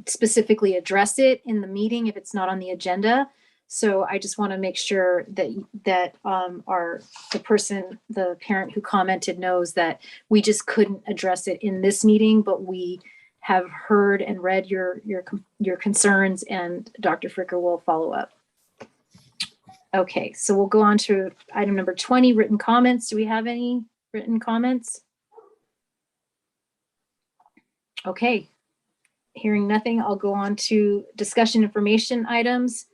specifically address it in the meeting if it's not on the agenda. So I just want to make sure that the parent who commented knows that we just couldn't address it in this meeting, but we have heard and read your concerns, and Dr. Fricker will follow up. Okay, so we'll go on to item number 20, written comments. Do we have any written comments? Okay, hearing nothing, I'll go on to discussion information items,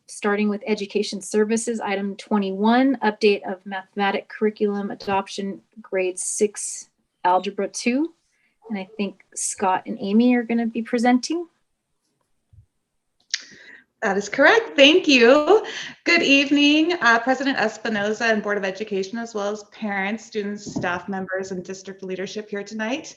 starting with education services. Item 21, update of mathematic curriculum adoption, grade 6, algebra 2. And I think Scott and Amy are going to be presenting.
That is correct. Thank you. Good evening, President Espinoza and Board of Education, as well as parents, students, staff members, and district leadership here tonight.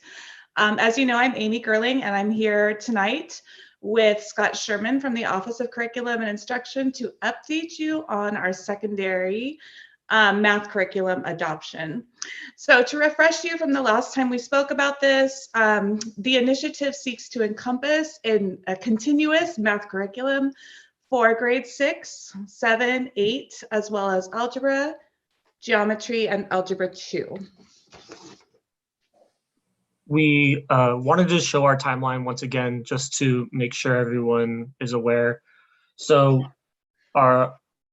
As you know, I'm Amy Gerling, and I'm here tonight with Scott Sherman from the Office of Curriculum and Instruction to update you on our secondary math curriculum adoption. So to refresh you from the last time we spoke about this, the initiative seeks to encompass in a continuous math curriculum for grade 6, 7, 8, as well as algebra, geometry, and algebra 2.
We wanted to show our timeline once again, just to make sure everyone is aware. So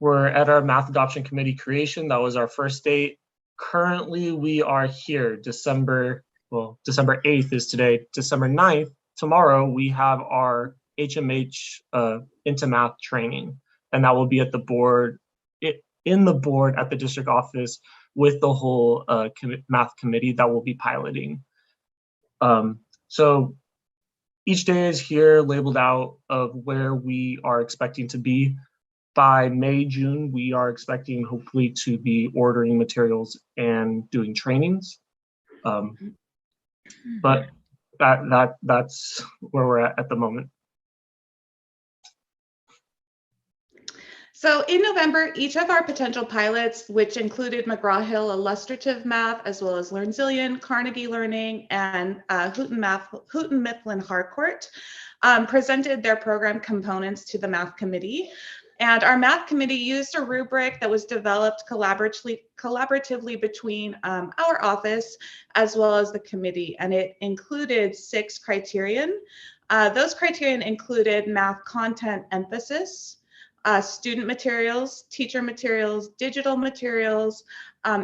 we're at our Math Adoption Committee creation. That was our first date. Currently, we are here, December 8th is today. December 9th, tomorrow, we have our HMH into math training. And that will be at the board, in the board at the district office with the whole math committee that will be piloting. So each day is here labeled out of where we are expecting to be. By May, June, we are expecting hopefully to be ordering materials and doing trainings. But that's where we're at the moment.
So in November, each of our potential pilots, which included McGraw-Hill Illustrative Math, as well as LearnZillion, Carnegie Learning, and Houghton Mifflin Harcourt, presented their program components to the math committee. And our math committee used a rubric that was developed collaboratively between our office as well as the committee, and it included 6 criterion. Those criterion included math content emphasis, student materials, teacher materials, digital materials,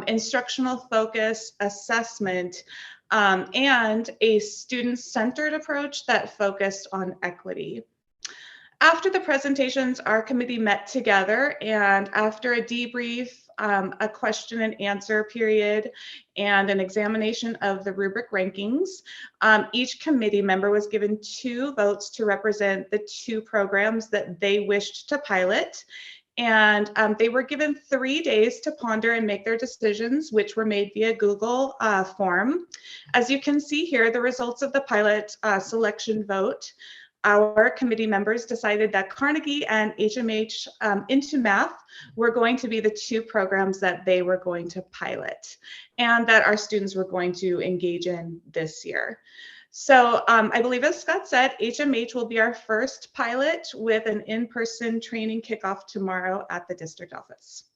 instructional focus, assessment, and a student-centered approach that focused on equity. After the presentations, our committee met together, and after a debrief, a question and answer period, and an examination of the rubric rankings, each committee member was given 2 votes to represent the 2 programs that they wished to pilot. And they were given 3 days to ponder and make their decisions, which were made via Google form. As you can see here, the results of the pilot selection vote. Our committee members decided that Carnegie and HMH into Math were going to be the 2 programs that they were going to pilot and that our students were going to engage in this year. So I believe, as Scott said, HMH will be our first pilot with an in-person training kickoff tomorrow at the district office.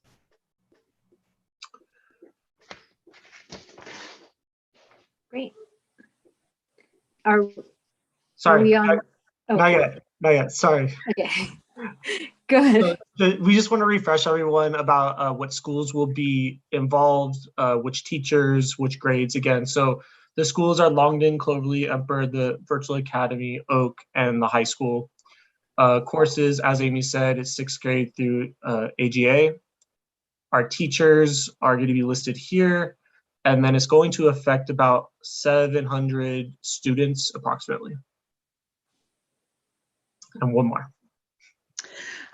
Great.
Sorry.
Are we on?
Not yet. Sorry.
Okay. Good.
So we just want to refresh everyone about what schools will be involved, which teachers, which grades again. So the schools are Longden, Cloverly, Emperor, the Virtual Academy, Oak, and the high school. Courses, as Amy said, is 6th grade through AGA. Our teachers are going to be listed here, and then it's going to affect about 700 students approximately. And one more.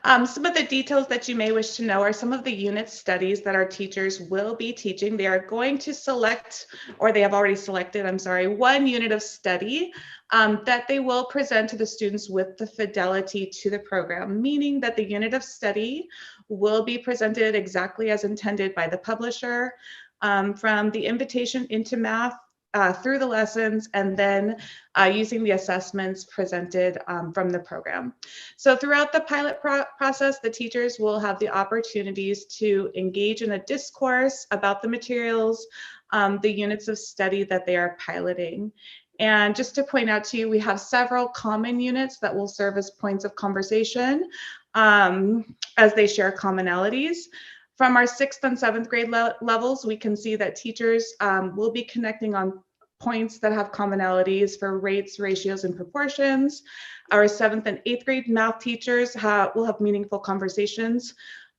Some of the details that you may wish to know are some of the unit studies that our teachers will be teaching. They are going to select, or they have already selected, I'm sorry, 1 unit of study that they will present to the students with the fidelity to the program, meaning that the unit of study will be presented exactly as intended by the publisher, from the invitation into math through the lessons, and then using the assessments presented from the program. So throughout the pilot process, the teachers will have the opportunities to engage in a discourse about the materials, the units of study that they are piloting. And just to point out to you, we have several common units that will serve as points of conversation as they share commonalities. From our 6th and 7th grade levels, we can see that teachers will be connecting on points that have commonalities for rates, ratios, and proportions. Our 7th and 8th grade math teachers will have meaningful conversations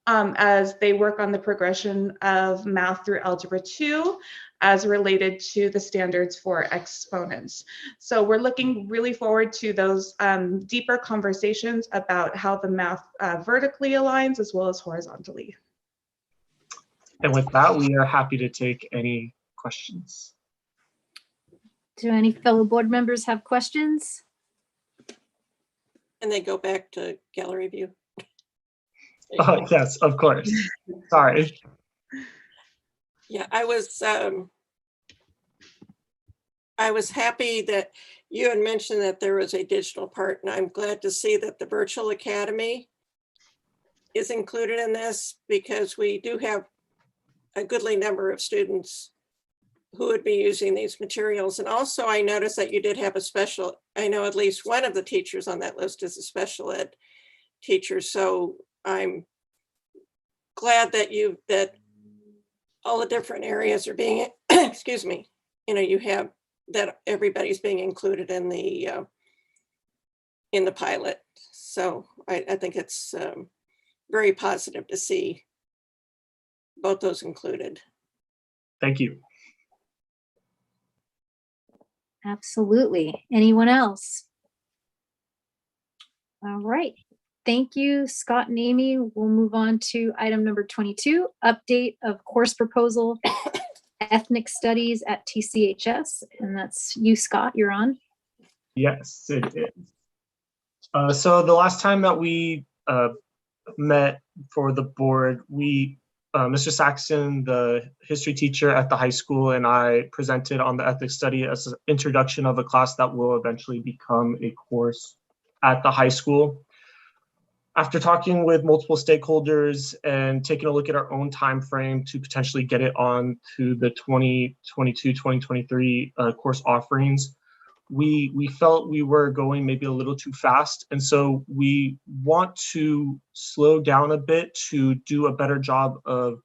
as they work on the progression of math through Algebra 2 as related to the standards for exponents. So we're looking really forward to those deeper conversations about how the math vertically aligns as well as horizontally.
And with that, we are happy to take any questions.
Do any fellow board members have questions?
And they go back to gallery view.
Oh, yes, of course. Sorry.
Yeah, I was happy that you had mentioned that there was a digital part, and I'm glad to see that the Virtual Academy is included in this, because we do have a goodly number of students who would be using these materials. And also I noticed that you did have a special, I know at least one of the teachers on that list is a special ed teacher. So I'm glad that that all the different areas are being, excuse me, you have that everybody's being included in the pilot. So I think it's very positive to see both those included.
Thank you.
Absolutely. Anyone else? All right. Thank you, Scott and Amy. We'll move on to item number 22, update of course proposal, ethnic studies at TCHS. And that's you, Scott, you're on.
Yes, it is. So the last time that we met for the board, Mr. Saxon, the history teacher at the high school, and I presented on the ethics study as an introduction of a class that will eventually become a course at the high school. After talking with multiple stakeholders and taking a look at our own time frame to potentially get it on to the 2022-2023 course offerings, we felt we were going maybe a little too fast. And so we want to slow down a bit to do a better job of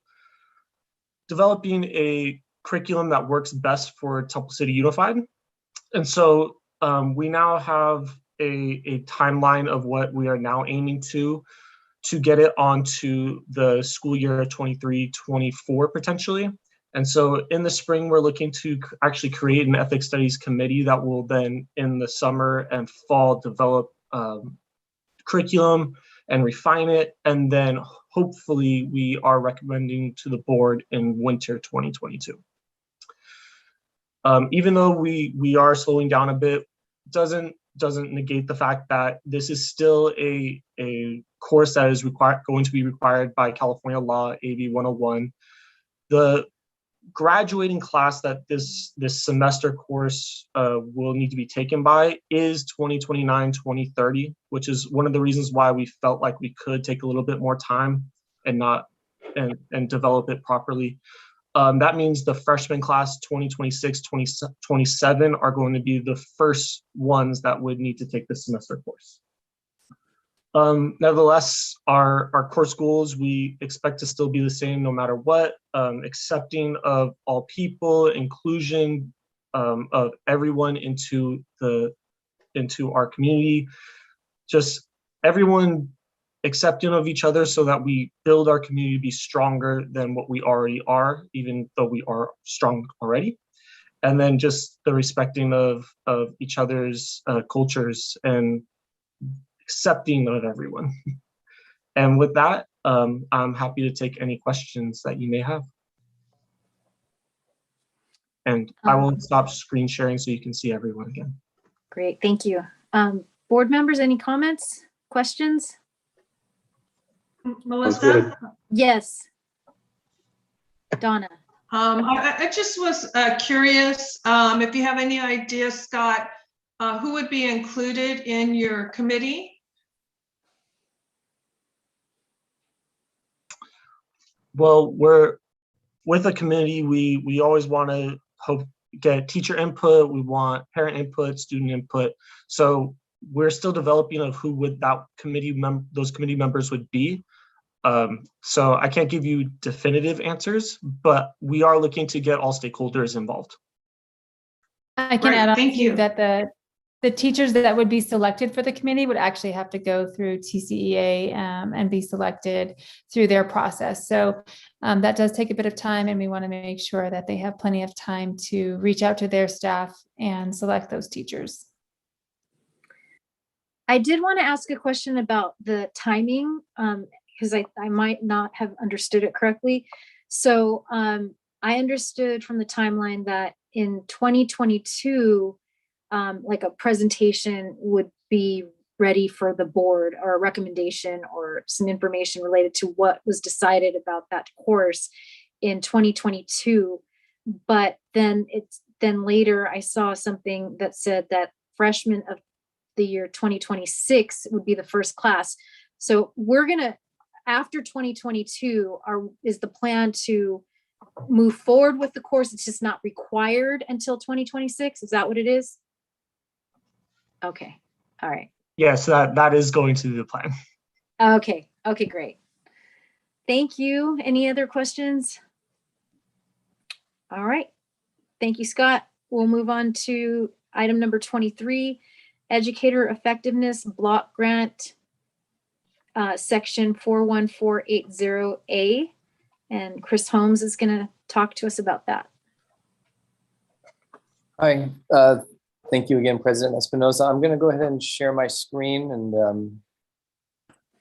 developing a curriculum that works best for Temple City Unified. And so we now have a timeline of what we are now aiming to get it onto the school year 23-24 potentially. And so in the spring, we're looking to actually create an ethics studies committee that will then in the summer and fall develop curriculum and refine it. And then hopefully we are recommending to the board in winter 2022. Even though we are slowing down a bit, doesn't negate the fact that this is still a course that is going to be required by California law, AB 101. The graduating class that this semester course will need to be taken by is 2029-2030, which is one of the reasons why we felt like we could take a little bit more time and develop it properly. That means the freshman class 2026-2027 are going to be the first ones that would need to take this semester course. Nevertheless, our core schools, we expect to still be the same no matter what, accepting of all people, inclusion of everyone into our community, just everyone accepting of each other so that we build our community to be stronger than what we already are, even though we are strong already. And then just the respecting of each other's cultures and accepting of everyone. And with that, I'm happy to take any questions that you may have. And I will stop screen sharing so you can see everyone again.
Great, thank you. Board members, any comments, questions?
Melissa?
Yes. Donna.
I just was curious if you have any idea, Scott, who would be included in your committee?
Well, with a committee, we always want to get teacher input, we want parent input, student input. So we're still developing of who would those committee members would be. So I can't give you definitive answers, but we are looking to get all stakeholders involved.
I can add on to you that the teachers that would be selected for the committee would actually have to go through TCEA and be selected through their process. So that does take a bit of time, and we want to make sure that they have plenty of time to reach out to their staff and select those teachers.
I did want to ask a question about the timing, because I might not have understood it correctly. So I understood from the timeline that in 2022, like a presentation would be ready for the board, or a recommendation or some information related to what was decided about that course in 2022. But then later I saw something that said that freshmen of the year 2026 would be the first class. So we're gonna, after 2022, is the plan to move forward with the course? It's just not required until 2026. Is that what it is? Okay, all right.
Yes, that is going to be the plan.
Okay, great. Thank you. Any other questions? All right, thank you, Scott. We'll move on to item number 23, Educator Effectiveness Block Grant, section 41480A. And Chris Holmes is going to talk to us about that.
Hi, thank you again, President Espinoza. I'm going to go ahead and share my screen and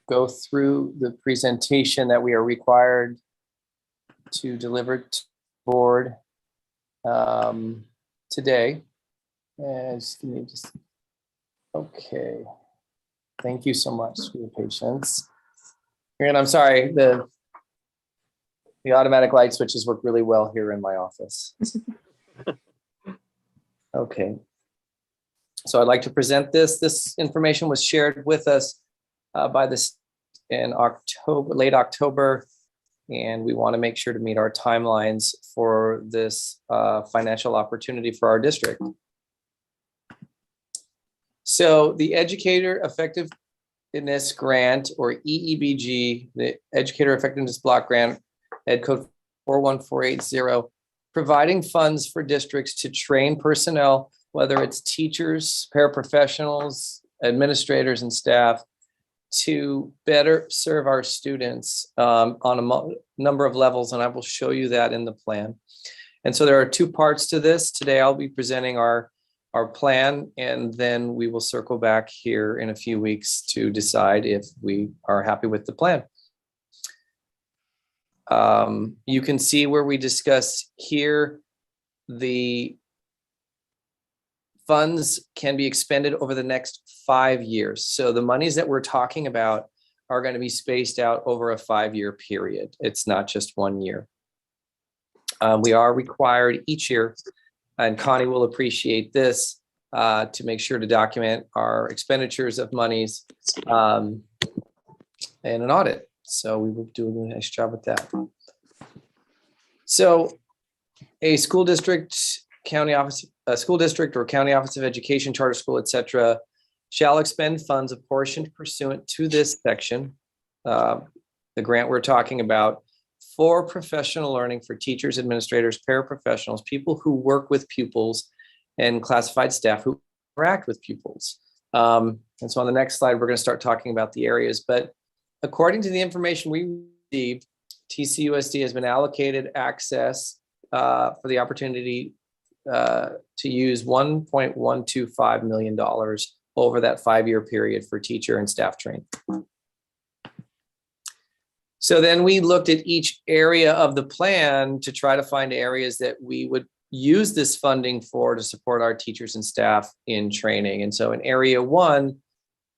go through the presentation that we are required to deliver to the board today. Okay. Thank you so much for your patience. And I'm sorry, the automatic light switches work really well here in my office. Okay. So I'd like to present this. This information was shared with us by this in October, late October, and we want to make sure to meet our timelines for this financial opportunity for our district. So the Educator Effectiveness Grant, or EEBG, the Educator Effectiveness Block Grant, Ed Code 41480, providing funds for districts to train personnel, whether it's teachers, paraprofessionals, administrators, and staff, to better serve our students on a number of levels, and I will show you that in the plan. And so there are two parts to this. Today I'll be presenting our plan, and then we will circle back here in a few weeks to decide if we are happy with the plan. You can see where we discuss here the funds can be expended over the next 5 years. So the monies that we're talking about are going to be spaced out over a 5-year period. It's not just 1 year. We are required each year, and Connie will appreciate this, to make sure to document our expenditures of monies and an audit. So we will do a nice job with that. So a school district, county office, a school district or county office of education, charter school, etc., shall expend funds apportioned pursuant to this section, the grant we're talking about, for professional learning for teachers, administrators, paraprofessionals, people who work with pupils, and classified staff who interact with pupils. And so on the next slide, we're going to start talking about the areas. But according to the information we received, TCUSD has been allocated access for the opportunity to use $1.125 million over that 5-year period for teacher and staff training. So then we looked at each area of the plan to try to find areas that we would use this funding for to support our teachers and staff in training. And so in area 1,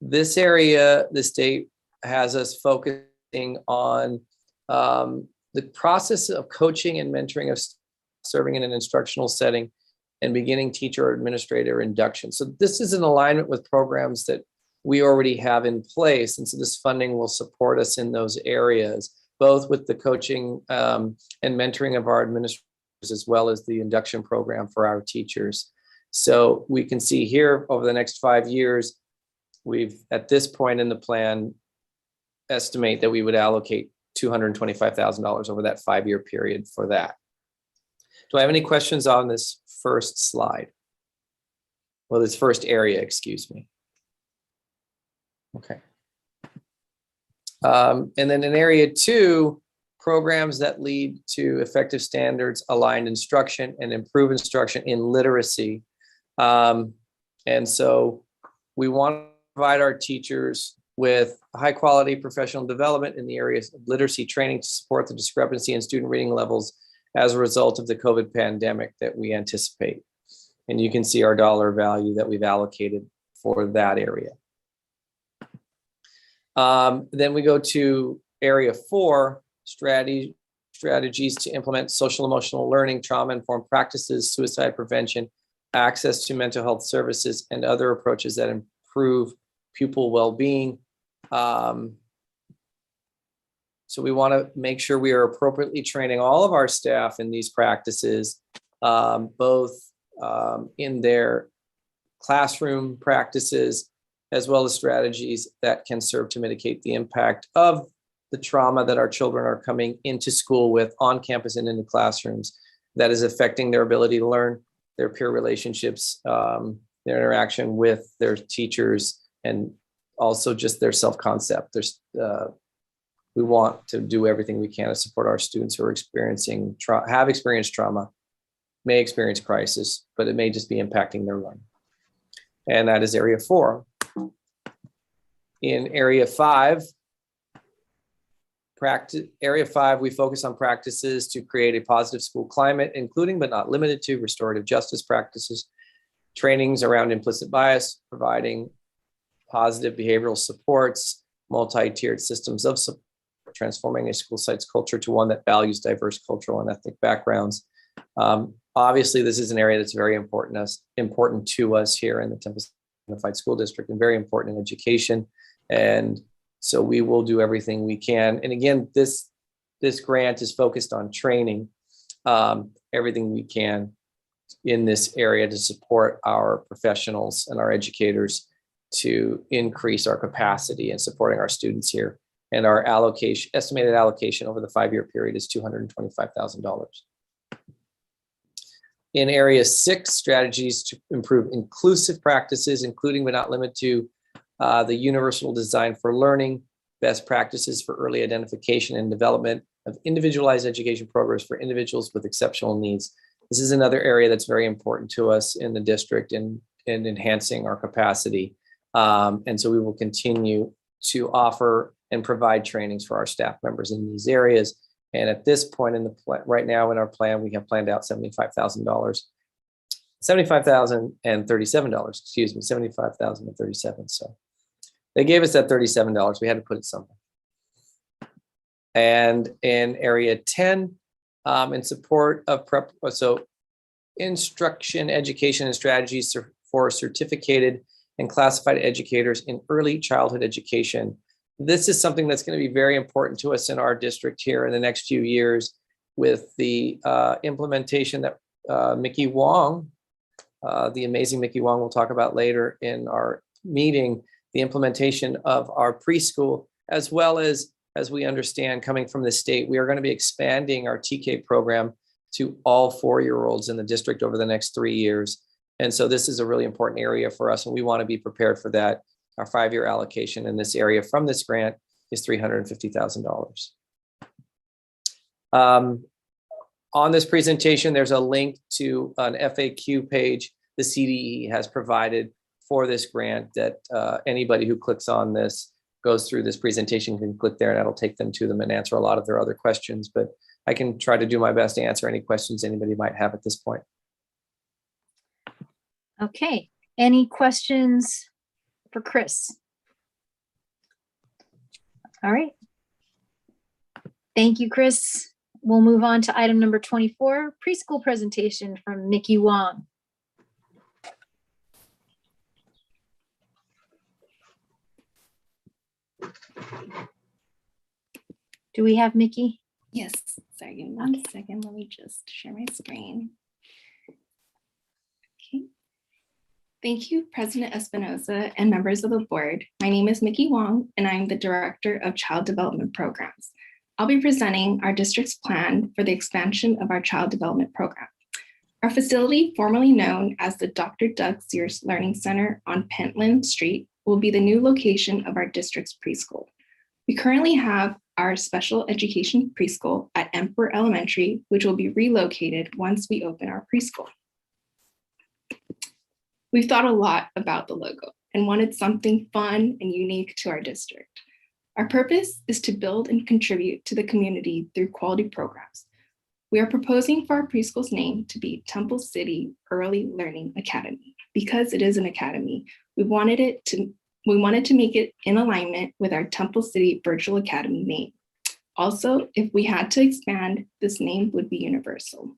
this area, the state has us focusing on the process of coaching and mentoring of serving in an instructional setting and beginning teacher or administrator induction. So this is in alignment with programs that we already have in place. And so this funding will support us in those areas, both with the coaching and mentoring of our administrators, as well as the induction program for our teachers. So we can see here over the next 5 years, we've at this point in the plan estimate that we would allocate $225,000 over that 5-year period for that. Do I have any questions on this first slide? Well, this first area, excuse me. Okay. And then in area 2, programs that lead to effective standards, aligned instruction, and improve instruction in literacy. And so we want to provide our teachers with high quality professional development in the areas of literacy training to support the discrepancy in student reading levels as a result of the COVID pandemic that we anticipate. And you can see our dollar value that we've allocated for that area. Then we go to area 4, strategies to implement social emotional learning, trauma-informed practices, suicide prevention, access to mental health services, and other approaches that improve pupil well-being. So we want to make sure we are appropriately training all of our staff in these practices, both in their classroom practices, as well as strategies that can serve to mitigate the impact of the trauma that our children are coming into school with on campus and into classrooms that is affecting their ability to learn, their peer relationships, their interaction with their teachers, and also just their self-concept. We want to do everything we can to support our students who are experiencing, have experienced trauma, may experience crisis, but it may just be impacting their learning. And that is area 4. In area 5, we focus on practices to create a positive school climate, including but not limited to restorative justice practices, trainings around implicit bias, providing positive behavioral supports, multi-tiered systems of support, transforming a school site's culture to one that values diverse cultural and ethnic backgrounds. Obviously, this is an area that's very important to us here in the Temple Unified School District and very important in education. And so we will do everything we can. And again, this grant is focused on training everything we can in this area to support our professionals and our educators to increase our capacity in supporting our students here. And our estimated allocation over the 5-year period is $225,000. In area 6, strategies to improve inclusive practices, including but not limited to the universal design for learning, best practices for early identification and development of individualized education programs for individuals with exceptional needs. This is another area that's very important to us in the district and enhancing our capacity. And so we will continue to offer and provide trainings for our staff members in these areas. And at this point in the right now in our plan, we have planned out $75,000, $75,037, excuse me, $75,037. So they gave us that $37. We had to put it somewhere. And in area 10, in support of instruction, education, and strategies for certificated and classified educators in early childhood education. This is something that's going to be very important to us in our district here in the next few years with the implementation that Mickey Wong, the amazing Mickey Wong, we'll talk about later in our meeting, the implementation of our preschool, as well as we understand coming from the state, we are going to be expanding our TK program to all 4-year-olds in the district over the next 3 years. And so this is a really important area for us, and we want to be prepared for that. Our 5-year allocation in this area from this grant is $350,000. On this presentation, there's a link to an FAQ page the CDE has provided for this grant that anybody who clicks on this, goes through this presentation, can click there and that'll take them to them and answer a lot of their other questions. But I can try to do my best to answer any questions anybody might have at this point.
Okay, any questions for Chris? All right. Thank you, Chris. We'll move on to item number 24, preschool presentation from Mickey Wong. Do we have Mickey?
Yes, sorry, give me 1 second. Let me just share my screen. Okay. Thank you, President Espinoza and members of the board. My name is Mickey Wong, and I'm the Director of Child Development Programs. I'll be presenting our district's plan for the expansion of our Child Development Program. Our facility, formerly known as the Dr. Doug Sears Learning Center on Pentland Street, will be the new location of our district's preschool. We currently have our special education preschool at Emperor Elementary, which will be relocated once we open our preschool. We've thought a lot about the logo and wanted something fun and unique to our district. Our purpose is to build and contribute to the community through quality programs. We are proposing for our preschool's name to be Temple City Early Learning Academy. Because it is an academy, we wanted to make it in alignment with our Temple City Virtual Academy name. Also, if we had to expand, this name would be universal.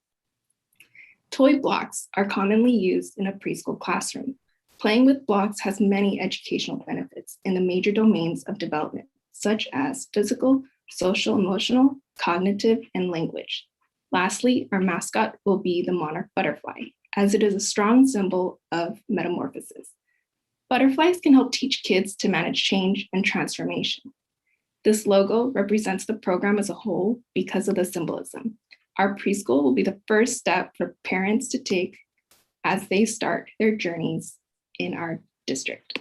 Toy blocks are commonly used in a preschool classroom. Playing with blocks has many educational benefits in the major domains of development, such as physical, social, emotional, cognitive, and language. Lastly, our mascot will be the monarch butterfly, as it is a strong symbol of metamorphosis. Butterflies can help teach kids to manage change and transformation. This logo represents the program as a whole because of the symbolism. Our preschool will be the first step for parents to take as they start their journeys in our district.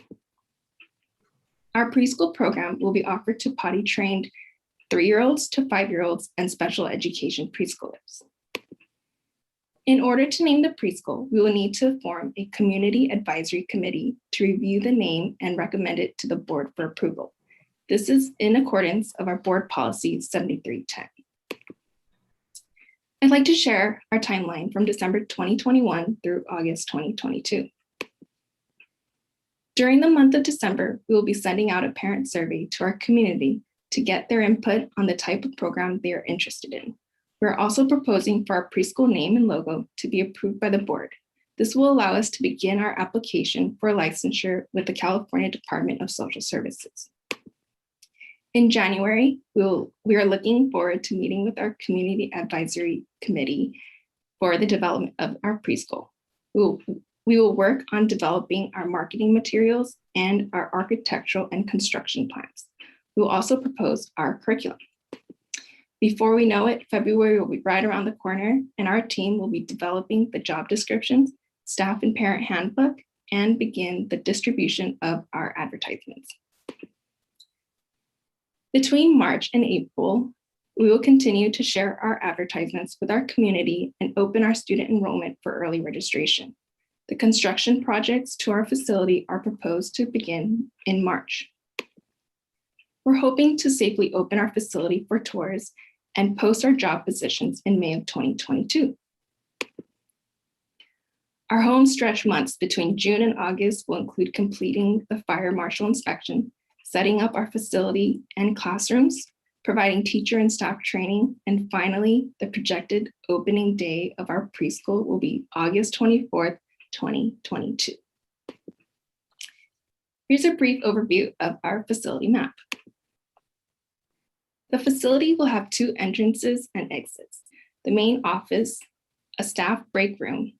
Our preschool program will be offered to potty-trained 3-year-olds to 5-year-olds and special education preschoolers. In order to name the preschool, we will need to form a community advisory committee to review the name and recommend it to the board for approval. This is in accordance of our board policy 7310. I'd like to share our timeline from December 2021 through August 2022. During the month of December, we will be sending out a parent survey to our community to get their input on the type of program they are interested in. We're also proposing for our preschool name and logo to be approved by the board. This will allow us to begin our application for licensure with the California Department of Social Services. In January, we are looking forward to meeting with our community advisory committee for the development of our preschool. We will work on developing our marketing materials and our architectural and construction plans. We will also propose our curriculum. Before we know it, February will be right around the corner, and our team will be developing the job descriptions, staff and parent handbook, and begin the distribution of our advertisements. Between March and April, we will continue to share our advertisements with our community and open our student enrollment for early registration. The construction projects to our facility are proposed to begin in March. We're hoping to safely open our facility for tours and post our job positions in May of 2022. Our home stretch months between June and August will include completing the fire marshal inspection, setting up our facility and classrooms, providing teacher and staff training, and finally, the projected opening day of our preschool will be August 24th, 2022. Here's a brief overview of our facility map. The facility will have 2 entrances and exits, the main office, a staff break room,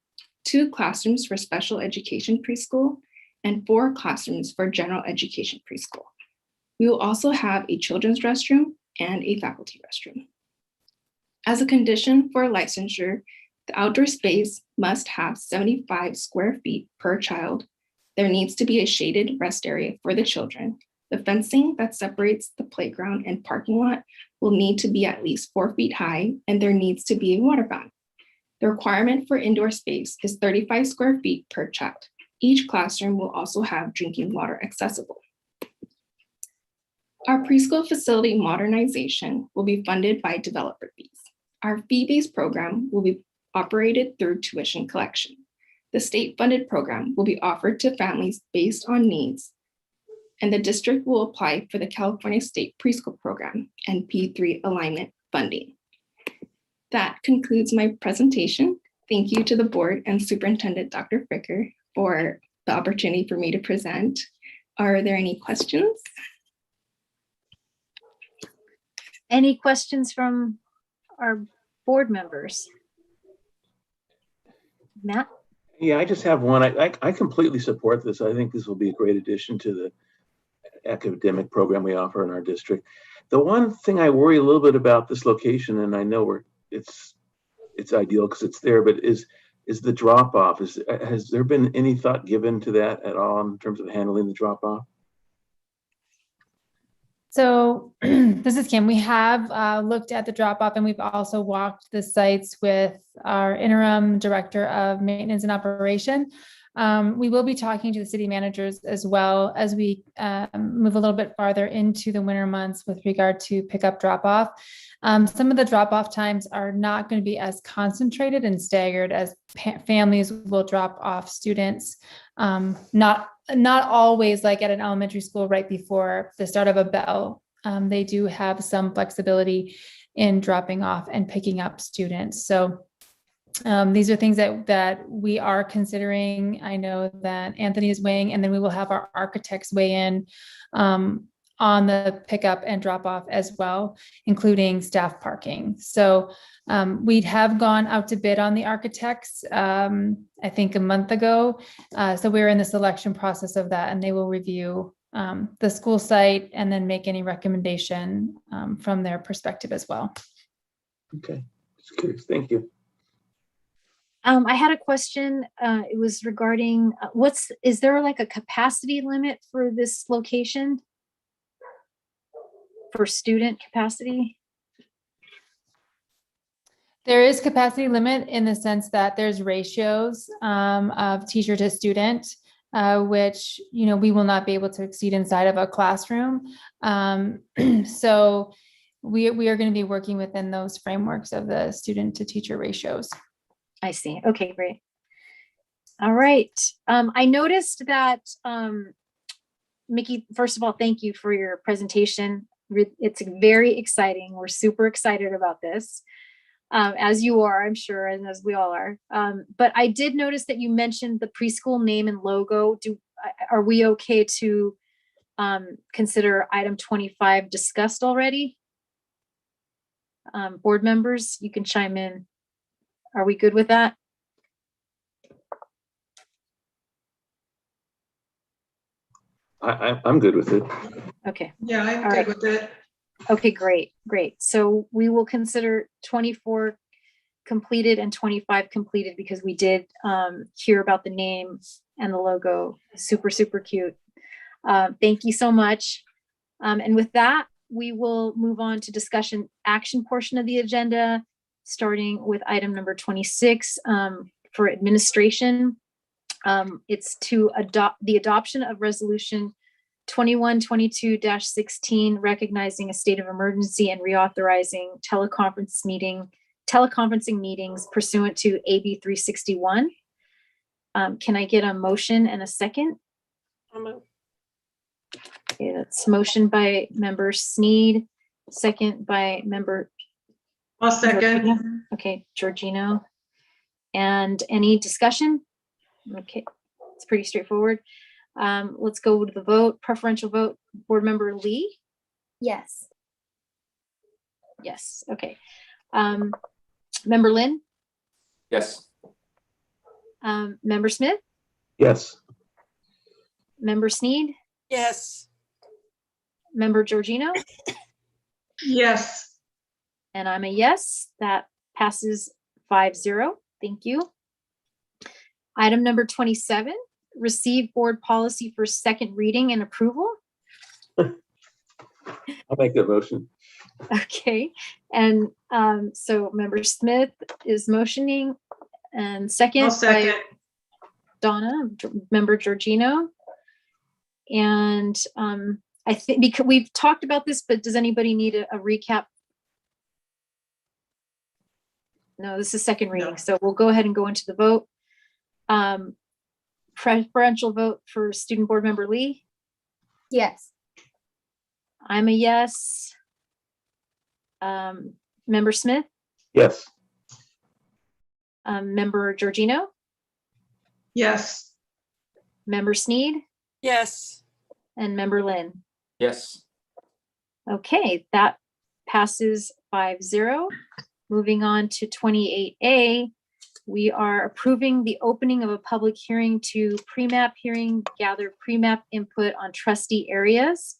2 classrooms for special education preschool, and 4 classrooms for general education preschool. We will also have a children's restroom and a faculty restroom. As a condition for licensure, the outdoor space must have 75 square feet per child. There needs to be a shaded rest area for the children. The fencing that separates the playground and parking lot will need to be at least 4 feet high, and there needs to be a water fountain. The requirement for indoor space is 35 square feet per child. Each classroom will also have drinking water accessible. Our preschool facility modernization will be funded by developer fees. Our fee-based program will be operated through tuition collection. The state-funded program will be offered to families based on needs, and the district will apply for the California State Preschool Program and P3 alignment funding. That concludes my presentation. Thank you to the board and Superintendent Dr. Fricker for the opportunity for me to present. Are there any questions?
Any questions from our board members? Matt?
Yeah, I just have one. I completely support this. I think this will be a great addition to the academic program we offer in our district. The one thing I worry a little bit about this location, and I know it's ideal because it's there, but is the drop off. Has there been any thought given to that at all in terms of handling the drop off?
So this is Kim. We have looked at the drop-off, and we've also walked the sites with our interim director of maintenance and operation. We will be talking to the city managers as well as we move a little bit farther into the winter months with regard to pickup drop-off. Some of the drop-off times are not going to be as concentrated and staggered as families will drop off students. Not always like at an elementary school right before the start of a bell. They do have some flexibility in dropping off and picking up students. So these are things that we are considering. I know that Anthony is weighing, and then we will have our architects weigh in on the pickup and drop off as well, including staff parking. So we have gone out to bid on the architects, I think a month ago. So we're in the selection process of that, and they will review the school site and then make any recommendation from their perspective as well.
Okay, just curious. Thank you.
I had a question. It was regarding is there like a capacity limit for this location? For student capacity?
There is capacity limit in the sense that there's ratios of teacher to student, which, we will not be able to exceed inside of a classroom. So we are going to be working within those frameworks of the student to teacher ratios.
I see. Okay, great. All right. I noticed that, Mickey, first of all, thank you for your presentation. It's very exciting. We're super excited about this, as you are, I'm sure, and as we all are. But I did notice that you mentioned the preschool name and logo. Are we okay to consider item 25 discussed already? Board members, you can chime in. Are we good with that?
I'm good with it.
Okay.
Yeah, I'm
All
good
right.
with it.
Okay, great. So we will consider 24 completed and 25 completed because we did hear about the name and the logo. Super cute. Thank you so much. And with that, we will move on to discussion action portion of the agenda, starting with item number 26 for administration. It's to adopt the adoption of resolution 2122-16, recognizing a state of emergency and reauthorizing teleconferencing meetings pursuant to AB 361. Can I get a motion and a second? Okay, that's motion by member Sneed, second by member.
I'll second.
Georgino. Okay, Georgino. And any discussion? Okay, it's pretty straightforward. Let's go to the vote. Preferential vote, board member Lee?
Yes.
Yes, okay. Member Lynn?
Yes.
Member Smith?
Yes.
Member Sneed?
Yes.
Member Georgino?
Yes.
And I'm a yes. That passes 5-0. Thank you. Item number 27, receive board policy for second reading and approval.
I'll make that motion.
Okay. And so member Smith is motioning and second,
I'll second.
by Donna, member Georgino. And I think because we've talked about this, but does anybody need a recap? No, this is second reading.
No.
So we'll go ahead and go into the vote. Preferential vote for student board member Lee.
Yes.
I'm a yes. Member Smith,
Yes.
member Georgino,
Yes.
member Sneed,
Yes.
and member Lynn.
Yes.
Okay, that passes 5-0. Moving on to 28A, we are approving the opening of a public hearing to pre-map hearing, gather pre-map input on trustee areas.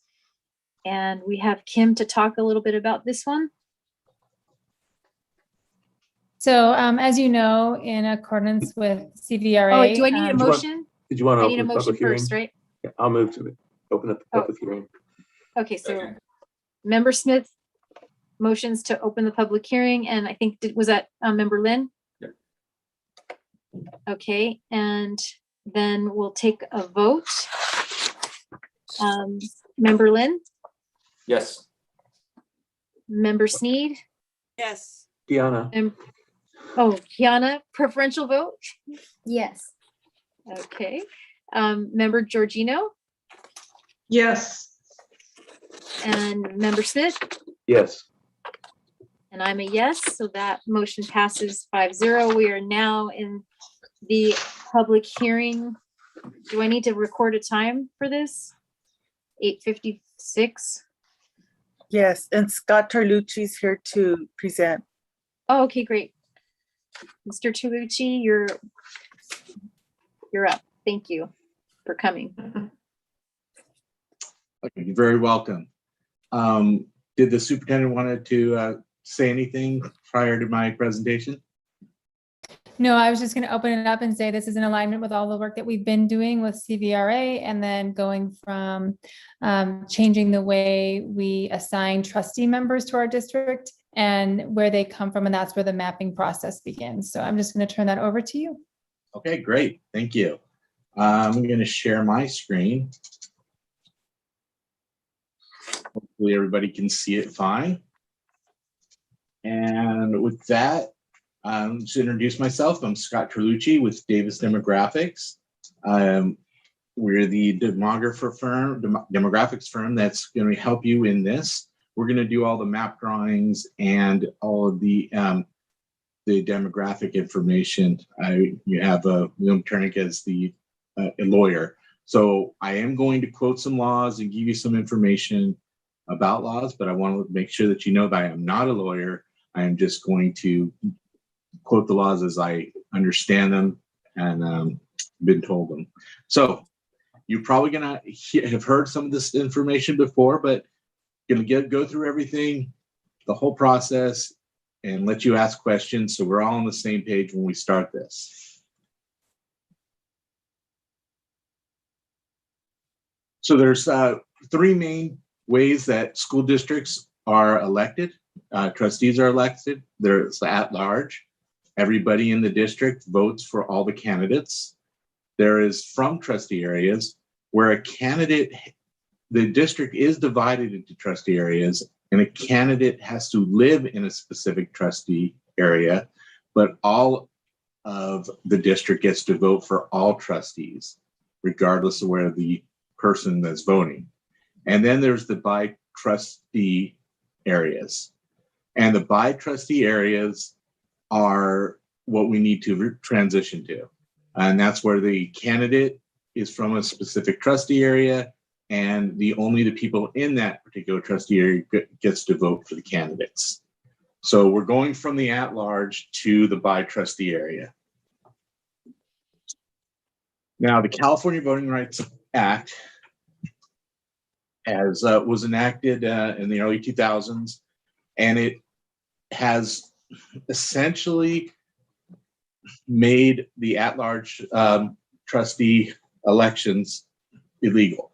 And we have Kim to talk a little bit about this one.
So as you know, in accordance with CVRA.
Oh, do I need a
Did you want-
motion?
Did you want to
I need
open
a
the
motion
public hearing?
first, right?
Yeah, I'll move to open up the
Oh.
public hearing.
Okay, so member Smith motions to open the public hearing, and I think, was that member Lynn?
Yep.
Okay, and then we'll take a vote. Member Lynn,
Yes.
member Sneed,
Yes.
Deanna,
Kiana, preferential vote?
Yes.
Okay, member Georgino
Yes.
and member Smith?
yes.
And I'm a yes, so that motion passes 5-0. We are now in the public hearing. Do I need to record a time for this? 8:56.
Yes, and Scott Tarlucci's here to present.
Oh, okay, great. Mr. Tulucci, you're up. Thank you for coming.
Okay, you're very welcome. Did the superintendent wanted to say anything prior to my presentation?
No, I was just going to open it up and say this is in alignment with all the work that we've been doing with CVRA, and then going from changing the way we assign trustee members to our district and where they come from, and that's where the mapping process begins. So I'm just going to turn that over to you.
Okay, great. Thank you. I'm going to share my screen. Hopefully everybody can see it fine. And with that, to introduce myself, I'm Scott Tarlucci with Davis Demographics. We're the demographics firm that's going to help you in this. We're going to do all the map drawings and all of the demographic information. You have William Turnick as the a lawyer. So I am going to quote some laws and give you some information about laws, but I want to make sure that you know that I am not a lawyer. I am just going to quote the laws as I understand them and been told them. So you're probably gonna have heard some of this information before, but gonna go through everything, the whole process, and let you ask questions so we're all on the same page when we start this. So there's 3 main ways that school districts are elected. Trustees are elected. There's at large. Everybody in the district votes for all the candidates. There is from trustee areas where a candidate, the district is divided into trustee areas, and a candidate has to live in a specific trustee area, but all of the district gets to vote for all trustees, regardless of where the person that's voting. And then there's the by trustee areas. And the by trustee areas are what we need to transition to. And that's where the candidate is from a specific trustee area, and only the people in that particular trustee area gets to vote for the candidates. So we're going from the at-large to the by trustee area. Now, the California Voting Rights Act was enacted in the early 2000s, and it has essentially made the at-large trustee elections illegal.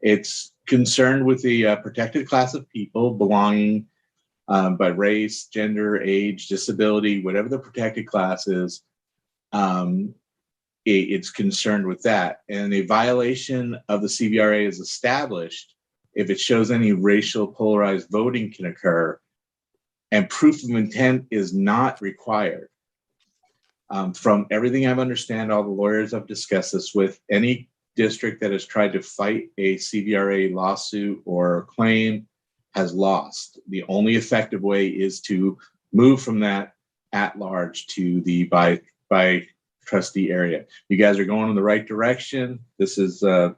It's concerned with the protected class of people belonging by race, gender, age, disability, whatever the protected class is. It's concerned with that. And a violation of the CVRA is established if it shows any racial polarized voting can occur, and proof of intent is not required. From everything I've understand, all the lawyers I've discussed this with, any district that has tried to fight a CVRA lawsuit or claim has lost. The only effective way is to move from that at large to the by trustee area. You guys are going in the right direction. This is a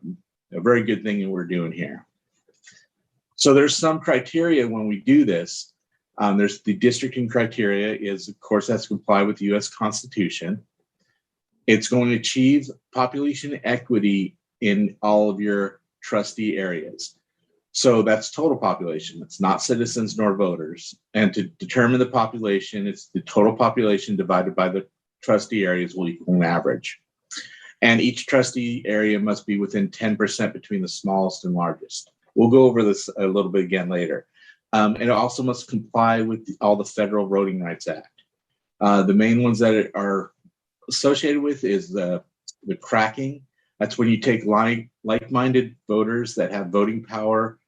very good thing that we're doing here. So there's some criteria when we do this. There's the districting criteria is, of course, has to comply with the U.S. Constitution. It's going to achieve population equity in all of your trustee areas. So that's total population. It's not citizens nor voters. And to determine the population, it's the total population divided by the trustee areas will equal an average. And each trustee area must be within 10% between the smallest and largest. We'll go over this a little bit again later. And it also must comply with all the Federal Voting Rights Act. The main ones that are associated with is the cracking. That's when you take like-minded voters that have voting power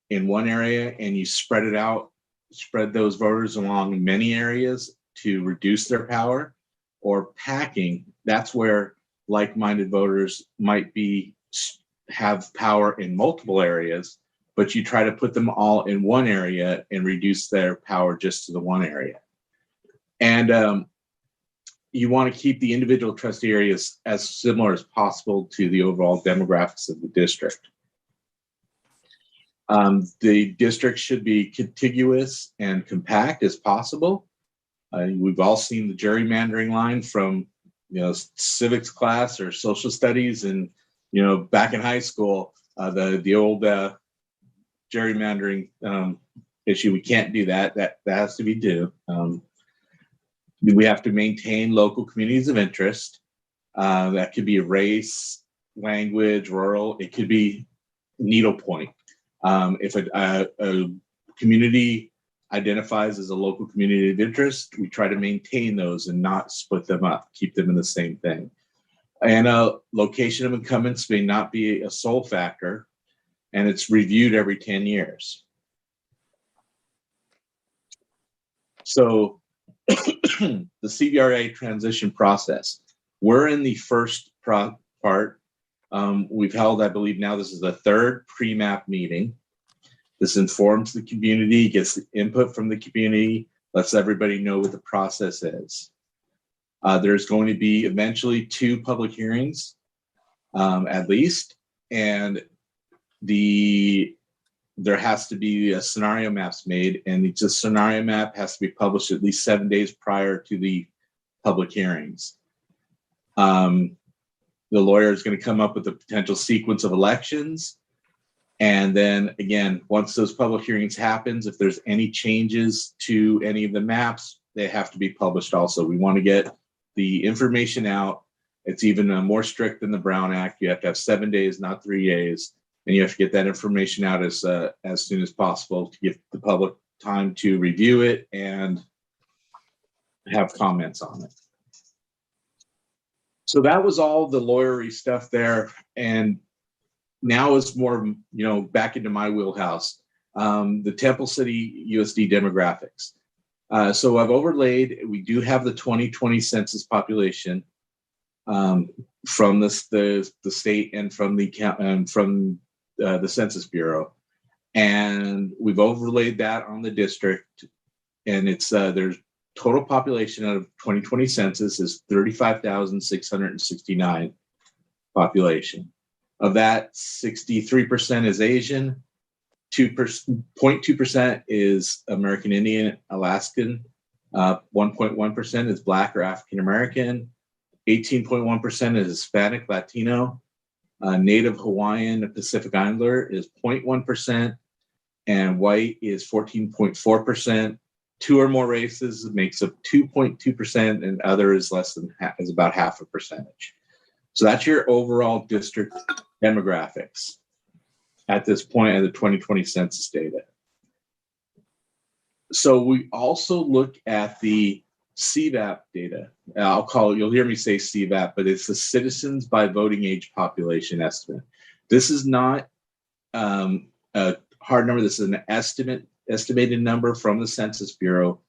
in one area and you spread it out, spread those voters along many areas to reduce their power. Or packing, that's where like-minded voters might have power in multiple areas, but you try to put them all in one area and reduce their power just to the one area. And you want to keep the individual trustee areas as similar as possible to the overall demographics of the district. The district should be contiguous and compact as possible. We've all seen the gerrymandering line from, civics class or social studies, and back in high school, the old gerrymandering issue. We can't do that. That has to be due. We have to maintain local communities of interest. That could be race, language, rural. It could be needlepoint. If a community identifies as a local community of interest, we try to maintain those and not split them up, keep them in the same thing. And location of incumbents may not be a sole factor, and it's reviewed every 10 years. So the CVRA transition process, we're in the first part. We've held, I believe now this is the 3rd pre-map meeting. This informs the community, gets the input from the community, lets everybody know what the process is. There's going to be eventually 2 public hearings, at least, and there has to be a scenario maps made, and each scenario map has to be published at least 7 days prior to the public hearings. the lawyer is going to come up with a potential sequence of elections. And then again, once those public hearings happens, if there's any changes to any of the maps, they have to be published also. We want to get the information out. It's even more strict than the Brown Act. You have to have 7 days, not 3 days. And you have to get that information out as soon as possible to give the public time to review it and have comments on it. So that was all the lawyery stuff there. And now it's more, back into my wheelhouse, the Temple City USD demographics. So I've overlaid, we do have the 2020 census population from the state and from the Census Bureau. And we've overlaid that on the district. And it's there's total population of 2020 census is 35,669 population. Of that, 63% is Asian, 0.2% is American Indian, Alaskan, 1.1% is Black or African American, 18.1% is Hispanic, Latino, Native Hawaiian, Pacific Islander is 0.1%, and white is 14.4%. 2 or more races makes up 2.2%, and other is less than is about 0.5%. So that's your overall district demographics at this point of the 2020 census data. So we also look at the CVAP data. You'll hear me say CVAP, but it's the Citizens by Voting Age Population Estimate. This is not a hard number. This is an estimated number from the Census Bureau,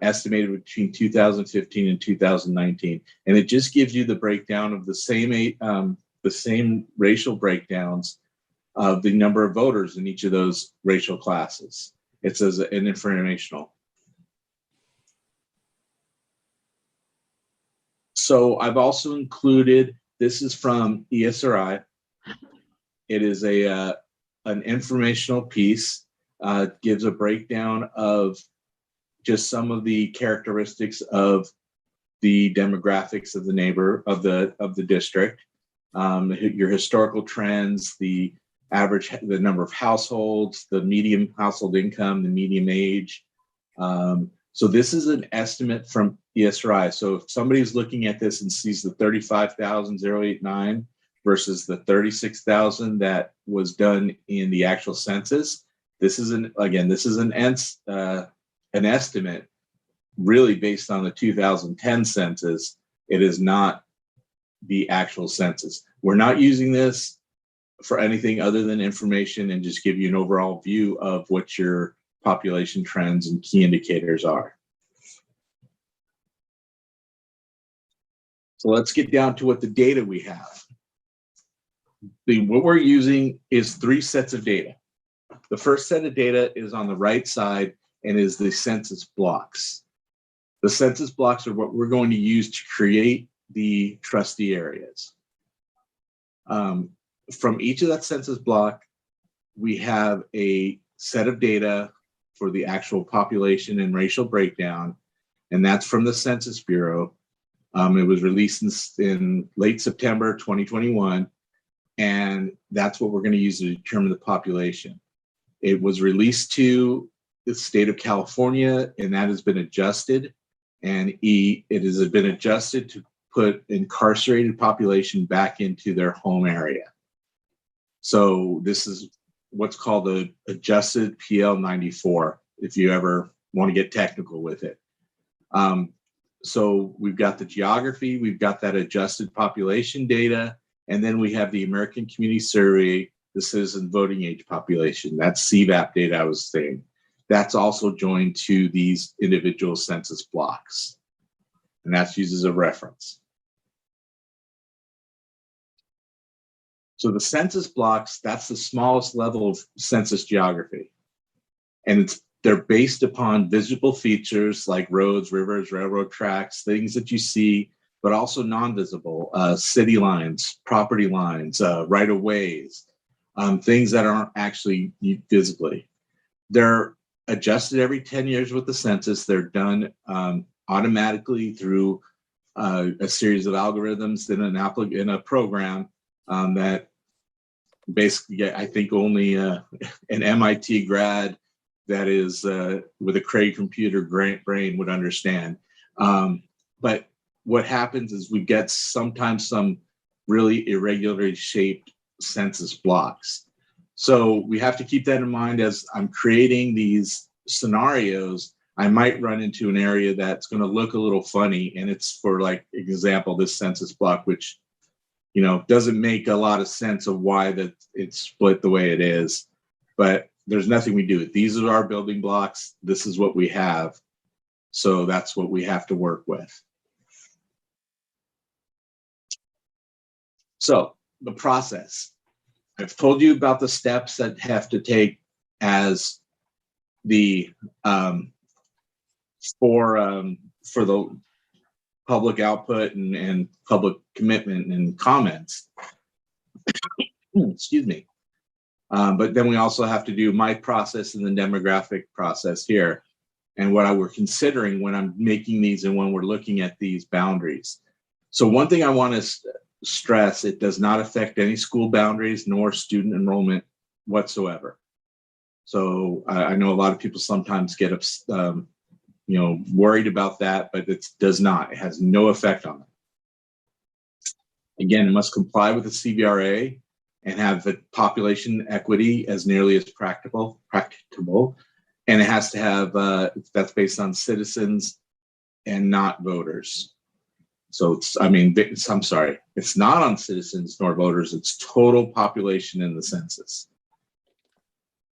estimated between 2015 and 2019. And it just gives you the breakdown of the same racial breakdowns of the number of voters in each of those racial classes. It's as an informational. So I've also included, this is from ESRI. It is an informational piece, gives a breakdown of just some of the characteristics of the demographics of the district, your historical trends, the number of households, the median household income, the median age. So this is an estimate from ESRI. So if somebody's looking at this and sees the 35,089 versus the 36,000 that was done in the actual census, this is an estimate really based on the 2010 census. It is not the actual census. We're not using this for anything other than information and just give you an overall view of what your population trends and key indicators are. So let's get down to what the data we have. What we're using is 3 sets of data. The first set of data is on the right side and is the census blocks. The census blocks are what we're going to use to create the trustee areas. From each of that census block, we have a set of data for the actual population and racial breakdown, and that's from the Census Bureau. It was released in late September 2021, and that's what we're going to use to determine the population. It was released to the state of California, and that has been adjusted, and it has been adjusted to put incarcerated population back into their home area. So this is what's called the adjusted PL 94, if you ever want to get technical with it. So we've got the geography, we've got that adjusted population data, and then we have the American Community Survey, the citizen voting age population. That's CVAP data I was saying. That's also joined to these individual census blocks, and that's used as a reference. So the census blocks, that's the smallest level of census geography. And they're based upon visible features like roads, rivers, railroad tracks, things that you see, but also non-visible, city lines, property lines, right-of-ways, things that aren't actually visibly. They're adjusted every 10 years with the census. They're done automatically through a series of algorithms in a program that basically, I think only an MIT grad that is with a Cray computer brain would understand. But what happens is we get sometimes some really irregularly shaped census blocks. So we have to keep that in mind as I'm creating these scenarios. I might run into an area that's going to look a little funny, and it's for, like, example, this census block, which, you know, doesn't make a lot of sense of why that it's split the way it is, but there's nothing we do. These are our building blocks. This is what we have. So that's what we have to work with. So the process, I've told you about the steps that have to take as the for the public output and public commitment and comments. Excuse me. But then we also have to do my process and the demographic process here, and what we're considering when I'm making these and when we're looking at these boundaries. So one thing I want to stress, it does not affect any school boundaries nor student enrollment whatsoever. So I know a lot of people sometimes get worried about that, but it does not. It has no effect on it. Again, it must comply with the Cbra and have the population equity as nearly as practicable. And it has to have, that's based on citizens and not voters. So I'm sorry, it's not on citizens nor voters, it's total population in the census.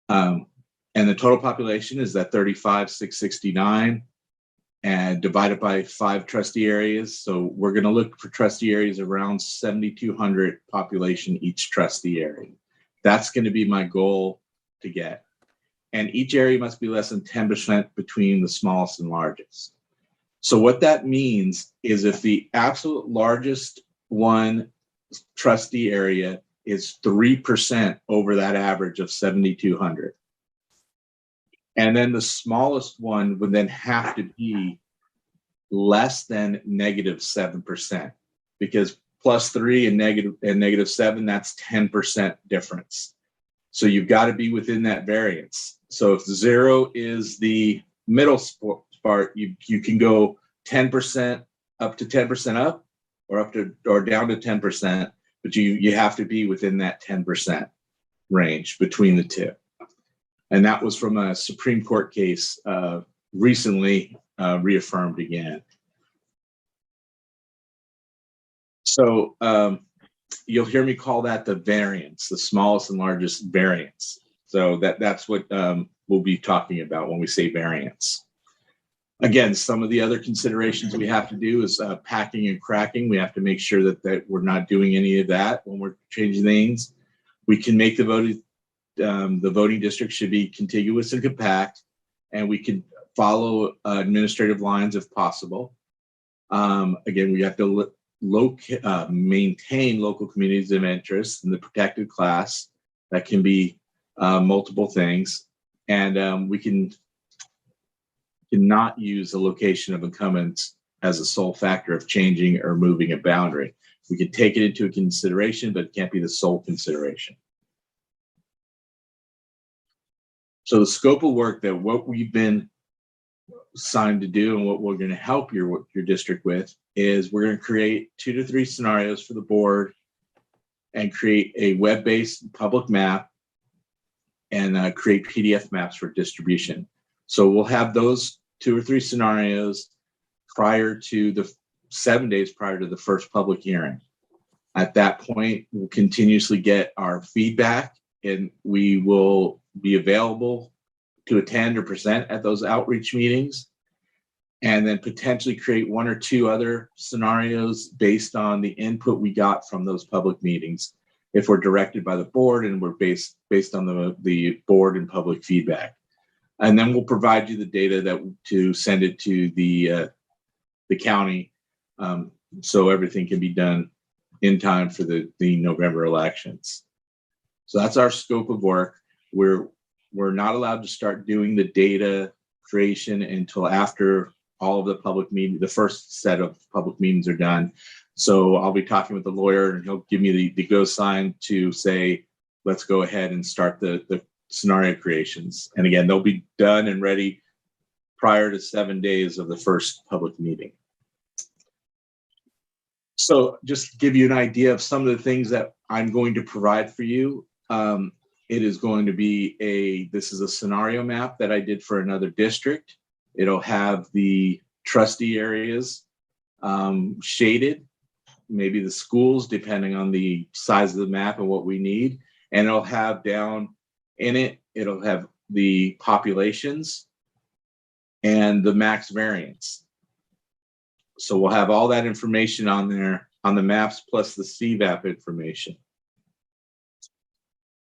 And the total population is that 35,669 and divided by 5 trustee areas. So we're going to look for trustee areas around 7,200 population each trustee area. That's going to be my goal to get. And each area must be less than 10% between the smallest and largest. So what that means is if the absolute largest one trustee area is 3% over that average of 7,200. And then the smallest one would then have to be less than -7%, because +3 and -7, that's 10% difference. So you've got to be within that variance. So if 0 is the middle part, you can go 10% up to 10% up, or down to 10%, but you have to be within that 10% range between the two. And that was from a Supreme Court case recently reaffirmed again. So you'll hear me call that the variance, the smallest and largest variance. So that's what we'll be talking about when we say variance. Again, some of the other considerations we have to do is packing and cracking. We have to make sure that we're not doing any of that when we're changing things. We can make the voting district should be contiguous and compact, and we can follow administrative lines if possible. Again, we have to maintain local communities of interest in the protected class. That can be multiple things, and we cannot use the location of incumbents as a sole factor of changing or moving a boundary. We can take it into consideration, but it can't be the sole consideration. So the scope of work that what we've been assigned to do and what we're going to help your district with is we're going to create 2 to 3 scenarios for the board and create a web-based public map and create PDF maps for distribution. So we'll have those 2 or 3 scenarios prior to the 7 days prior to the first public hearing. At that point, we'll continuously get our feedback, and we will be available to attend or present at those outreach meetings, and then potentially create 1 or 2 other scenarios based on the input we got from those public meetings, if we're directed by the board and we're based on the board and public feedback. And then we'll provide you the data to send it to the county, so everything can be done in time for the November elections. So that's our scope of work. We're not allowed to start doing the data creation until after all of the public meeting, the first set of public meetings are done. So I'll be talking with the lawyer and he'll give me the go sign to say, let's go ahead and start the scenario creations. And again, they'll be done and ready prior to 7 days of the first public meeting. So just to give you an idea of some of the things that I'm going to provide for you. It is going to be this is a scenario map that I did for another district. It'll have the trustee areas shaded, maybe the schools, depending on the size of the map and what we need. And it'll have down in it, it'll have the populations and the max variance. So we'll have all that information on there on the maps plus the CVAP information.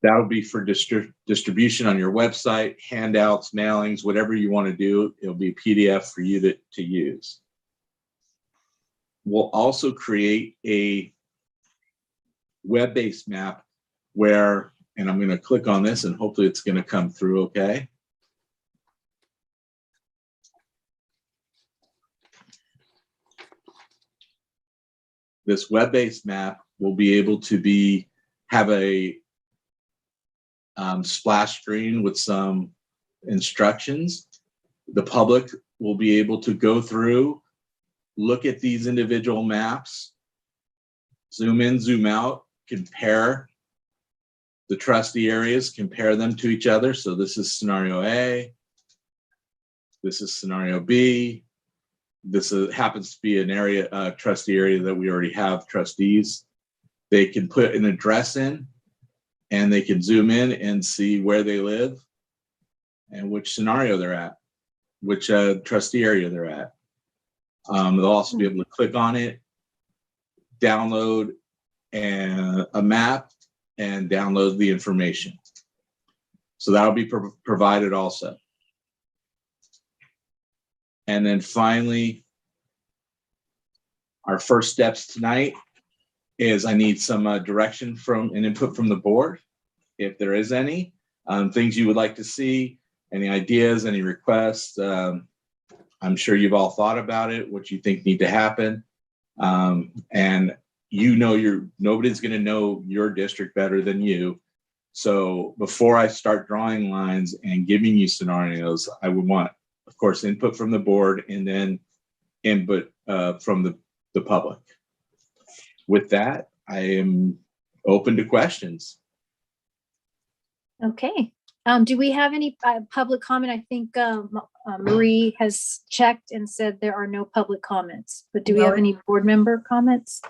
That'll be for distribution on your website, handouts, mailings, whatever you want to do. It'll be a PDF for you to use. We'll also create a web-based map where, and I'm going to click on this and hopefully it's going to come through okay. This web-based map will be able to have a splash screen with some instructions. The public will be able to go through, look at these individual maps, zoom in, zoom out, compare the trustee areas, compare them to each other. So this is scenario A, this is scenario B. This happens to be an area, trustee area that we already have trustees. They can put an address in and they can zoom in and see where they live and which scenario they're at, which trustee area they're at. They'll also be able to click on it, download a map, and download the information. So that'll be provided also. And then finally, our first steps tonight is I need some direction from and input from the board, if there is any, things you would like to see, any ideas, any requests. I'm sure you've all thought about it, what you think need to happen. And nobody's going to know your district better than you. So before I start drawing lines and giving you scenarios, I would want, of course, input from the board and then input from the public. With that, I am open to questions.
Okay. Do we have any public comment? I think Marie has checked and said there are no public comments, but do we have any board member comments?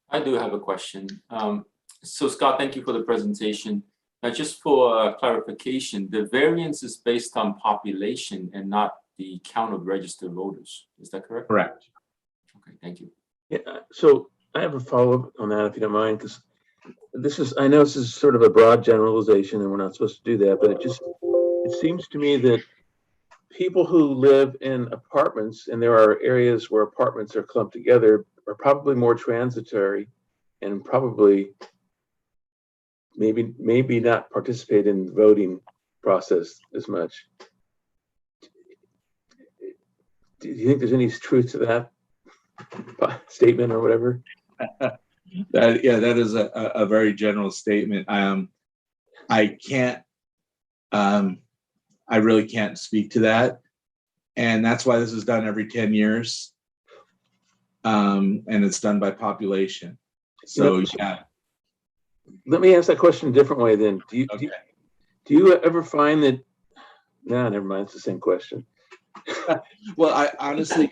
I do have a question. So Scott, thank you for the presentation. Now, just for clarification, the variance is based on population and not the count of registered voters. Is that correct?
Correct.
Okay, thank you.
Yeah, so I have a follow-up on that, if you don't mind, because I know this is sort of a broad generalization and we're not supposed to do that, but it seems to me that people who live in apartments, and there are areas where apartments are clumped together, are probably more transitory and probably maybe not participate in the voting process as much. Do you think there's any truth to that statement or whatever?
That is a very general statement. I really can't speak to that. And that's why this is done every 10 years. And it's done by population. So yeah.
Let me ask that question a different way then. Do you ever find that, no, never mind, it's the same question.
Well, I honestly,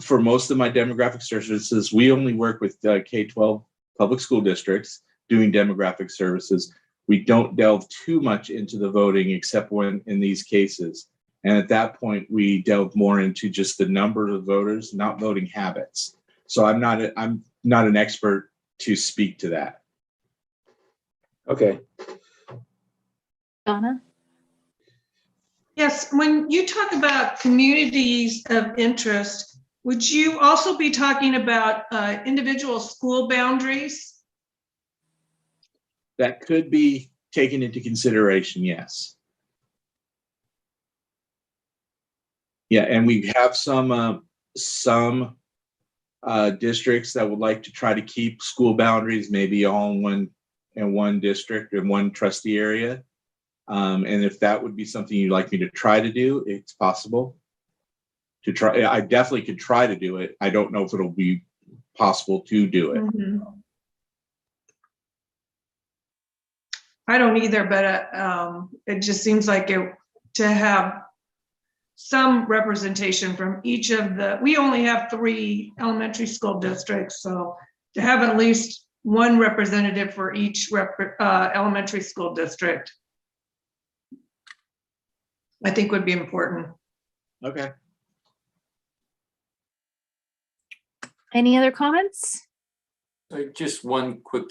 for most of my demographic services, we only work with K-12 public school districts doing demographic services. We don't delve too much into the voting except when in these cases. And at that point, we delve more into just the number of voters, not voting habits. So I'm not an expert to speak to that.
Okay.
Donna?
Yes, when you talk about communities of interest, would you also be talking about individual school boundaries?
That could be taken into consideration, yes. Yeah, and we have some districts that would like to try to keep school boundaries maybe all in one district and one trustee area. And if that would be something you'd like me to try to do, it's possible to try. I definitely could try to do it. I don't know if it'll be possible to do it.
I don't either, but it just seems like to have some representation from each of we only have 3 elementary school districts, so to have at least one representative for each elementary school district, I think would be important.
Okay.
Any other comments?
Just one quick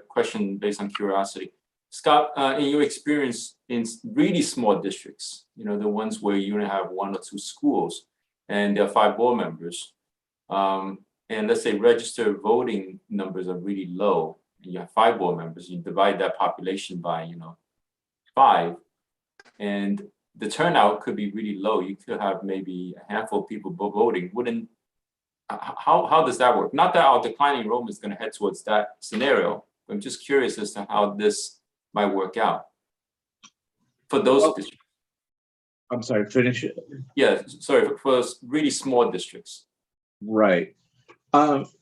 question based on curiosity. Scott, in your experience in really small districts, the ones where you only have 1 or 2 schools and there are 5 board members, and let's say registered voting numbers are really low, and you have 5 board members, you divide that population by, 5, and the turnout could be really low. You could have maybe a handful of people voting. How does that work? Not that our declining enrollment is going to head towards that scenario. I'm just curious as to how this might work out for those districts.
I'm sorry, finish it.
Yeah, sorry, for really small districts.
Right.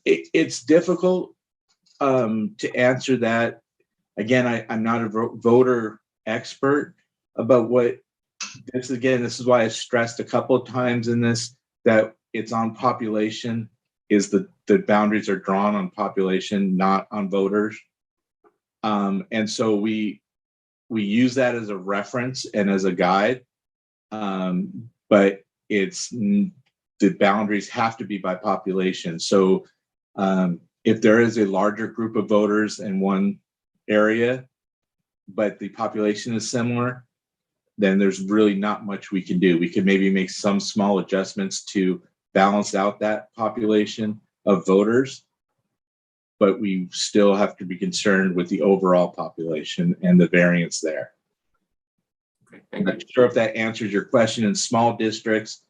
It's difficult to answer that. Again, I'm not a voter expert about what this is why I stressed a couple of times in this that it's on population, is the boundaries are drawn on population, not on voters. And so we use that as a reference and as a guide, but the boundaries have to be by population. So if there is a larger group of voters in one area, but the population is similar, then there's really not much we can do. We could maybe make some small adjustments to balance out that population of voters, but we still have to be concerned with the overall population and the variance there.
Okay,
I'm not sure if that answers your question. In small districts,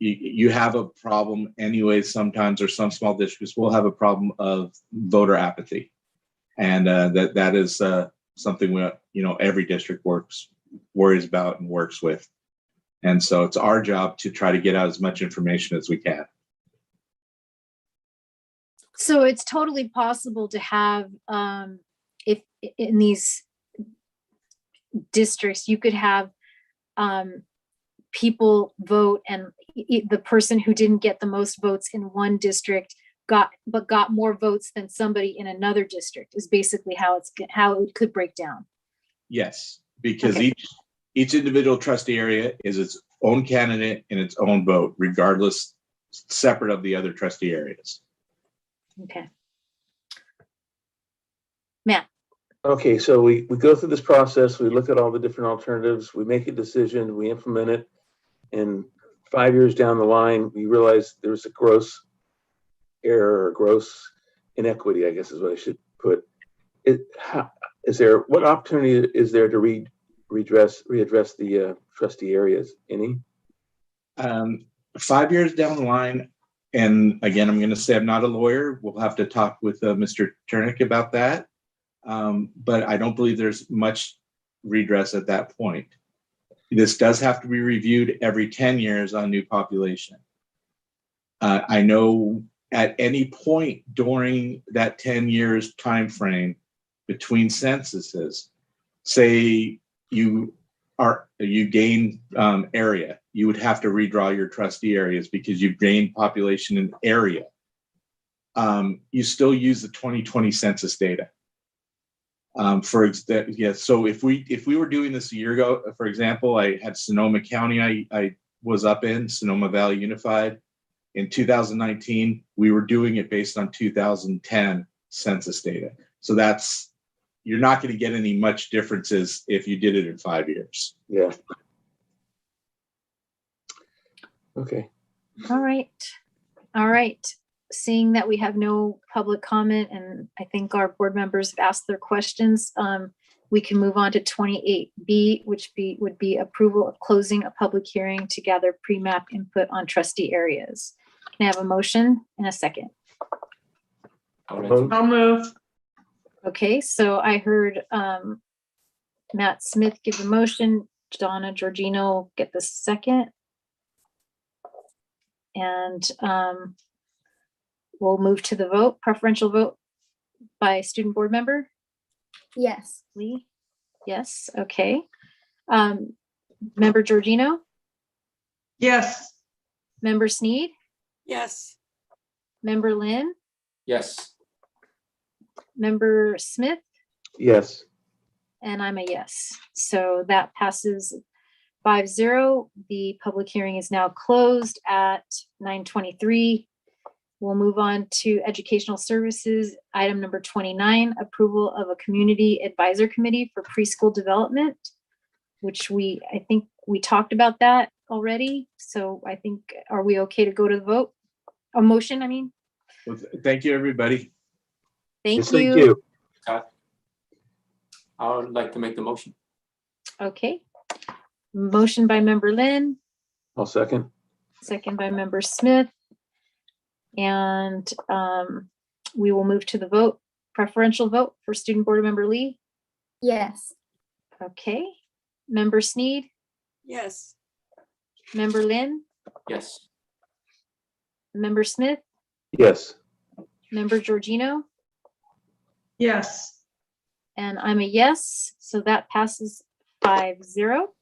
you have a problem anyway sometimes, or some small districts will have a problem of voter apathy. And that is something every district worries about and works with. And so it's our job to try to get out as much information as we can.
So it's totally possible to have, if in these districts, you could have people vote, and the person who didn't get the most votes in one district got more votes than somebody in another district, is basically how it could break down.
Yes, because
Okay.
each individual trustee area is its own candidate and its own vote, regardless, separate of the other trustee areas.
Okay. Matt.
Okay, so we go through this process, we look at all the different alternatives, we make a decision, we implement it, and 5 years down the line, we realize there's a gross error or gross inequity, I guess is what I should put. What opportunity is there to readdress the trustee areas? Any?
5 years down the line, and again, I'm going to say I'm not a lawyer. We'll have to talk with Mr. Turnick about that. But I don't believe there's much redress at that point. This does have to be reviewed every 10 years on new population. I know at any point during that 10 years time frame between censuses, say you gain area, you would have to redraw your trustee areas because you've gained population in area. You still use the 2020 census data. So if we were doing this a year ago, for example, I had Sonoma County, I was up in Sonoma Valley Unified. In 2019, we were doing it based on 2010 census data. So you're not going to get any much differences if you did it in 5 years.
Yeah. Okay.
All right. Seeing that we have no public comment, and I think our board members have asked their questions, we can move on to 28B, which would be approval of closing a public hearing to gather pre-map input on trustee areas. Can I have a motion and a second?
I'll move.
Okay, so I heard Matt Smith give the motion, Donna Georgino get the second. And we'll move to the vote, preferential vote by student board member.
Yes.
Lee? Yes, okay. Member Georgino?
Yes.
Member Sneed?
Yes.
Member Lynn?
Yes.
Member Smith?
Yes.
And I'm a yes. So that passes 5-0. The public hearing is now closed at 9:23. We'll move on to educational services. Item number 29, approval of a community advisor committee for preschool development, which I think we talked about that already. So I think, are we okay to go to the vote? A motion, I mean?
Well, thank you, everybody.
Thank
Yes,
you.
thank you.
I would like to make the motion.
Okay. Motion by member Lynn,
I'll second.
second by member Smith. And we will move to the vote. Preferential vote for student board member Lee.
Yes.
Okay. Member Sneed,
Yes.
member Lynn,
Yes.
member Smith,
Yes.
member Georgino,
Yes.
and I'm a yes. So that passes 5-0.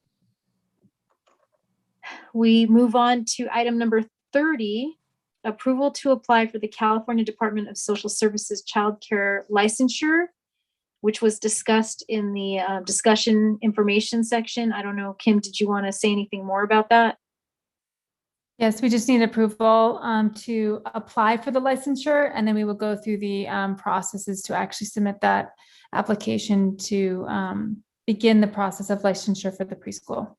We move on to item number 30, approval to apply for the California Department of Social Services Child Care licensure, which was discussed in the discussion information section. I don't know, Kim, did you want to say anything more about that?
Yes, we just need approval to apply for the licensure, and then we will go through the processes to actually submit that application to begin the process of licensure for the preschool.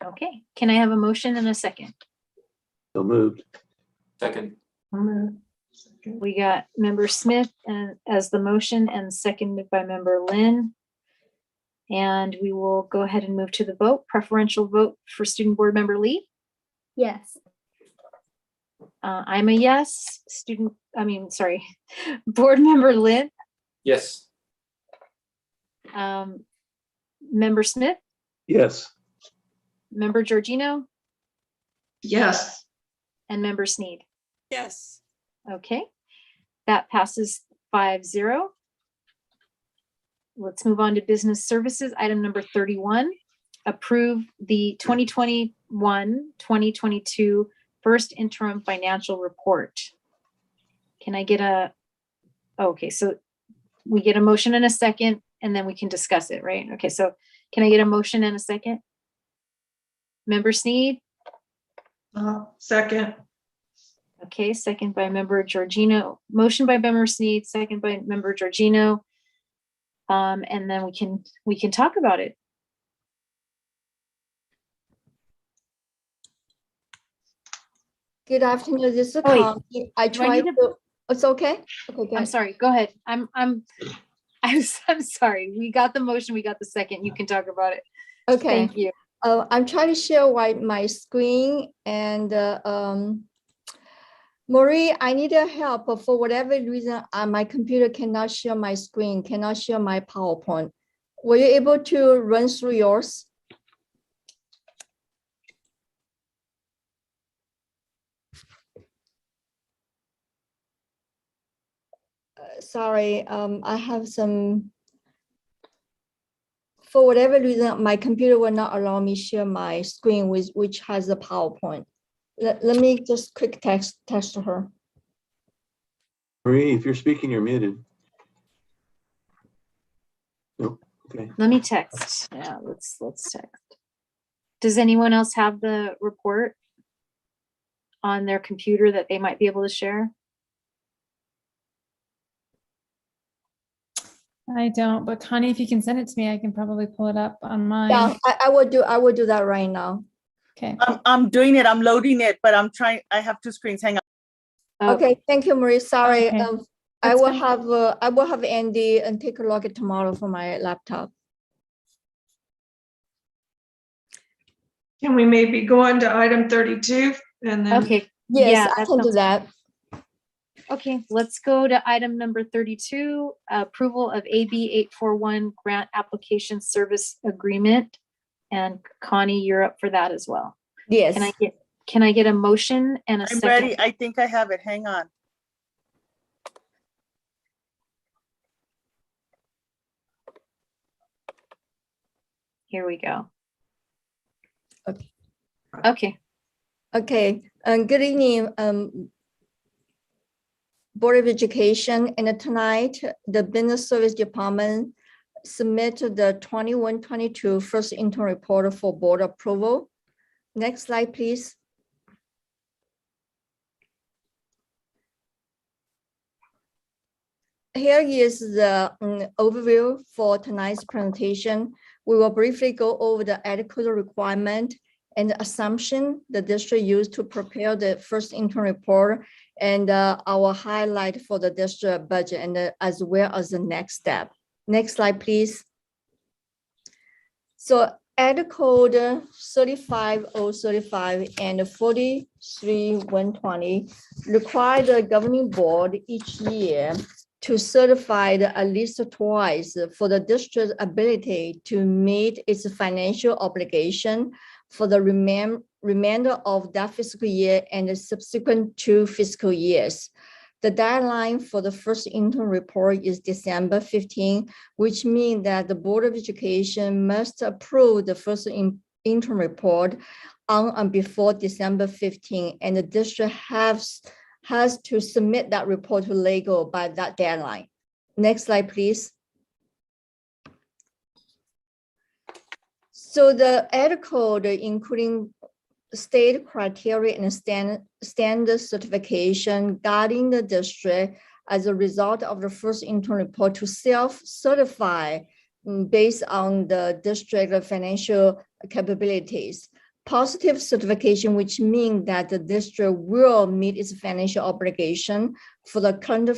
Okay, can I have a motion and a second?
So moved.
Second.
We got member Smith and as the motion and seconded by member Lynn. And we will go ahead and move to the vote. Preferential vote for student board member Lee.
Yes.
I'm a yes. Board member Lynn.
Yes.
Member Smith,
Yes.
member Georgino,
Yes.
and member Sneed.
Yes.
Okay, that passes 5-0. Let's move on to business services. Item number 31, approve the 2021-2022 first interim financial report. Can I get okay, so we get a motion and a second, and then we can discuss it, right? Okay, so can I get a motion and a second? Member Sneed?
Second.
Okay, second by member Georgino. Motion by member Sneed, second by member Georgino. And then we can talk about it.
Good afternoon, this is
Oh, wait.
Connie. I
Do I
tried
need
to, it's okay? Okay,
I'm
good.
sorry, go ahead. I'm sorry. We got the motion, we got the second. You can talk about it.
Okay.
Thank you.
I'm trying to share my screen and Marie, I need your help, but for whatever reason, my computer cannot share my screen, cannot share my PowerPoint. Were you able to run through yours? Sorry, I have some, for whatever reason, my computer will not allow me share my screen which has a PowerPoint. Let me just quick text her.
Marie, if you're speaking, you're muted. Nope. Okay.
Let me text. Yeah, let's text. Does anyone else have the report on their computer that they might be able to share?
I don't, but Connie, if you can send it to me, I can probably pull it up on mine.
Yeah, I will do that right now.
Okay.
I'm doing it. I'm loading it, but I have two screens. Hang on.
Okay, thank you, Marie. Sorry.
Okay.
I will have Andy and take a look at tomorrow for my laptop.
Can we maybe go on to item 32 and then?
Okay.
Yes,
yeah,
I can do
sounds-
that.
Okay, let's go to item number 32, approval of AB 841 grant application service agreement. And Connie, you're up for that as well.
Yes.
Can I get a motion and a
I'm
second?
ready. I think I have it. Hang on.
Here we go.
Okay.
Okay.
Okay, good evening, Board of Education. And tonight, the Business Service Department submitted the 21-22 first interim report for board approval. Next slide, please. Here is the overview for tonight's presentation. We will briefly go over the adequate requirement and the assumption the district used to prepare the first interim report and our highlight for the district budget and as well as the next step. Next slide, please. So Ad Code 35035 and 43120 require the governing board each year to certify at least twice for the district's ability to meet its financial obligation for the remainder of that fiscal year and the subsequent 2 fiscal years. The deadline for the first interim report is December 15, which means that the Board of Education must approve the first interim report on and before December 15, and the district has to submit that report to legal by that deadline. Next slide, please. So the Ad Code, including state criteria and standard certification guiding the district as a result of the first interim report to self-certify based on the district financial capabilities. Positive certification, which means that the district will meet its financial obligation for the current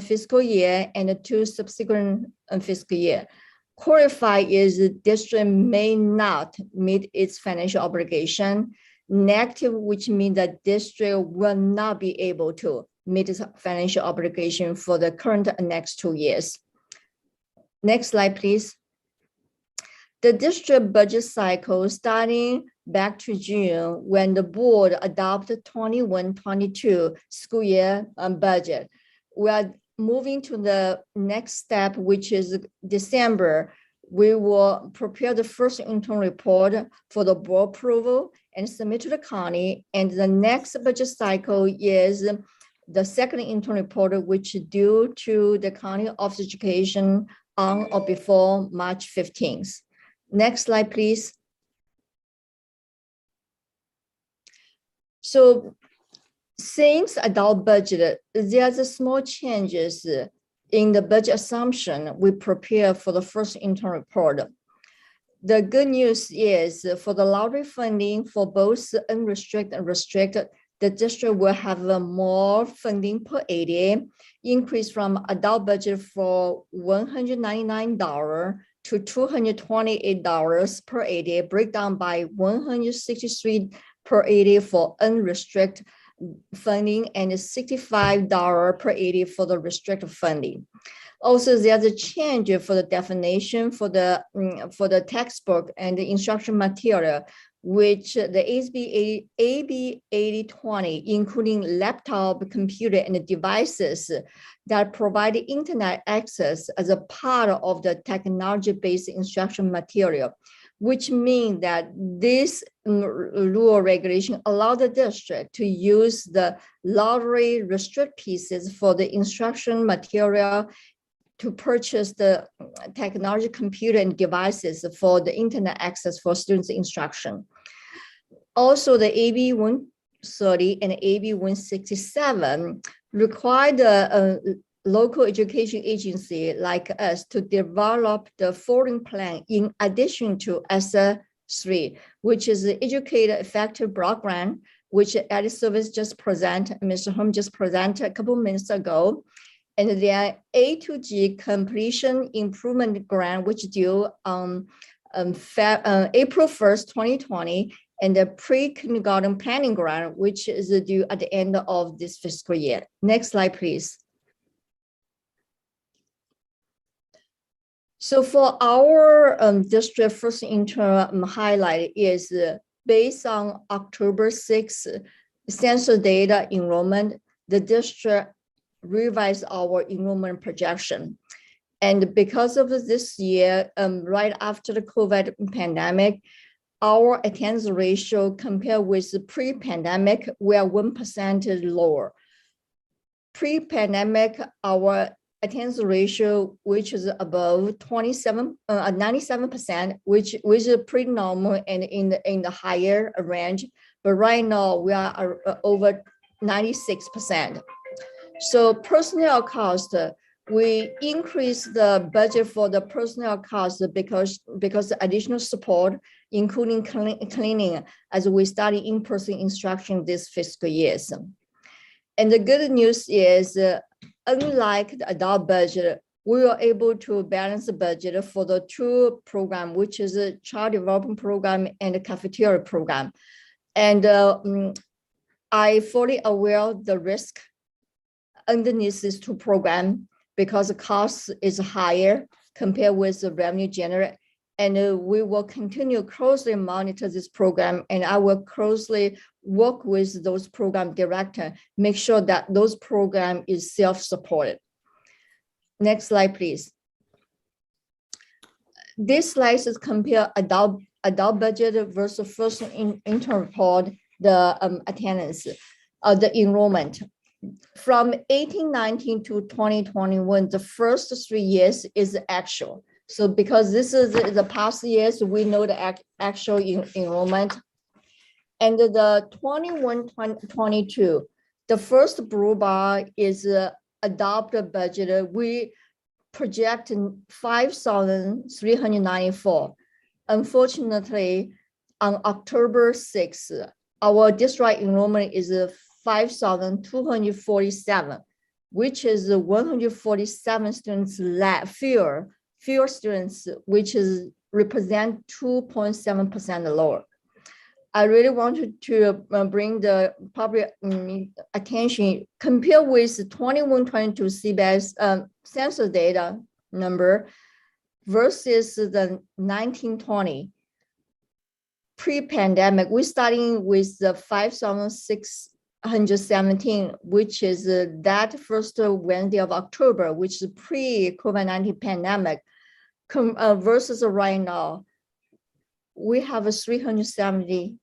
fiscal year and the 2 subsequent fiscal year. Qualified is the district may not meet its financial obligation. Negative, which means that district will not be able to meet its financial obligation for the current and next 2 years. Next slide, please. The district budget cycle starting back to June when the board adopted 21-22 school year budget. We are moving to the next step, which is December. We will prepare the first interim report for the board approval and submit to the county. And the next budget cycle is the second interim report, which is due to the County Office of Education on or before March 15th. Next slide, please. So since adult budget, there's a small changes in the budget assumption we prepare for the first interim report. The good news is for the lottery funding for both unrestricted and restricted, the district will have more funding per ADA, increase from adult budget for $199 to $228 per ADA, breakdown by $163 per ADA for unrestricted funding and $65 per ADA for the restricted funding. Also, there's a change for the definition for the textbook and the instruction material, which the AB 8020, including laptop, computer, and devices that provide internet access as a part of the technology-based instruction material, which means that this rule regulation allow the district to use the lottery restrict pieces for the instruction material to purchase the technology, computer, and devices for the internet access for students' instruction. Also, the AB 130 and AB 167 require the local education agency like us to develop the following plan in addition to ESSA 3, which is the Educator Effective Block Grant, which Ed Service just presented, Mr. Holm just presented a couple minutes ago. And then A to G completion improvement grant, which due on April 1st, 2020, and the pre-kindergarten planning grant, which is due at the end of this fiscal year. Next slide, please. So for our district first interim highlight is based on October 6th census data enrollment, the district revised our enrollment projection. And because of this year, right after the COVID pandemic, our attendance ratio compared with pre-pandemic, we are 1% lower. Pre-pandemic, our attendance ratio, which is above 97%, which is pretty normal and in the higher range. But right now we are over 96%. So personnel cost, we increased the budget for the personnel cost because additional support, including cleaning, as we study in-person instruction this fiscal year. And the good news is, unlike the adult budget, we were able to balance the budget for the two programs, which is a child development program and a cafeteria program. And I fully aware of the risk underneath these two programs because the cost is higher compared with the revenue generated. And we will continue closely monitor this program, and I will closely work with those program directors, make sure that those program is self-supported. Next slide, please. This slide is compare adult budget versus first interim report, the attendance, the enrollment. From 1819 to 2021, the first 3 years is actual. So because this is the past years, we know the actual enrollment. And the 21-22, the first blue bar is adopted budget. We project 5,394. Unfortunately, on October 6th, our district enrollment is 5,247, which is 147 students fewer students, which is represent 2.7% lower. I really wanted to bring the public attention, compare with 21-22 Pbis census data number versus the 1920 pre-pandemic. We're starting with the 5,617, which is that first Wednesday of October, which is pre-COVID-19 pandemic, versus right now, we have 370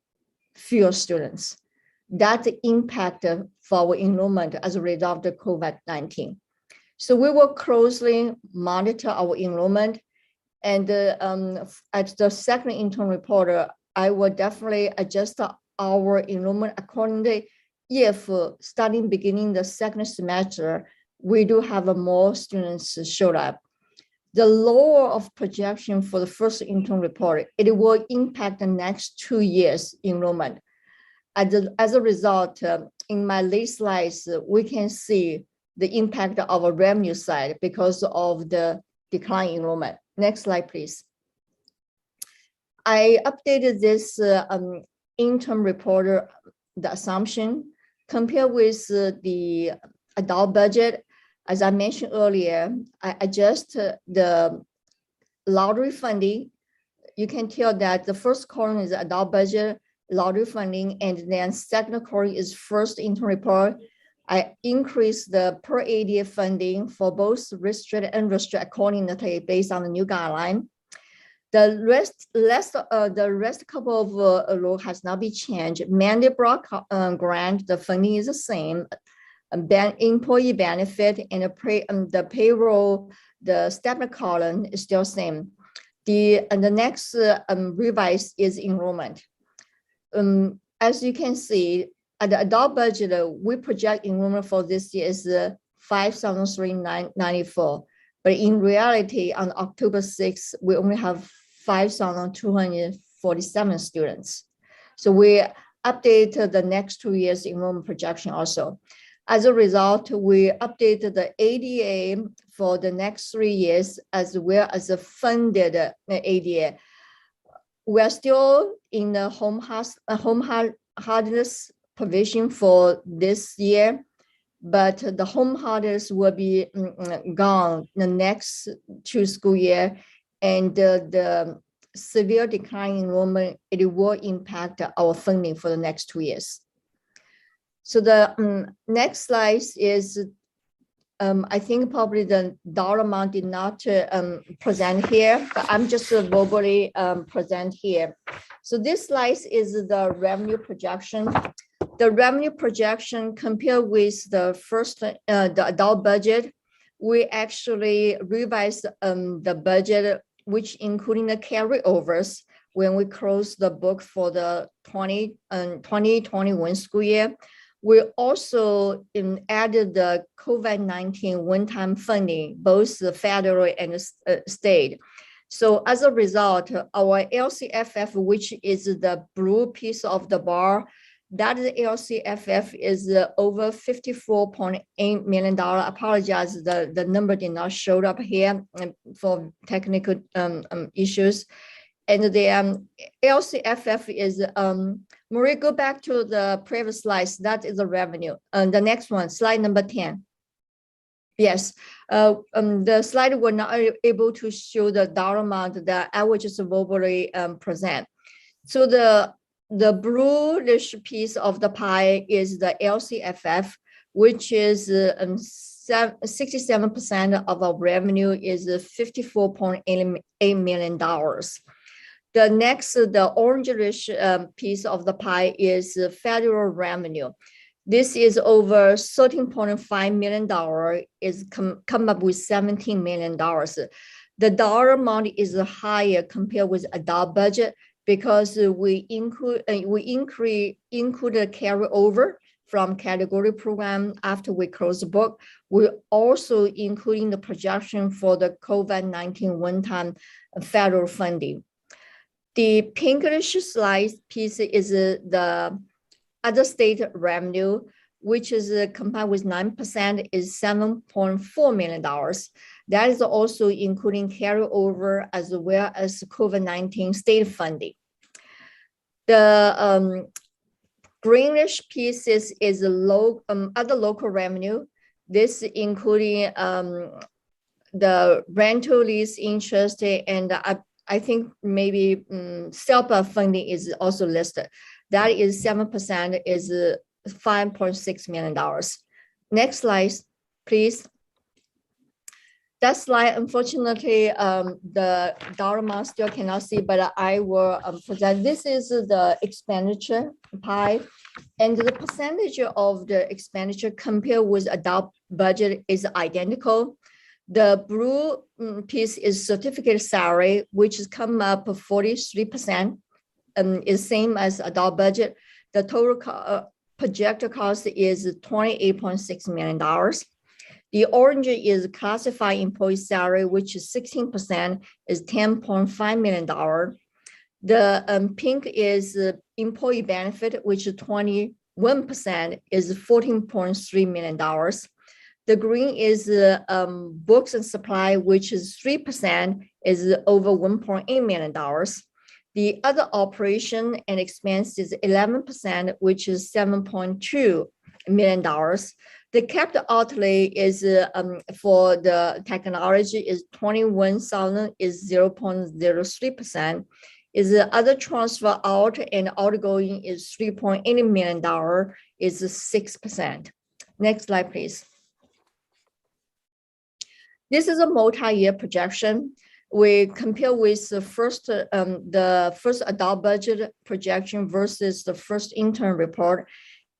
fewer students. That's the impact for our enrollment as a result of COVID-19. So we will closely monitor our enrollment, and at the second interim report, I will definitely adjust our enrollment accordingly if starting beginning the second semester, we do have more students showed up. The lower of projection for the first interim report, it will impact the next 2 years enrollment. As a result, in my late slides, we can see the impact of a revenue side because of the decline in enrollment. Next slide, please. I updated this interim report, the assumption, compared with the adult budget. As I mentioned earlier, I adjust the lottery funding. You can tell that the first column is adult budget, lottery funding, and then second column is first interim report. I increased the per ADA funding for both restricted and unrestricted accordingly based on the new guideline. The rest couple of row has not been changed. Mandate block grant, the funding is the same. Employee benefit and the payroll, the step column is still same. The next revise is enrollment. As you can see, at the adult budget, we project enrollment for this year is 5,394. But in reality, on October 6th, we only have 5,247 students. So we updated the next 2 years enrollment projection also. As a result, we updated the ADA for the next 3 years as well as the funded ADA. We're still in the home hardness provision for this year, but the home hardness will be gone the next 2 school year, and the severe decline in enrollment, it will impact our funding for the next 2 years. So the next slide is, I think probably the dollar amount did not present here, but I'm just verbally present here. So this slide is the revenue projection. The revenue projection compared with the first, the adult budget, we actually revised the budget, which including the carryovers when we closed the book for the 2021 school year. We also added the COVID-19 one-time funding, both the federal and state. So as a result, our LCFF, which is the blue piece of the bar, that LCFF is over $54.8 million. I apologize, the number did not show up here for technical issues. And the LCFF is, Marie, go back to the previous slides. That is the revenue. And the next one, slide number 10. Yes, the slide were not able to show the dollar amount that I will just verbally present. So the bluish piece of the pie is the LCFF, which is 67% of our revenue is $54.8 million. The next, the orange piece of the pie is federal revenue. This is over $13.5 million, is come up with $17 million. The dollar amount is higher compared with adult budget because we include a carryover from category program after we close the book. We're also including the projection for the COVID-19 one-time federal funding. The pinkish slide piece is the other state revenue, which is combined with 9% is $7.4 million. That is also including carryover as well as COVID-19 state funding. The greenish pieces is low, other local revenue. This including the rental lease interest, and I think maybe SELPA funding is also listed. That is 7%, is $5.6 million. Next slide, please. That slide, unfortunately, the dollar amount still cannot see, but I will present. This is the expenditure pie, and the percentage of the expenditure compared with adult budget is identical. The blue piece is certificate salary, which has come up 43%, is same as adult budget. The total projected cost is $28.6 million. The orange is classified employee salary, which is 16%, is $10.5 million. The pink is employee benefit, which is 21%, is $14.3 million. The green is books and supply, which is 3%, is over $1.8 million. The other operation and expense is 11%, which is $7.2 million. The capital outlay is for the technology is 21,000, is 0.03%. Is the other transfer out and outgoing is $3.8 million, is 6%. Next slide, please. This is a multi-year projection. We compare with the first adult budget projection versus the first interim report.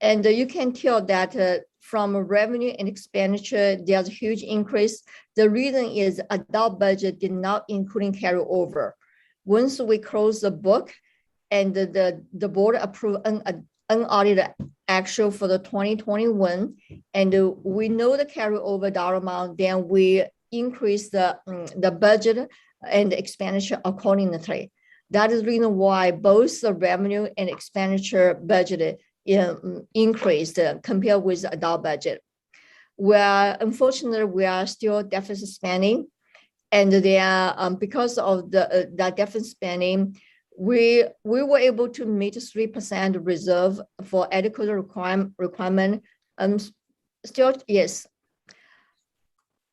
And you can tell that from revenue and expenditure, there's a huge increase. The reason is adult budget did not include carryover. Once we close the book and the board approved unaudited actual for the 2021, and we know the carryover dollar amount, then we increase the budget and the expenditure accordingly. That is the reason why both the revenue and expenditure budget increased compared with adult budget. Where unfortunately we are still deficit spending, and they are because of that deficit spending, we were able to meet 3% reserve for adequate requirement. Still, yes,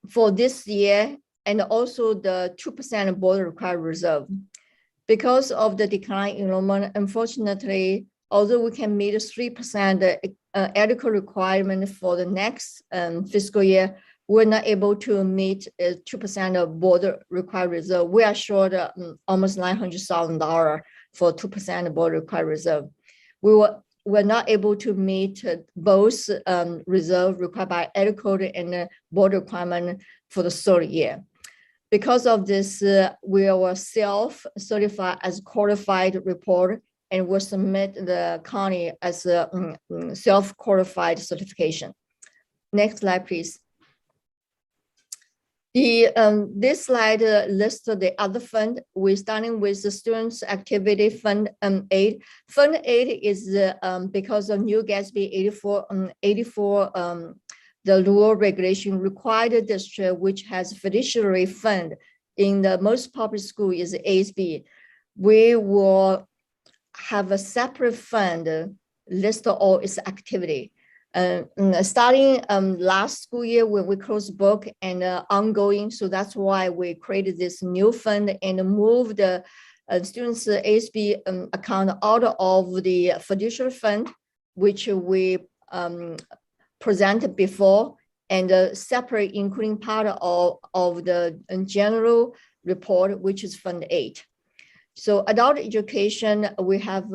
for this year, and also the 2% board required reserve. Because of the decline in enrollment, unfortunately, although we can meet 3% adequate requirement for the next fiscal year, we're not able to meet 2% of board required reserve. We are short almost $900,000 for 2% board required reserve. We're not able to meet both reserve required by adequate and board requirement for the third year. Because of this, we were self-certified as qualified report and will submit the county as a self-qualified certification. Next slide, please. This slide lists the other fund. We're starting with the Students Activity Fund 8. Fund 8 is because of new Gatsby 84, the rule regulation required the district which has fiduciary fund in the most public school is ASB. We will have a separate fund list all its activity. Starting last school year when we closed book and ongoing, so that's why we created this new fund and moved the students ASB account out of the fiduciary fund, which we presented before, and separate including part of the general report, which is Fund 8. So adult education, we have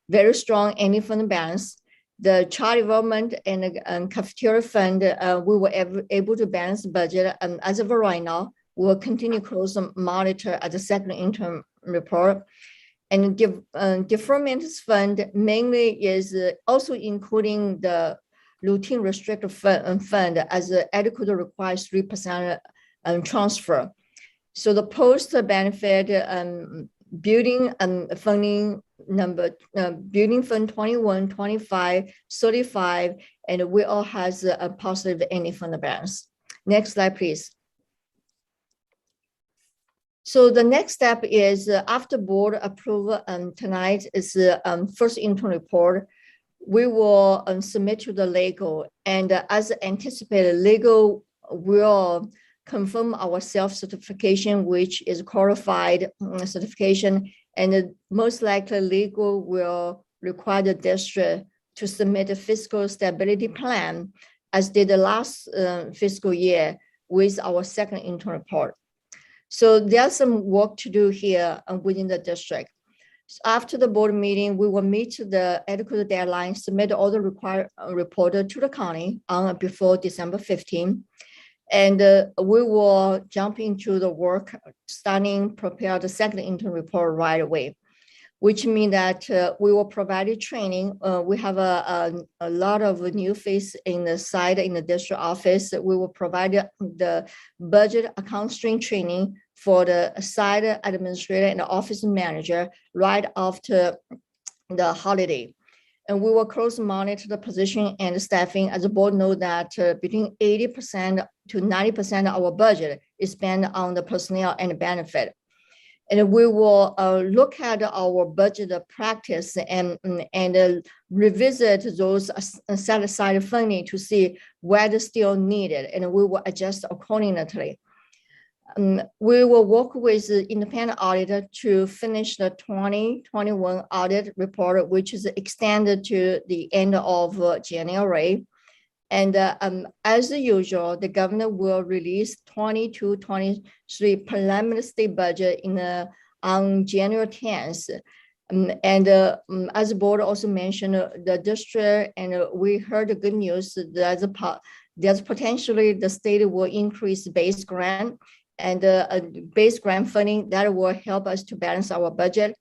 very strong any fund balance. The child development and cafeteria fund, we were able to balance the budget. And as of right now, we'll continue close monitor at the second interim report. And deferment fund mainly is also including the routine restricted fund as adequate requires 3% transfer. So the post benefit building funding number, building fund 21, 25, 35, and we all has a positive any fund balance. Next slide, please. So the next step is after board approval tonight is first interim report. We will submit to the legal, and as anticipated, legal will confirm our self-certification, which is qualified certification, and most likely legal will require the district to submit a fiscal stability plan as did the last fiscal year with our second interim report. So there's some work to do here within the district. So after the board meeting, we will meet the adequate deadline, submit all the required reported to the county on before December 15. And we will jump into the work starting prepare the second interim report right away, which means that we will provide you training. We have a lot of new face in the side in the district office. We will provide the budget account stream training for the side administrator and the office manager right after the holiday. And we will closely monitor the position and staffing. As the board know that between 80% to 90% of our budget is spent on the personnel and benefit. And we will look at our budget practice and revisit those set aside funding to see where they still needed, and we will adjust accordingly. We will work with the independent auditor to finish the 2021 audit report, which is extended to the end of January. And as usual, the governor will release 22-23 preliminary state budget on January 10th. As the board also mentioned, the district, and we heard the good news, there's potentially the state will increase base grant, and base grant funding that will help us to balance our budget.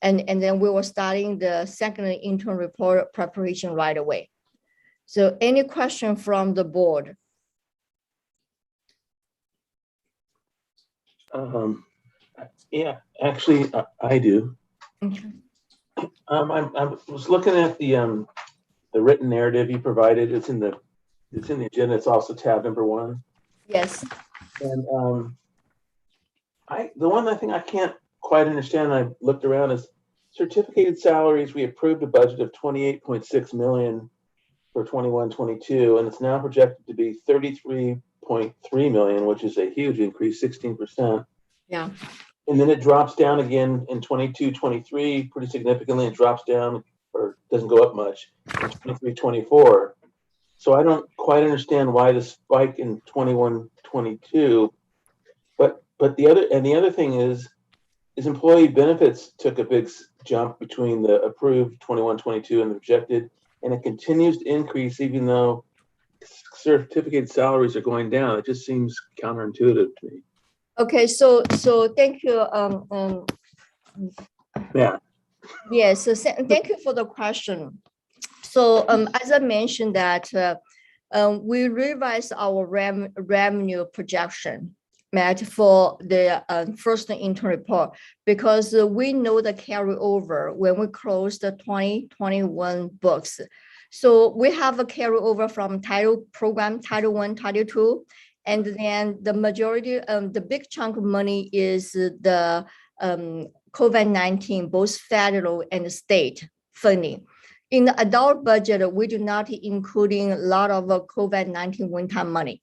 And then we will starting the second interim report preparation right away. So any question from the board?
Yeah, actually, I do.
Okay.
I was looking at the written narrative you provided. It's in the agenda. It's also tab number 1.
Yes.
And the one thing I can't quite understand, I looked around, is certificated salaries. We approved a budget of 28.6 million for 21-22, and it's now projected to be 33.3 million, which is a huge increase, 16%.
Yeah.
And then it drops down again in 22-23 pretty significantly. It drops down or doesn't go up much in 23-24. So I don't quite understand why the spike in 21-22. But the other thing is employee benefits took a big jump between the approved 21-22 and the projected, and it continues to increase even though certificated salaries are going down. It just seems counterintuitive to me.
Okay, so thank you.
Yeah.
Yes, so thank you for the question. So as I mentioned that we revised our revenue projection, Matt, for the first interim report, because we know the carryover when we close the 2021 books. So we have a carryover from Title 1, Title 2, and then the majority, the big chunk of money is the COVID-19, both federal and state funding. In the adult budget, we do not including a lot of COVID-19 one-time money.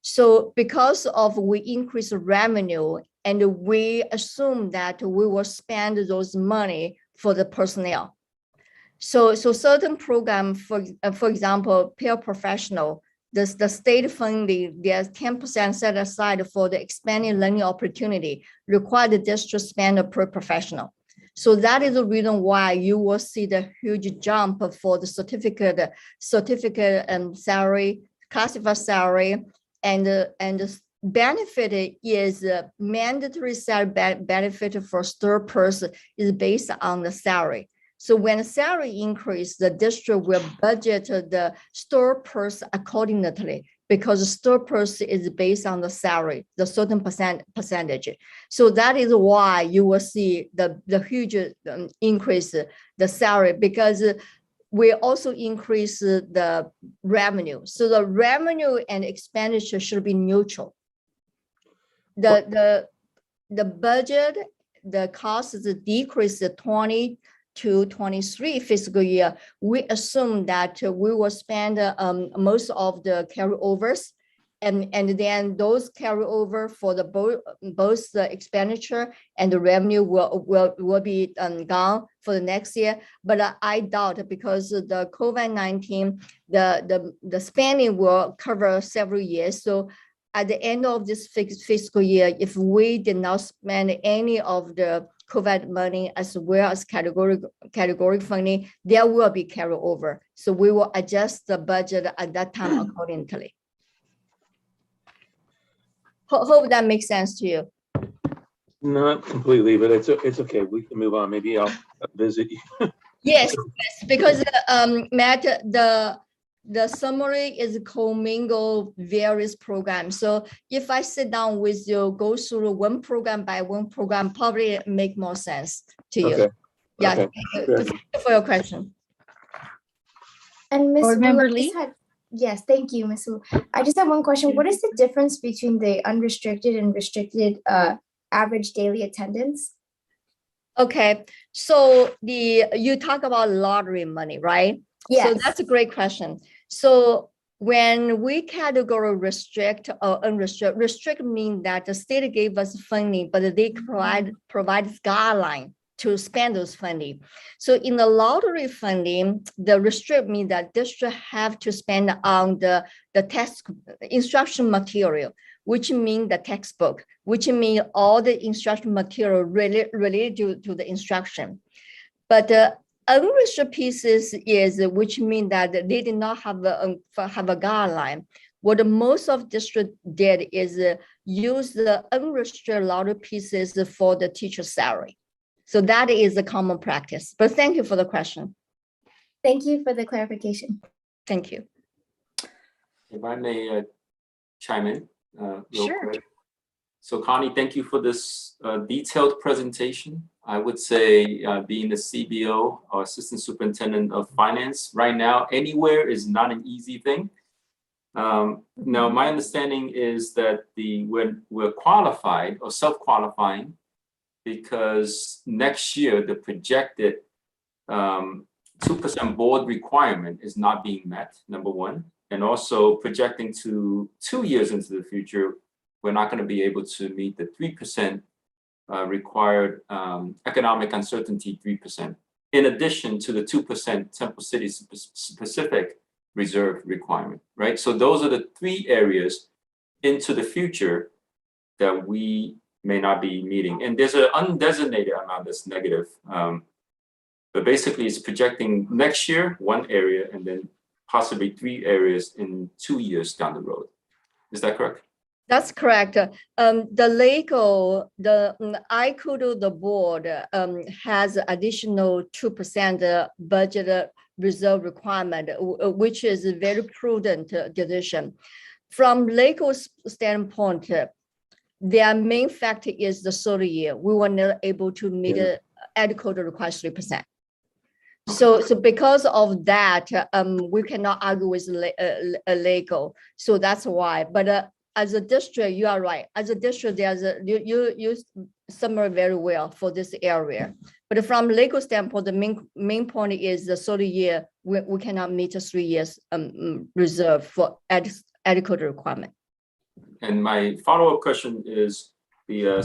So because of we increase revenue and we assume that we will spend those money for the personnel. So certain program, for example, paraprofessional, the state funding, there's 10% set aside for the expanding learning opportunity required the district spend per professional. So that is the reason why you will see the huge jump for the certificate salary, classified salary, and the benefit is mandatory salary benefit for third person is based on the salary. So when the salary increase, the district will budget the store person accordingly because the store person is based on the salary, the certain percentage. So that is why you will see the huge increase the salary, because we also increase the revenue. So the revenue and expenditure should be neutral. The budget, the cost is decreased 20-23 fiscal year. We assume that we will spend most of the carryovers, and then those carryover for the both the expenditure and the revenue will be gone for the next year. But I doubt, because the COVID-19, the spending will cover several years. So at the end of this fiscal year, if we did not spend any of the COVID money as well as category funding, there will be carryover. So we will adjust the budget at that time accordingly. Hope that makes sense to you.
Not completely, but it's okay. We can move on. Maybe I'll visit you.
Yes, because Matt, the summary is commingle various programs. So if I sit down with you, go through one program by one program, probably make more sense to you.
Okay.
Yeah,
Okay.
thank you for your question.
And Ms.
Board
Wu,
Member
I just
Lee?
yes, thank you, Ms. Wu. I just have one question. What is the difference between the unrestricted and restricted average daily attendance?
Okay, so you talk about lottery money, right?
Yes.
So that's a great question. So when we category restrict or unrestrict, restrict means that the state gave us funding, but they provide guideline to spend those funding. So in the lottery funding, the restrict means that district have to spend on the text instruction material, which means the textbook, which means all the instruction material related to the instruction. But the unrestricted pieces is, which means that they did not have a guideline. What most of district did is use the unrestricted lottery pieces for the teacher salary. So that is a common practice. But thank you for the question.
Thank you for the clarification.
Thank you.
If I may chime in real
Sure.
quick. So Connie, thank you for this detailed presentation. I would say being the CBO or Assistant Superintendent of Finance right now, anywhere is not an easy thing. Now, my understanding is that we're qualified or self-qualifying because next year the projected 2% board requirement is not being met, number one, and also projecting to 2 years into the future, we're not going to be able to meet the 3% required economic uncertainty 3%, in addition to the 2% Temple City specific reserve requirement, right? So those are the 3 areas into the future that we may not be meeting. And there's an undesignated amount that's negative. But basically it's projecting next year, 1 area, and then possibly 3 areas in 2 years down the road. Is that correct?
That's correct. The legal, I could the board has additional 2% budget reserve requirement, which is a very prudent decision. From legal standpoint, their main factor is the 30 year. We were not able to meet adequate request 3%. So because of that, we cannot argue with legal. So that's why. But as a district, you are right. As a district, there's you summary very well for this area. But from legal standpoint, the main point is the 30 year. We cannot meet the 3 years reserve for adequate requirement.
And my follow-up question is the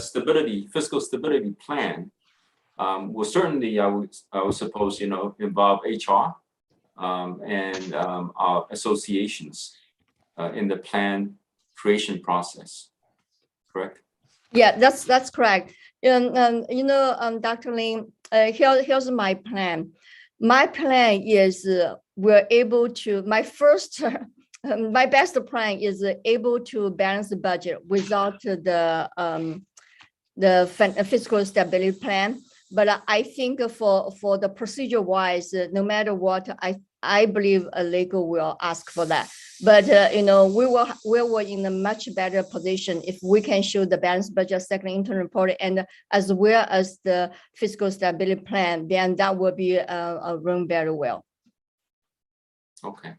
fiscal stability plan. Will certainly, I would suppose, involve HR and our associations in the plan creation process, correct?
Yeah, that's correct. Dr. Lin, here's my plan. My plan is we're able to, my best plan is able to balance the budget without the fiscal stability plan. But I think for the procedure wise, no matter what, I believe a legal will ask for that. But we were in a much better position if we can show the balanced budget second interim report and as well as the fiscal stability plan, then that will be run very well.
Okay.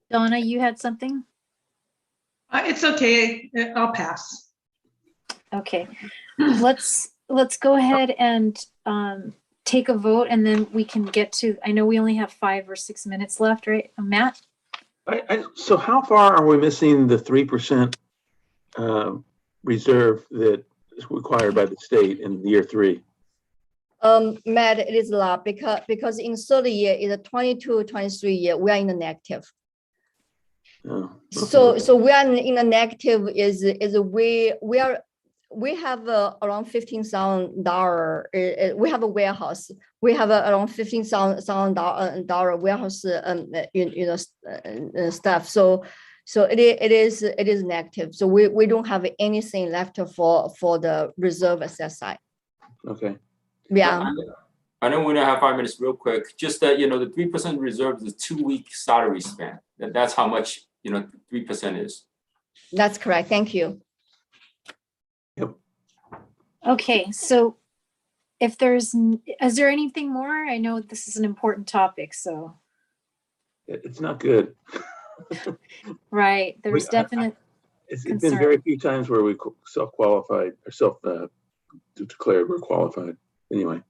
Donna, you had something?
It's okay. I'll pass.
Okay. Let's go ahead and take a vote, and then we can get to, I know we only have 5 or 6 minutes left, right? Matt?
So how far are we missing the 3% reserve that is required by the state in year 3?
Matt, it is a lot because in 30 year, in the 22-23 year, we are in the negative.
Oh, okay.
So we are in a negative we have around $15,000. We have a warehouse. We have around $15,000 warehouse, stuff. So it is negative. So we don't have anything left for the reserve asset side.
Okay.
Yeah.
I know we don't have 5 minutes. Real quick, just that the 3% reserve is a 2-week salary span. That's how much 3% is.
That's correct. Thank you.
Yep.
Okay, so is there anything more? I know this is an important topic, so.
It's not good.
Right, there's definite
It's been very few times where we self-qualified or declared we're qualified. Anyway,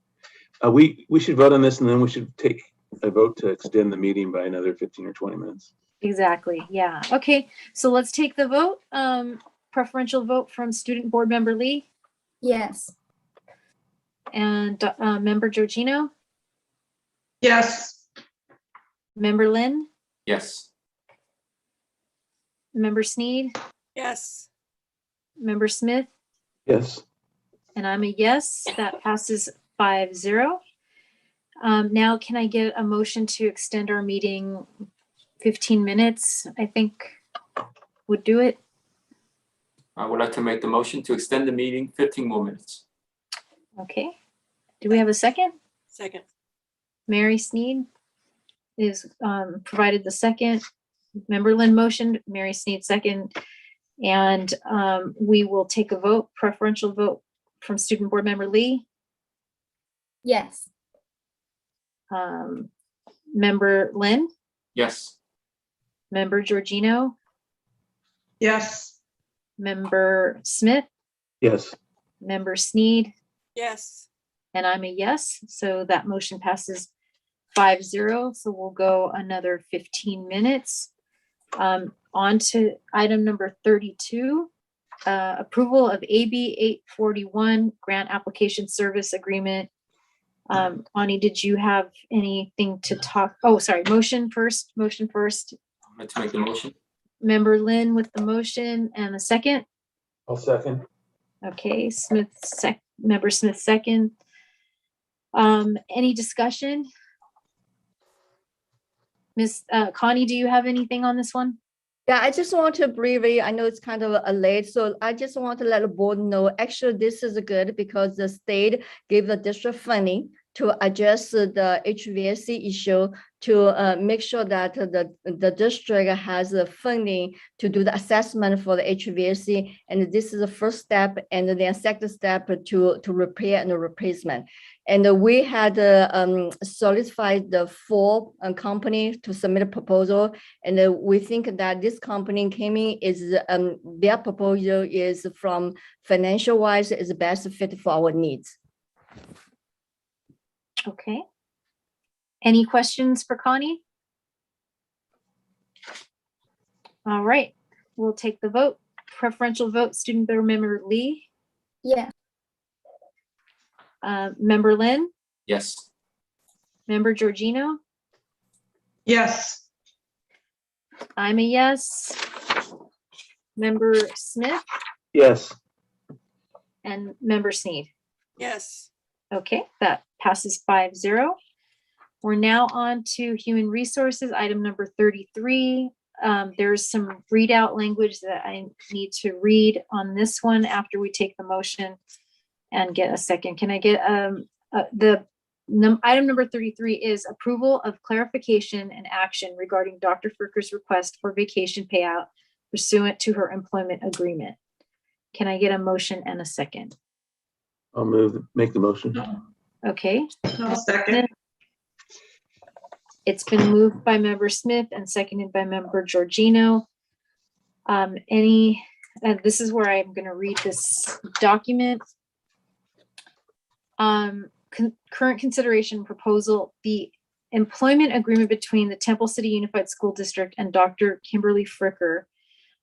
we should vote on this, and then we should take a vote to extend the meeting by another 15 or 20 minutes.
Exactly, yeah. Okay, so let's take the vote. Preferential vote from Student Board Member Lee.
Yes.
And Member Georgino.
Yes.
Member Lynn.
Yes.
Member Sneed.
Yes.
Member Smith.
Yes.
And I'm a yes. That passes 5-0. Now, can I get a motion to extend our meeting 15 minutes? I think would do it.
I would like to make the motion to extend the meeting 15 more minutes.
Okay. Do we have a second?
Second.
Mary Sneed is provided the second. Member Lynn motioned, Mary Sneed second. And we will take a vote, preferential vote from Student Board Member Lee,
Yes.
Member Lynn,
Yes.
Member Georgino,
Yes.
Member Smith,
Yes.
Member Sneed,
Yes.
and I'm a yes. So that motion passes 5-0. So we'll go another 15 minutes. On to item number 32, approval of AB 841 grant application service agreement. Ani, did you have anything to talk? Oh, sorry, motion first.
I'm going to make the motion.
Member Lynn with the motion and a second.
I'll second.
Okay, Member Smith second. Any discussion? Miss Connie, do you have anything on this one?
Yeah, I just want to briefly, I know it's kind of a late, so I just want to let the board know, actually, this is good because the state gave the district funding to address the HVAC issue, to make sure that the district has the funding to do the assessment for the HVAC. And this is the first step, and then second step to repair and replacement. And we had solidified the 4 company to submit a proposal. And we think that this company came in is their proposal is from financial wise is the best fit for our needs.
Okay. Any questions for Connie? All right, we'll take the vote. Preferential vote, Student Board Member Lee.
Yeah.
Member Lynn,
Yes.
Member Georgino,
Yes.
I'm a yes. Member Smith
Yes.
and Member Sneed.
Yes.
Okay, that passes 5-0. We're now on to Human Resources, item number 33. There's some readout language that I need to read on this one after we take the motion and get a second. Can I get item number 33 is approval of clarification and action regarding Dr. Fricker's request for vacation payout pursuant to her employment agreement. Can I get a motion and a second?
I'll make the motion.
Okay.
I'll second.
It's been moved by Member Smith and seconded by Member Georgino. This is where I'm going to read this document. Current consideration proposal, the employment agreement between the Temple City Unified School District and Dr. Kimberly Fricker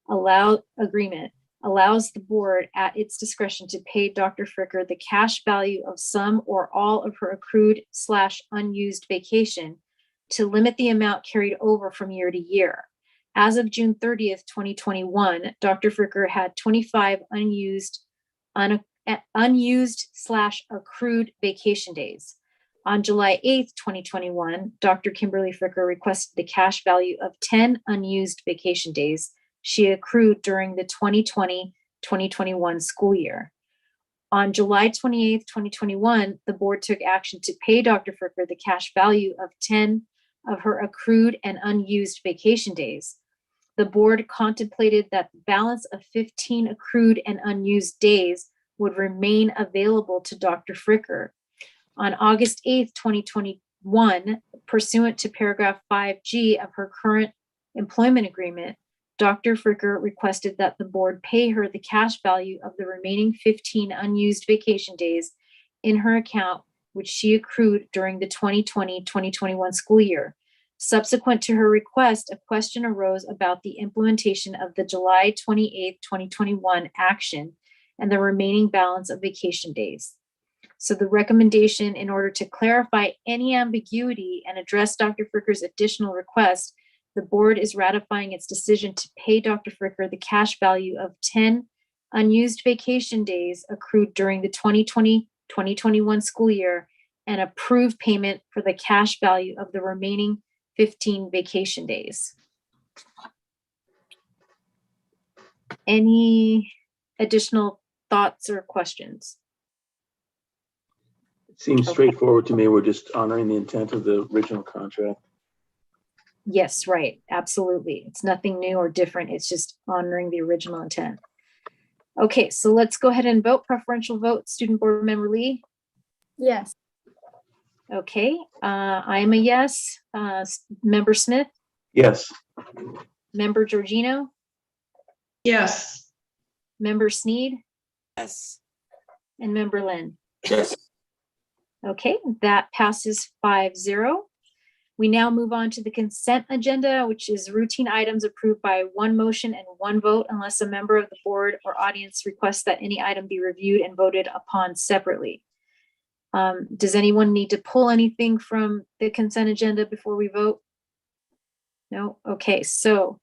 allows the board at its discretion to pay Dr. Fricker the cash value of some or all of her accrued/unused vacation to limit the amount carried over from year to year. As of June 30th, 2021, Dr. Fricker had 25 unused/accrued vacation days. On July 8th, 2021, Dr. Kimberly Fricker requested the cash value of 10 unused vacation days she accrued during the 2020-2021 school year. On July 28th, 2021, the board took action to pay Dr. Fricker the cash value of 10 of her accrued and unused vacation days. The board contemplated that the balance of 15 accrued and unused days would remain available to Dr. Fricker. On August 8th, 2021, pursuant to paragraph 5G of her current employment agreement, Dr. Fricker requested that the board pay her the cash value of the remaining 15 unused vacation days in her account, which she accrued during the 2020-2021 school year. Subsequent to her request, a question arose about the implementation of the July 28th, 2021 action and the remaining balance of vacation days. So the recommendation, in order to clarify any ambiguity and address Dr. Fricker's additional request, the board is ratifying its decision to pay Dr. Fricker the cash value of 10 unused vacation days accrued during the 2020-2021 school year and approve payment for the cash value of the remaining 15 vacation days. Any additional thoughts or questions?
It seems straightforward to me. We're just honoring the intent of the original contract.
Yes, right. Absolutely. It's nothing new or different. It's just honoring the original intent. Okay, so let's go ahead and vote. Preferential vote, Student Board Member Lee.
Yes.
Okay, I am a yes. Member Smith,
Yes.
Member Georgino,
Yes.
Member Sneed,
Yes.
and Member Lynn.
Yes.
Okay, that passes 5-0. We now move on to the consent agenda, which is routine items approved by one motion and one vote unless a member of the board or audience requests that any item be reviewed and voted upon separately. Does anyone need to pull anything from the consent agenda before we vote? No? Okay, so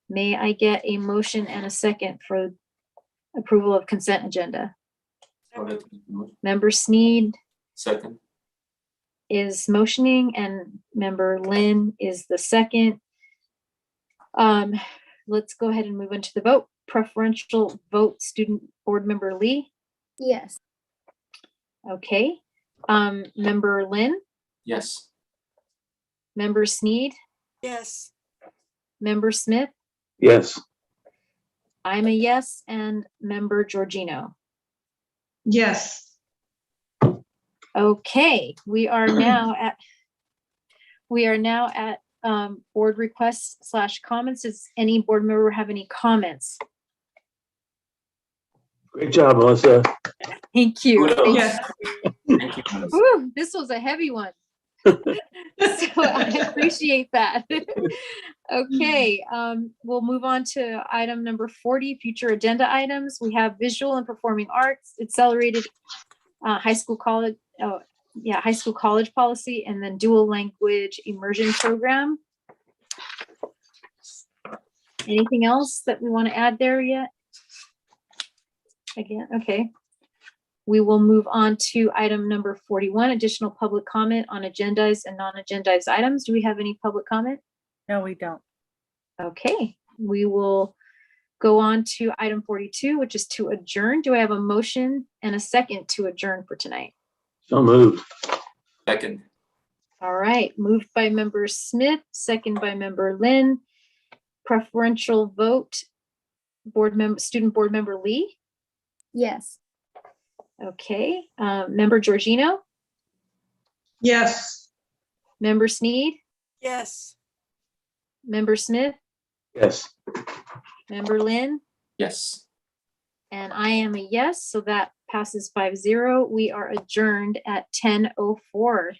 may I get a motion and a second for approval of consent agenda? Member Sneed
Second.
is motioning and Member Lynn is the second. Let's go ahead and move into the vote. Preferential vote, Student Board Member Lee.
Yes.
Okay. Member Lynn,
Yes.
Member Sneed,
Yes.
Member Smith,
Yes.
I'm a yes, and Member Georgino.
Yes.
Okay, we are now at board requests / comments. Does any board member have any comments?
Great job, Melissa.
Thank you.
Kudos.
Yes.
Thank you, Melissa.
Whew, this was a heavy one. So I appreciate that. Okay, we'll move on to item number 40, future agenda items. We have visual and performing arts, accelerated high school college policy, and then dual language immersion program. Anything else that we want to add there yet? Again, okay. We will move on to item number 41, additional public comment on agendized and non-agendized items. Do we have any public comment?
No, we don't.
Okay, we will go on to item 42, which is to adjourn. Do I have a motion and a second to adjourn for tonight?
So moved.
Second.
All right, moved by Member Smith, second by Member Lynn. Preferential vote, Student Board Member Lee.
Yes.
Okay, Member Georgino,
Yes.
Member Sneed,
Yes.
Member Smith,
Yes.
Member Lynn,
Yes.
and I am a yes, so that passes 5-0. We are adjourned at 10:04.